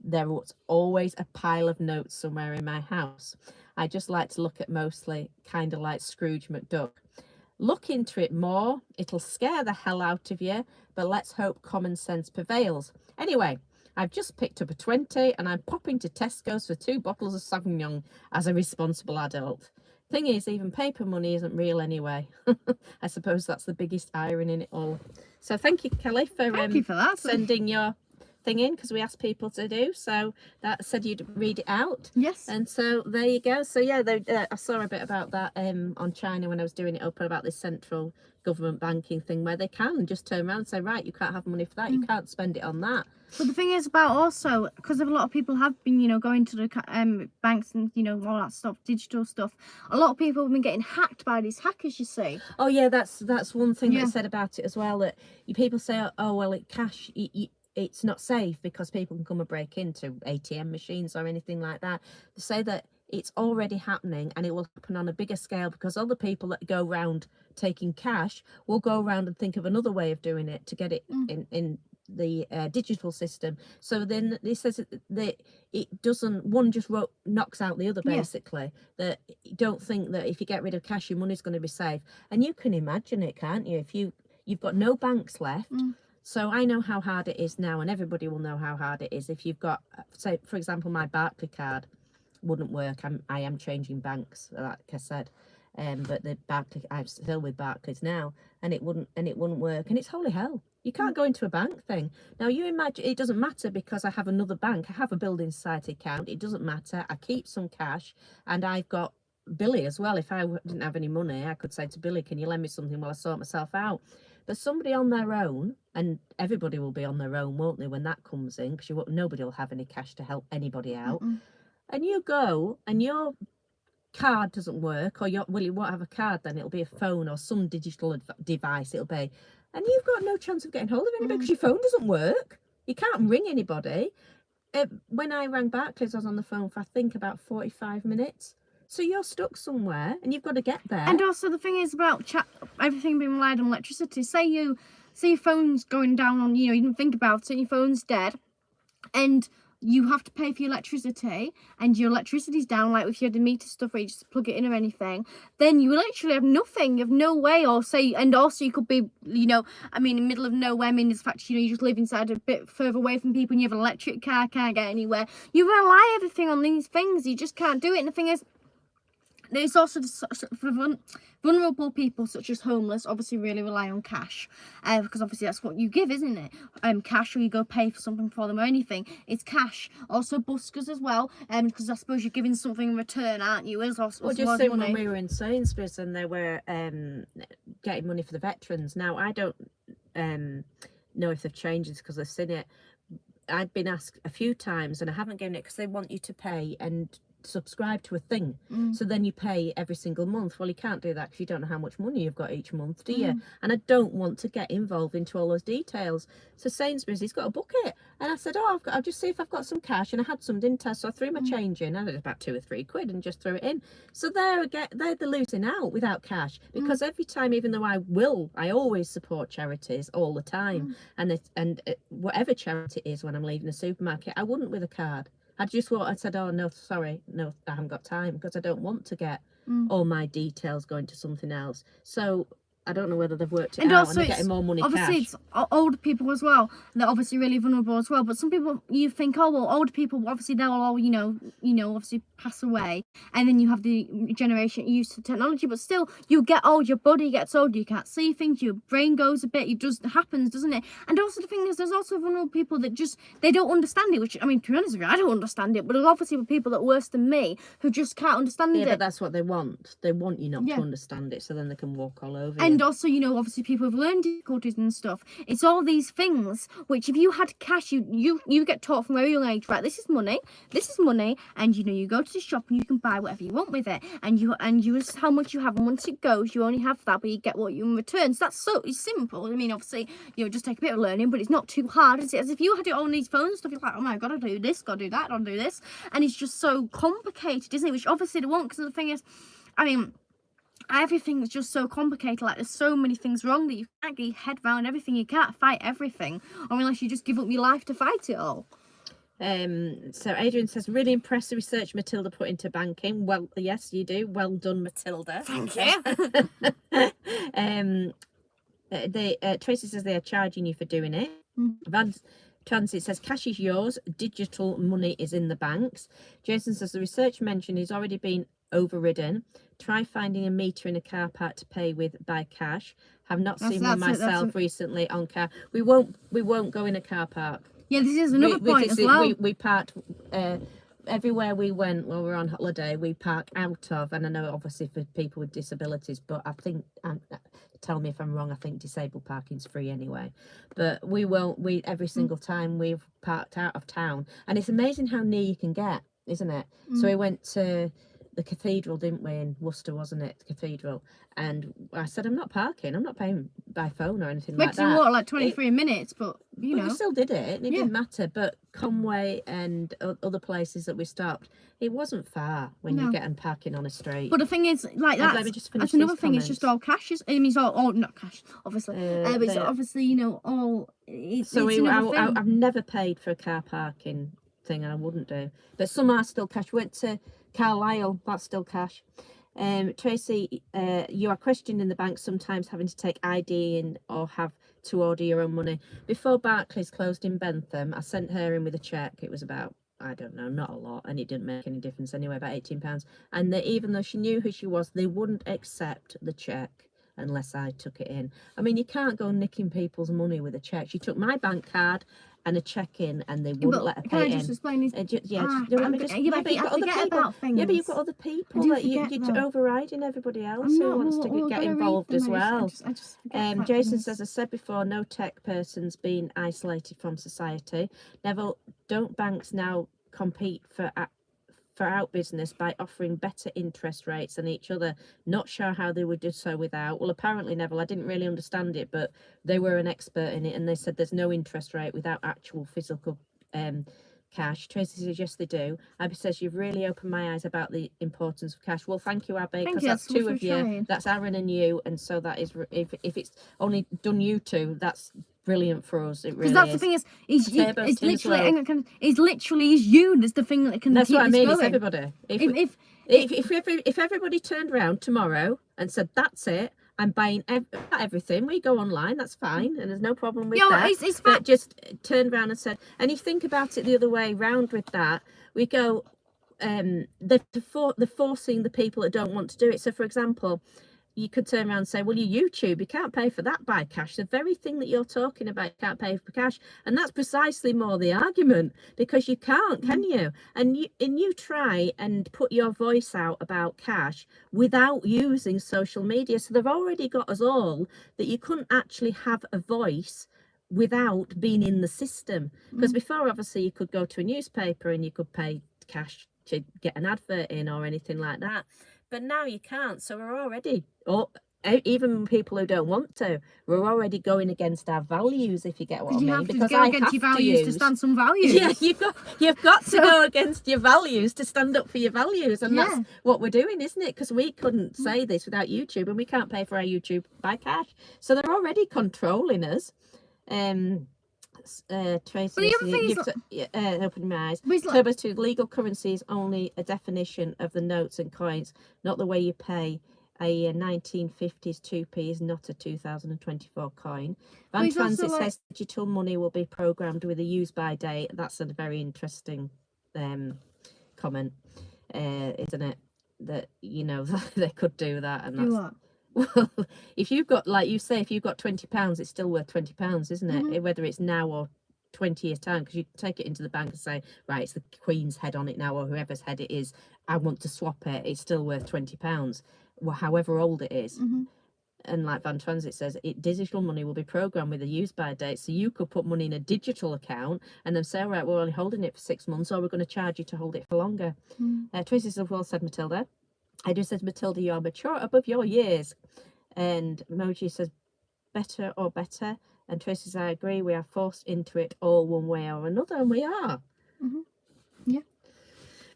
[SPEAKER 2] there was always a pile of notes somewhere in my house. I just like to look at mostly kind of like Scrooge McDuck. Look into it more. It'll scare the hell out of you, but let's hope common sense prevails. Anyway, I've just picked up a 20 and I'm popping to Tesco's for 2 bottles of Sauvignon as a responsible adult. Thing is, even paper money isn't real anyway. I suppose that's the biggest irony in it all. So thank you, Kelly, for
[SPEAKER 1] that.
[SPEAKER 2] sending your thing in, because we asked people to do. So that said you'd read it out.
[SPEAKER 1] Yes.
[SPEAKER 2] And so there you go. So yeah, I saw a bit about that on China when I was doing it up about this central government banking thing, where they can just turn around and say, right, you can't have money for that. You can't spend it on that.
[SPEAKER 1] But the thing is about also, because a lot of people have been, you know, going to the banks and, you know, all that stuff, digital stuff. A lot of people have been getting hacked by these hackers, you see.
[SPEAKER 2] Oh yeah, that's one thing that I said about it as well. That people say, oh well, cash, it's not safe because people can come and break into ATM machines or anything like that. They say that it's already happening and it will happen on a bigger scale, because other people that go around taking cash will go around and think of another way of doing it to get it in the digital system. So then it says that it doesn't, one just knocks out the other, basically. That you don't think that if you get rid of cash, your money's going to be safe. And you can imagine it, can't you? If you've got no banks left. So I know how hard it is now, and everybody will know how hard it is if you've got, say, for example, my Barclay card wouldn't work. I am changing banks, like I said, but the Barclay, I'm still with Barclays now, and it wouldn't work, and it's holy hell. You can't go into a bank thing. Now you imagine, it doesn't matter because I have another bank. I have a building society account. It doesn't matter. I keep some cash, and I've got Billy as well. If I didn't have any money, I could say to Billy, can you lend me something while I sort myself out? But somebody on their own, and everybody will be on their own, won't they, when that comes in, because nobody will have any cash to help anybody out. And you go and your card doesn't work, or you won't have a card, then it'll be a phone or some digital device it'll be, and you've got no chance of getting hold of anybody because your phone doesn't work. You can't ring anybody. When I rang Barclays, I was on the phone for I think about 45 minutes. So you're stuck somewhere and you've got to get there.
[SPEAKER 1] And also the thing is about everything being relied on electricity. Say your phone's going down on, you know, you didn't think about it, your phone's dead, and you have to pay for your electricity, and your electricity's down, like if you had a meter stuff where you just plug it in or anything, then you literally have nothing. You have no way, or say, and also you could be, you know, I mean, in the middle of nowhere, I mean, it's fact, you know, you just live inside a bit further away from people and you have an electric car, can't get anywhere. You rely everything on these things, you just can't do it. And the thing is, there's also for vulnerable people such as homeless, obviously really rely on cash, because obviously that's what you give, isn't it? Cash, or you go pay for something for them or anything. It's cash. Also buskers as well, because I suppose you're giving something in return, aren't you? Well,
[SPEAKER 2] just say when we were in Sainsbury's and they were getting money for the veterans. Now I don't know if they've changed this because I've seen it. I've been asked a few times and I haven't given it because they want you to pay and subscribe to a thing, so then you pay every single month. Well, you can't do that because you don't know how much money you've got each month, do you? And I don't want to get involved into all those details. So Sainsbury's, he's got a bucket, and I said, oh, I'll just see if I've got some cash, and I had some, didn't I? So I threw my change in. I had about 2 or 3 quid and just threw it in. So they're losing out without cash, because every time, even though I always support charities all the time, and whatever charity it is, when I'm leaving a supermarket, I wouldn't with a card. I said, oh, no, sorry, no, I haven't got time, because I don't want to get all my details going to something else. So I don't know whether they've worked it out and they're getting more money
[SPEAKER 1] obviously
[SPEAKER 2] cash.
[SPEAKER 1] It's older people as well. They're obviously really vulnerable as well. But some people, you think, oh, well, older people, obviously they'll all, you know, obviously pass away. And then you have the generation used to technology. But still, you get old, your body gets old, you can't see things, your brain goes a bit, it just happens, doesn't it? And also the thing is, there's also vulnerable people that just, they don't understand it, which, I mean, to be honest with you, I don't understand it. But there's obviously people that are worse than me who just can't understand it.
[SPEAKER 2] Yeah, but that's what they want. They want you not to understand it, so then they can walk all over you.
[SPEAKER 1] And also, you know, obviously people with learning difficulties and stuff. It's all these things which, if you had cash, you get taught from a very young age, right? This is money, and you know, you go to the shop and you can buy whatever you want with it, and you how much you have, and once it goes, you only have that, but you get what you in return. So that's it's simple. I mean, obviously, you know, just take a bit of learning, but it's not too hard, is it? As if you had it on these phones and stuff, you're like, oh my god, I do this, gotta do that, I'll do this, and it's just so complicated, isn't it? Which obviously they won't, because the thing is, I mean, everything's just so complicated. Like, there's so many things wrong that you can't get your head around everything. You can't fight everything, or unless you just give up your life to fight it all.
[SPEAKER 2] So Adrian says, really impressed the research Matilda put into banking. Well, yes, you do. Well done, Matilda.
[SPEAKER 1] Thank you.
[SPEAKER 2] Tracy says they are charging you for doing it. Van Transit says cash is yours, digital money is in the banks. Jason says the research mentioned is already been overridden. Try finding a meter in a car park to pay with by cash. Have not seen one myself recently on car. We won't go in a car park.
[SPEAKER 1] Yeah, this is another point as well.
[SPEAKER 2] We parked everywhere we went while we were on holiday. We park out of, and I know obviously for people with disabilities, but I think, tell me if I'm wrong, I think disabled parking's free anyway. But we won't. Every single time we've parked out of town, and it's amazing how near you can get, isn't it? So we went to the cathedral, didn't we, in Worcester, wasn't it? The cathedral. And I said, I'm not parking, I'm not paying by phone or anything like that.
[SPEAKER 1] Makes you walk like 23 minutes, but you know.
[SPEAKER 2] We still did it, it didn't matter. But Conway and other places that we stopped, it wasn't far when you get parking on a street.
[SPEAKER 1] But the thing is, like that's another thing, it's just all cash. I mean, it's all not cash, obviously. But it's obviously, you know, all.
[SPEAKER 2] I've never paid for a car parking thing, and I wouldn't do. But some are still cash. Went to Carlisle, that's still cash. Tracy, you are questioned in the bank sometimes having to take ID in or have to order your own money. Before Barclays closed in Bentham, I sent her in with a cheque. It was about, I don't know, not a lot, and it didn't make any difference anyway, about £18. And even though she knew who she was, they wouldn't accept the cheque unless I took it in. I mean, you can't go nicking people's money with a cheque. She took my bank card and a check in, and they wouldn't let her pay in.
[SPEAKER 1] Can I just explain this?
[SPEAKER 2] But you've got other people that you're overriding everybody else who wants to get involved as well. Jason says, as I said before, no tech person's been isolated from society. Neville, don't banks now compete for out business by offering better interest rates than each other? Not sure how they would do so without. Well, apparently, Neville, I didn't really understand it, but they were an expert in it, and they said there's no interest rate without actual physical cash. Tracy says yes, they do. Abby says you've really opened my eyes about the importance of cash. Well, thank you, Abby, because that's two of you. That's Aaron and you, and so that is, if it's only done you two, that's brilliant for us. It really is. Because that's the thing
[SPEAKER 1] it's literally you that's the thing that can.
[SPEAKER 2] That's
[SPEAKER 1] keep
[SPEAKER 2] what I mean.
[SPEAKER 1] Going.
[SPEAKER 2] It's everybody. If everybody turned around tomorrow and said that's it, I'm buying everything. We go online, that's fine, and there's no problem with that.
[SPEAKER 1] It's
[SPEAKER 2] but just turned around and said, and you think about it the other way round with that, we go, they're forcing the people that don't want to do it. So, for example, you could turn around and say, well, you YouTube, you can't pay for that by cash. The very thing that you're talking about, you can't pay for cash. And that's precisely more the argument, because you can't, can you? And you try and put your voice out about cash without using social media. So they've already got us all that you couldn't actually have a voice without being in the system. Because before, obviously, you could go to a newspaper and you could pay cash to get an advert in or anything like that. But now you can't, so we're already, even people who don't want to, we're already going against our values, if you get what I mean.
[SPEAKER 1] Because I have your values to stand some values.
[SPEAKER 2] Yeah, you've got to go against your values to stand up for your values, and that's what we're doing, isn't it? Because we couldn't say this without YouTube, and we can't pay for our YouTube by cash, so they're already controlling us. Tracy,
[SPEAKER 1] but the other thing is,
[SPEAKER 2] opening my eyes. Turbo 2, legal currency is only a definition of the notes and coins, not the way you pay. A 1950s 2p is not a 2024 coin. Van Transit says digital money will be programmed with a use by date. That's a very interesting comment, isn't it? That, you know, they could do that, and that's.
[SPEAKER 1] What?
[SPEAKER 2] Well, if you've got, like you say, if you've got £20, it's still worth £20, isn't it? Whether it's now or 20 years time, because you take it into the bank and say, right, it's the Queen's head on it now, or whoever's head it is, I want to swap it, it's still worth £20, well, however old it is. And like Van Transit says, digital money will be programmed with a use by date, so you could put money in a digital account and then say, right, we're only holding it for 6 months, or we're going to charge you to hold it for longer. Tracy says, well said, Matilda. I just said, Matilda, you are mature above your years. And Moji says, better or better. And Tracy says, I agree, we are forced into it all one way or another, and we are.
[SPEAKER 1] Yeah.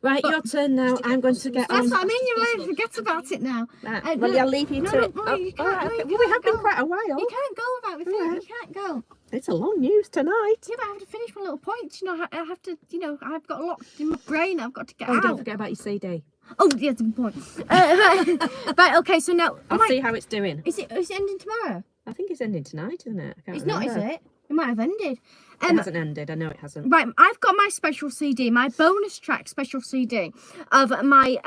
[SPEAKER 2] Right, but your turn now. I'm going to get on.
[SPEAKER 1] That's what I mean, you might forget about it now.
[SPEAKER 2] Well, I'll leave you to it.
[SPEAKER 1] We have
[SPEAKER 2] been quite a while.
[SPEAKER 1] You can't go without me. You can't go.
[SPEAKER 2] It's a long news tonight.
[SPEAKER 1] Yeah, but I have to finish my little points. You know, I have to. You know, I've got locked in my brain. I've got to get out.
[SPEAKER 2] Don't forget about your CD.
[SPEAKER 1] Oh, yeah, that's a good point. Right, okay. So now,
[SPEAKER 2] I'll see how it's doing.
[SPEAKER 1] Is it ending tomorrow?
[SPEAKER 2] I think it's ending tonight, isn't it? I can't
[SPEAKER 1] It's not, is
[SPEAKER 2] remember.
[SPEAKER 1] it? It might have ended.
[SPEAKER 2] It hasn't ended. I know it hasn't.
[SPEAKER 1] Right, I've got my special CD, my bonus track special CD of my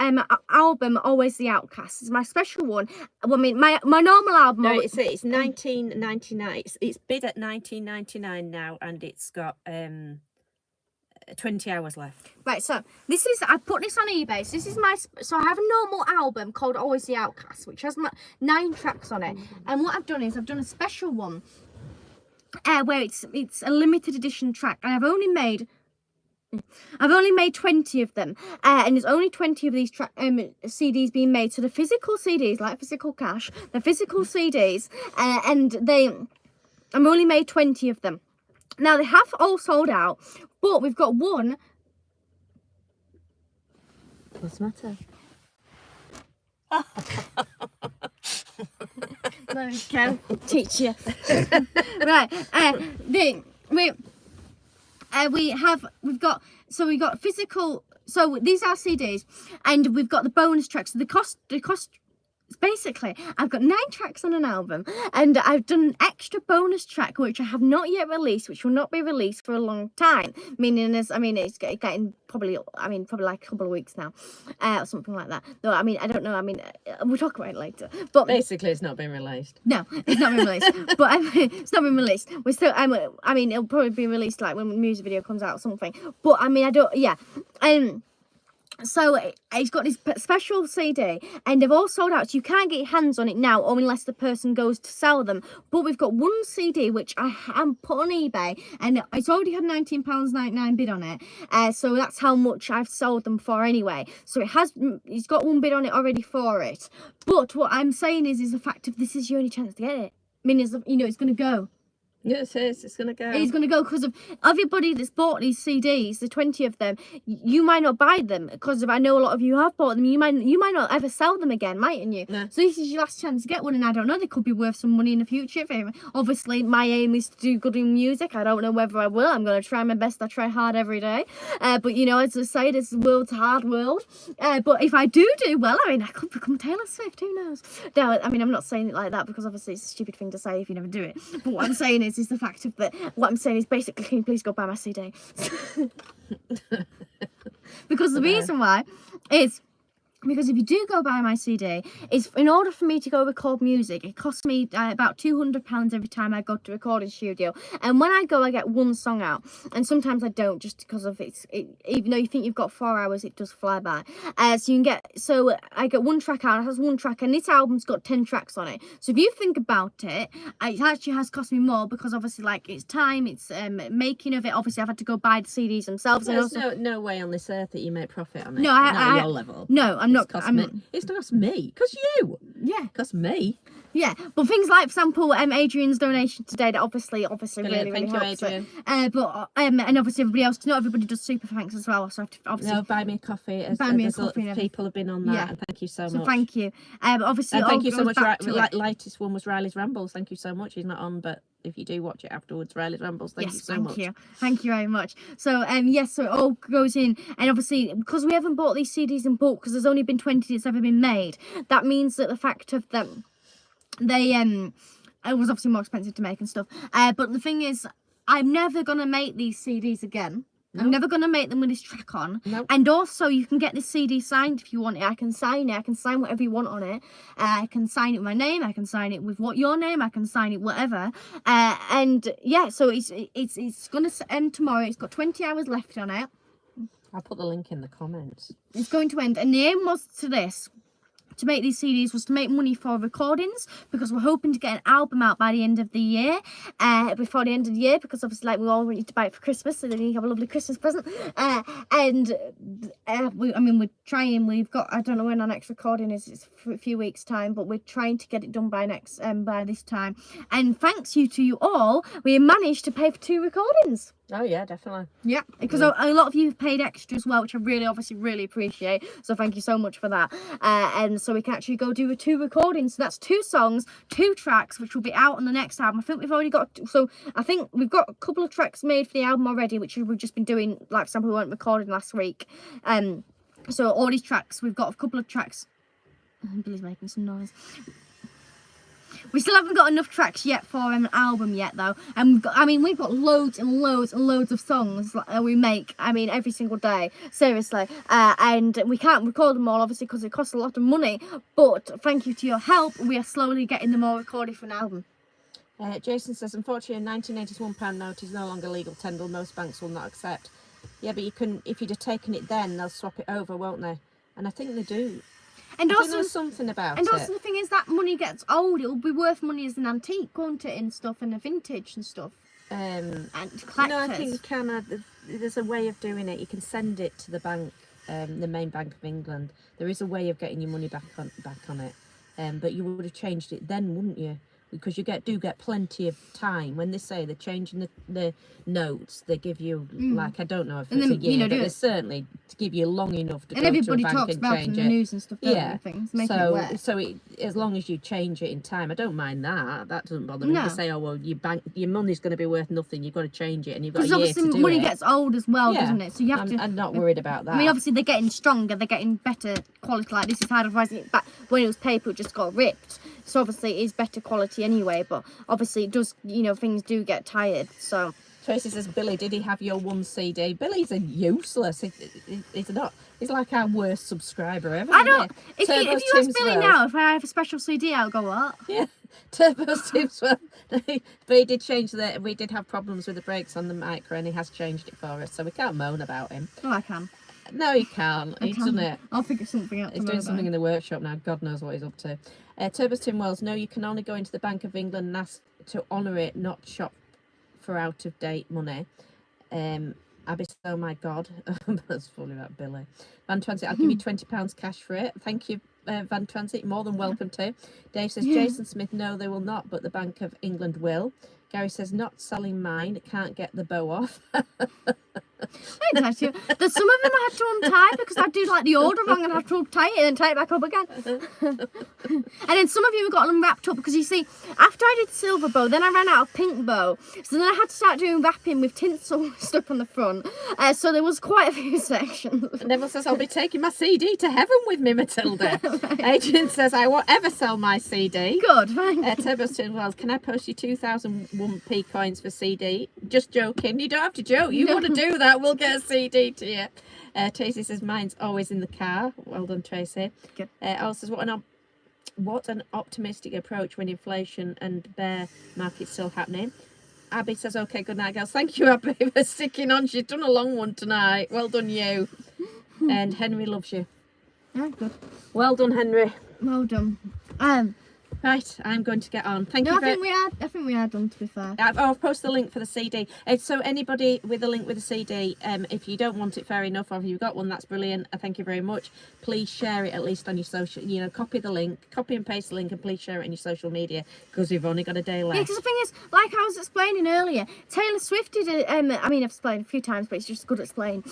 [SPEAKER 1] album Always the Outcast. It's my special one. Well, I mean, my normal album.
[SPEAKER 2] No, it's 1999. It's bid at 1999 now, and it's got 20 hours left.
[SPEAKER 1] Right, so this is, I put this on eBay. So this is so I have a normal album called Always the Outcast, which has 9 tracks on it. And what I've done is I've done a special one where it's a limited edition track, and I've only made 20 of them, and there's only 20 of these CDs being made. So the physical CDs, like physical cash, the physical CDs, and I've only made 20 of them. Now they have all sold out, but we've got one.
[SPEAKER 2] What's the matter?
[SPEAKER 1] There we go, teacher. Right, we've got physical. So these are CDs, and we've got the bonus tracks. So the cost. Basically, I've got 9 tracks on an album, and I've done an extra bonus track which I have not yet released, which will not be released for a long time. Meaning, it's getting probably like a couple of weeks now, or something like that. Though I don't know. We'll talk about it later. But
[SPEAKER 2] basically, it's not been released.
[SPEAKER 1] No, it's not been released. But it's not been released. We're still. It'll probably be released like when the music video comes out or something. But I don't. Yeah. So it's got this special CD, and they've all sold out, so you can't get your hands on it now, or unless the person goes to sell them. But we've got one CD which I am put on eBay, and it's already had £19.99 bid on it. So that's how much I've sold them for anyway. So it's got one bid on it already for it. But what I'm saying is the fact of this is your only chance to get it. It's going to go.
[SPEAKER 2] Yes, it's going to go.
[SPEAKER 1] It's going to go because of everybody that's bought these CDs, the 20 of them. You might not buy them because I know a lot of you have bought them. You might not ever sell them again, mightn't you?
[SPEAKER 2] No.
[SPEAKER 1] So this is your last chance to get one, and I don't know, they could be worth some money in the future. Obviously, my aim is to do good in music. I don't know whether I will. I'm going to try my best. I try hard every day. But as I say, this world's a hard world. But if I do well, I could become Taylor Swift. Who knows? No, I'm not saying it like that because obviously it's a stupid thing to say if you never do it. But what I'm saying is the fact of that. What I'm saying is basically, can you please go buy my CD? Because the reason why is because if you do go buy my CD, is in order for me to go record music, it costs me about £200 every time I go to recording studio. And when I go, I get one song out, and sometimes I don't, just because of even though you think you've got 4 hours, it does fly by. So I get one track out. It has one track, and this album's got 10 tracks on it. So if you think about it, it actually has cost me more because obviously, like, it's time, it's making of it. Obviously, I've had to go buy the CDs themselves.
[SPEAKER 2] There's no way on this earth that you make profit on it.
[SPEAKER 1] No,
[SPEAKER 2] not at your level.
[SPEAKER 1] No, I'm not.
[SPEAKER 2] It's not me, because you.
[SPEAKER 1] Yeah.
[SPEAKER 2] Because me.
[SPEAKER 1] Yeah, but things like, for example, Adrian's donation today, that obviously
[SPEAKER 2] Brilliant.
[SPEAKER 1] really
[SPEAKER 2] Thank you,
[SPEAKER 1] helps
[SPEAKER 2] Adrian.
[SPEAKER 1] But and obviously everybody else, not everybody does super thanks as well. So I have to obviously
[SPEAKER 2] buy me a coffee.
[SPEAKER 1] Buy me a coffee.
[SPEAKER 2] People have been on that.
[SPEAKER 1] Yeah.
[SPEAKER 2] And thank you so
[SPEAKER 1] So
[SPEAKER 2] much.
[SPEAKER 1] thank you. Obviously,
[SPEAKER 2] And thank you so much.
[SPEAKER 1] Right,
[SPEAKER 2] Lightest one was Riley's Rambles. Thank you so much. He's not on, but if you do watch it afterwards, Riley's Rambles. Thank you so much.
[SPEAKER 1] Thank you very much. So yes, so it all goes in, and obviously because we haven't bought these CDs in bulk, because there's only been 20 that's ever been made, that means that the fact of them, they it was obviously more expensive to make and stuff. But the thing is, I'm never gonna make these CDs again. No. I'm never going to make them with this track on.
[SPEAKER 2] No.
[SPEAKER 1] And also, you can get this CD signed if you want it. I can sign it. I can sign whatever you want on it. I can sign it with my name. I can sign it with your name. I can sign it whatever. And yeah, so it's going to end tomorrow. It's got 20 hours left on it.
[SPEAKER 2] I'll put the link in the comments.
[SPEAKER 1] It's going to end. And the aim was to make these CDs was to make money for recordings, because we're hoping to get an album out by the end of the year, before the end of the year, because obviously, like, we all need to buy it for Christmas, so then you have a lovely Christmas present. We're trying. We've got, I don't know when our next recording is. It's a few weeks' time, but we're trying to get it done by by this time. And thanks to you all, we managed to pay for 2 recordings.
[SPEAKER 2] Oh yeah, definitely.
[SPEAKER 1] Yeah, because a lot of you have paid extra as well, which I really appreciate. So thank you so much for that. And so we can actually go do 2 recordings. So that's 2 songs, 2 tracks, which will be out on the next album. I think we've already got. So I think we've got a couple of tracks made for the album already, which we've just been doing. Like, for example, we weren't recording last week. So all these tracks, we've got a couple of tracks. Billy's making some noise. We still haven't got enough tracks yet for an album yet, though. And we've got loads and loads and loads of songs that we make. Every single day, seriously. And we can't record them all, obviously, because it costs a lot of money. But thank you to your help, we are slowly getting them all recorded for an album.
[SPEAKER 2] Jason says, unfortunately, a £1981 note is no longer legal tender. Most banks will not accept. Yeah, but you can, if you'd have taken it then, they'll swap it over, won't they? And I think they do.
[SPEAKER 1] And
[SPEAKER 2] I
[SPEAKER 1] also,
[SPEAKER 2] think there's something about
[SPEAKER 1] and
[SPEAKER 2] it.
[SPEAKER 1] also the thing is that money gets old. It'll be worth money as an antique, won't it, and stuff, and a vintage and stuff. And collectors.
[SPEAKER 2] No, I think you can. There's a way of doing it. You can send it to the bank, the main Bank of England. There is a way of getting your money back on it. But you would have changed it then, wouldn't you? Because you do get plenty of time. When they say they're changing the notes, they give you like, I don't know if it's a year, but they certainly to give you long enough to go to a bank and change it.
[SPEAKER 1] And everybody talks about it in the news and stuff, don't they, things, making it work.
[SPEAKER 2] So as long as you change it in time, I don't mind that. That doesn't bother me. They say, oh well, your money's going to be worth nothing. You've got to change it, and you've got a year to do it. Because obviously money gets old as well, doesn't it? So you have to. I'm not worried about that.
[SPEAKER 1] Obviously they're getting stronger. They're getting better quality. Like this is hard advising it back when it was paper, it just got ripped. So obviously it is better quality anyway, but obviously it does, things do get tired, so.
[SPEAKER 2] Tracy says, Billy, did he have your 1 CD? Billy's a useless. He's not. He's like our worst subscriber ever.
[SPEAKER 1] I don't. If you ask Billy now if I have a special CD, I'll go, what?
[SPEAKER 2] Yeah. Turbo's Tim's well. But he did change we did have problems with the brakes on the Micra, and he has changed it for us, so we can't moan about him.
[SPEAKER 1] Oh, I can.
[SPEAKER 2] No, he can't. He's done it.
[SPEAKER 1] I'll figure something out.
[SPEAKER 2] He's doing something in the workshop now. God knows what he's up to. Turbo's Tim Wells, no, you can only go into the Bank of England and ask to honour it, not shop for out-of-date money. Abby says, oh my God. That's funny about Billy. Van Transit, I'll give you £20 cash for it. Thank you, Van Transit. More than welcome to. Dave says, Jason Smith, no, they will not, but the Bank of England will. Gary says, not selling mine. Can't get the bow off.
[SPEAKER 1] There's some of them I had to untie because I do like the order wrong and I have to untie it and tie it back up again. And then some of you have got them wrapped up because you see, after I did silver bow, then I ran out of pink bow. So then I had to start doing wrapping with tinsel stuck on the front. So there was quite a few sections.
[SPEAKER 2] And everyone says, I'll be taking my CD to heaven with me, Matilda. Adrian says, I won't ever sell my CD.
[SPEAKER 1] Good, thanks.
[SPEAKER 2] Turbo Wells, can I post you 2001p coins for CD? Just joking. You don't have to joke. You want to do that, we'll get a CD to you. Tracy says, mine's always in the car. Well done, Tracy.
[SPEAKER 1] Good.
[SPEAKER 2] Al says, what an optimistic approach when inflation and bear market's still happening. Abby says, okay, good night, girls. Thank you, Abby, for sticking on. She's done a long one tonight. Well done, you. And Henry loves you.
[SPEAKER 1] Yeah, good.
[SPEAKER 2] Well done, Henry.
[SPEAKER 1] Well done.
[SPEAKER 2] Right, I'm going to get on. Thank you.
[SPEAKER 1] I think we are done, to be fair.
[SPEAKER 2] I've posted the link for the CD. So anybody with a link with a CD, if you don't want it, fair enough, or if you've got one, that's brilliant. Thank you very much. Please share it at least on your social, copy the link, copy and paste the link, and please share it on your social media because we've only got a day left.
[SPEAKER 1] Yeah, because the thing is, like I was explaining earlier, Taylor Swift did I've explained a few times, but it's just good at explaining.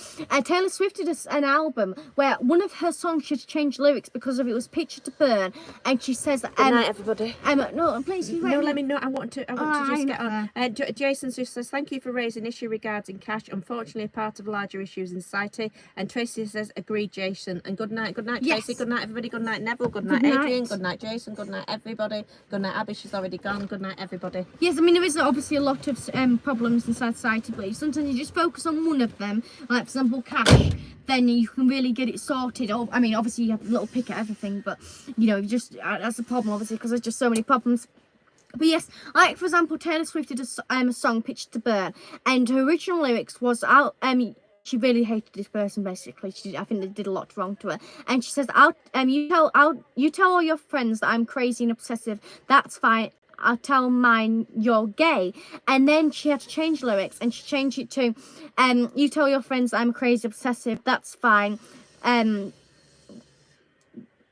[SPEAKER 1] Taylor Swift did an album where one of her songs she had to change lyrics because of it was Picture to Burn, and she says that.
[SPEAKER 2] Good night, everybody.
[SPEAKER 1] No, please.
[SPEAKER 2] No, let me know. I want to just get on. Jason just says, thank you for raising issue regarding cash. Unfortunately, a part of larger issues in society. And Tracy says, agreed, Jason. And good night,
[SPEAKER 1] yes.
[SPEAKER 2] Tracy. Good night, everybody. Good night, Neville. Good night, Adrian. Good night, Jason. Good night, everybody. Good night, Abby. She's already gone. Good night, everybody.
[SPEAKER 1] Yes, there is obviously a lot of problems inside society, but sometimes you just focus on one of them, like for example, cash. Then you can really get it sorted. Obviously you have a little pick at everything, but just that's the problem, obviously, because there's just so many problems. But yes, like for example, Taylor Swift did a song, Picture to Burn, and her original lyrics was she really hated this person, basically. I think they did a lot wrong to her. And she says, you tell all your friends that I'm crazy and obsessive. That's fine. I'll tell mine you're gay. And then she had to change lyrics, and she changed it to, you tell your friends that I'm crazy obsessive. That's fine.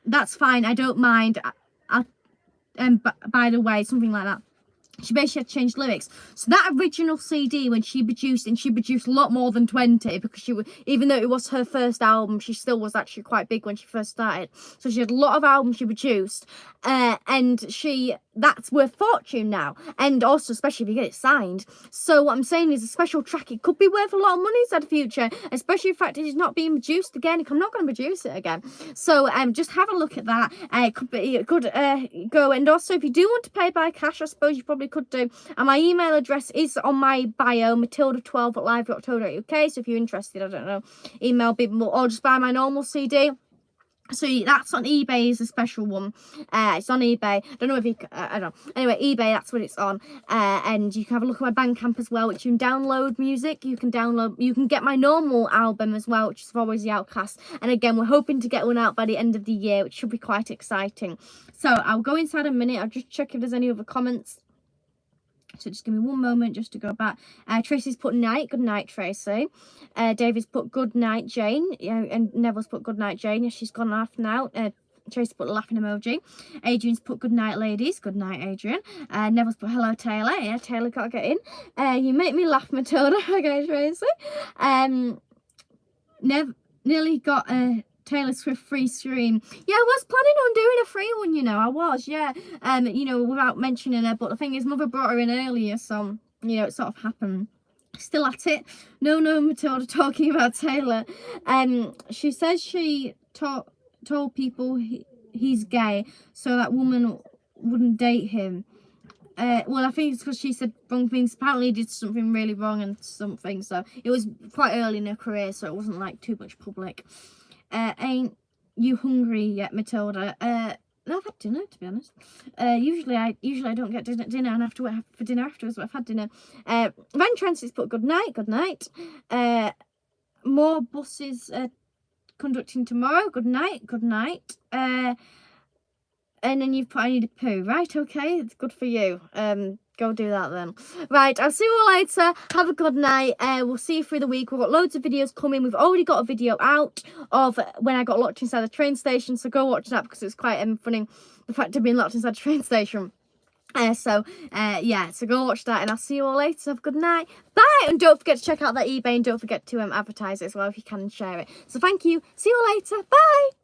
[SPEAKER 1] That's fine. I don't mind. By the way, something like that. she basically had to change lyrics. So that original CD, when she produced, and she produced a lot more than 20, because she, even though it was her first album, she still was actually quite big when she first started. So she had a lot of albums she produced, and that's worth fortune now. And also, especially if you get it signed. So what I'm saying is, a special track, it could be worth a lot of money in the future, especially the fact it is not being produced again. I'm not going to produce it again. So just have a look at that. It could go. And also, if you do want to pay by cash, I suppose you probably could do. And my email address is on my bio, matilda12@live.co.uk. So if you're interested, I don't know, email me, or just buy my normal CD. So that's on eBay, is a special one. It's on eBay. I don't know if you, I don't know. Anyway, eBay, that's what it's on. And you can have a look at my Bandcamp as well, which you can download music. You can get my normal album as well, which is Always the Outcast. And again, we're hoping to get one out by the end of the year, which should be quite exciting. So I'll go inside a minute. I'll just check if there's any other comments. So just give me one moment just to go back. Tracy's put night. Good night, Tracy. David's put good night, Jane. And Neville's put good night, Jane. Yeah, she's gone off now. Tracy put a laughing emoji. Adrian's put good night, ladies. Good night, Adrian. Neville's put hello, Taylor. Yeah, Taylor got to get in. You make me laugh, Matilda. Okay, Tracy. Nearly got a Taylor Swift free stream. Yeah, I was planning on doing a free one, you know. I was, yeah. You know, without mentioning her. But the thing is, Mother brought her in earlier, so, you know, it sort of happened. Still at it. No, Matilda talking about Taylor. She says she told people he's gay, so that woman wouldn't date him. Well, I think it's because she said wrong things. Apparently he did something really wrong and something, so it was quite early in her career, so it wasn't like too much public. Ain't you hungry yet, Matilda? No, I've had dinner, to be honest. Usually I don't get dinner and have to wait for dinner afterwards, but I've had dinner. Van Francis put good night. More buses conducting tomorrow. Good night. And then you've put I need a poo. Right, okay, it's good for you. Go do that then. Right, I'll see you all later. Have a good night. We'll see you through the week. We've got loads of videos coming. We've already got a video out of when I got locked inside the train station, so go watch that because it's quite funny, the fact of being locked inside the train station. Yeah, so go watch that, and I'll see you all later. Have a good night. Bye! And don't forget to check out that eBay, and don't forget to advertise it as well if you can, and share it. So thank you. See you all later. Bye!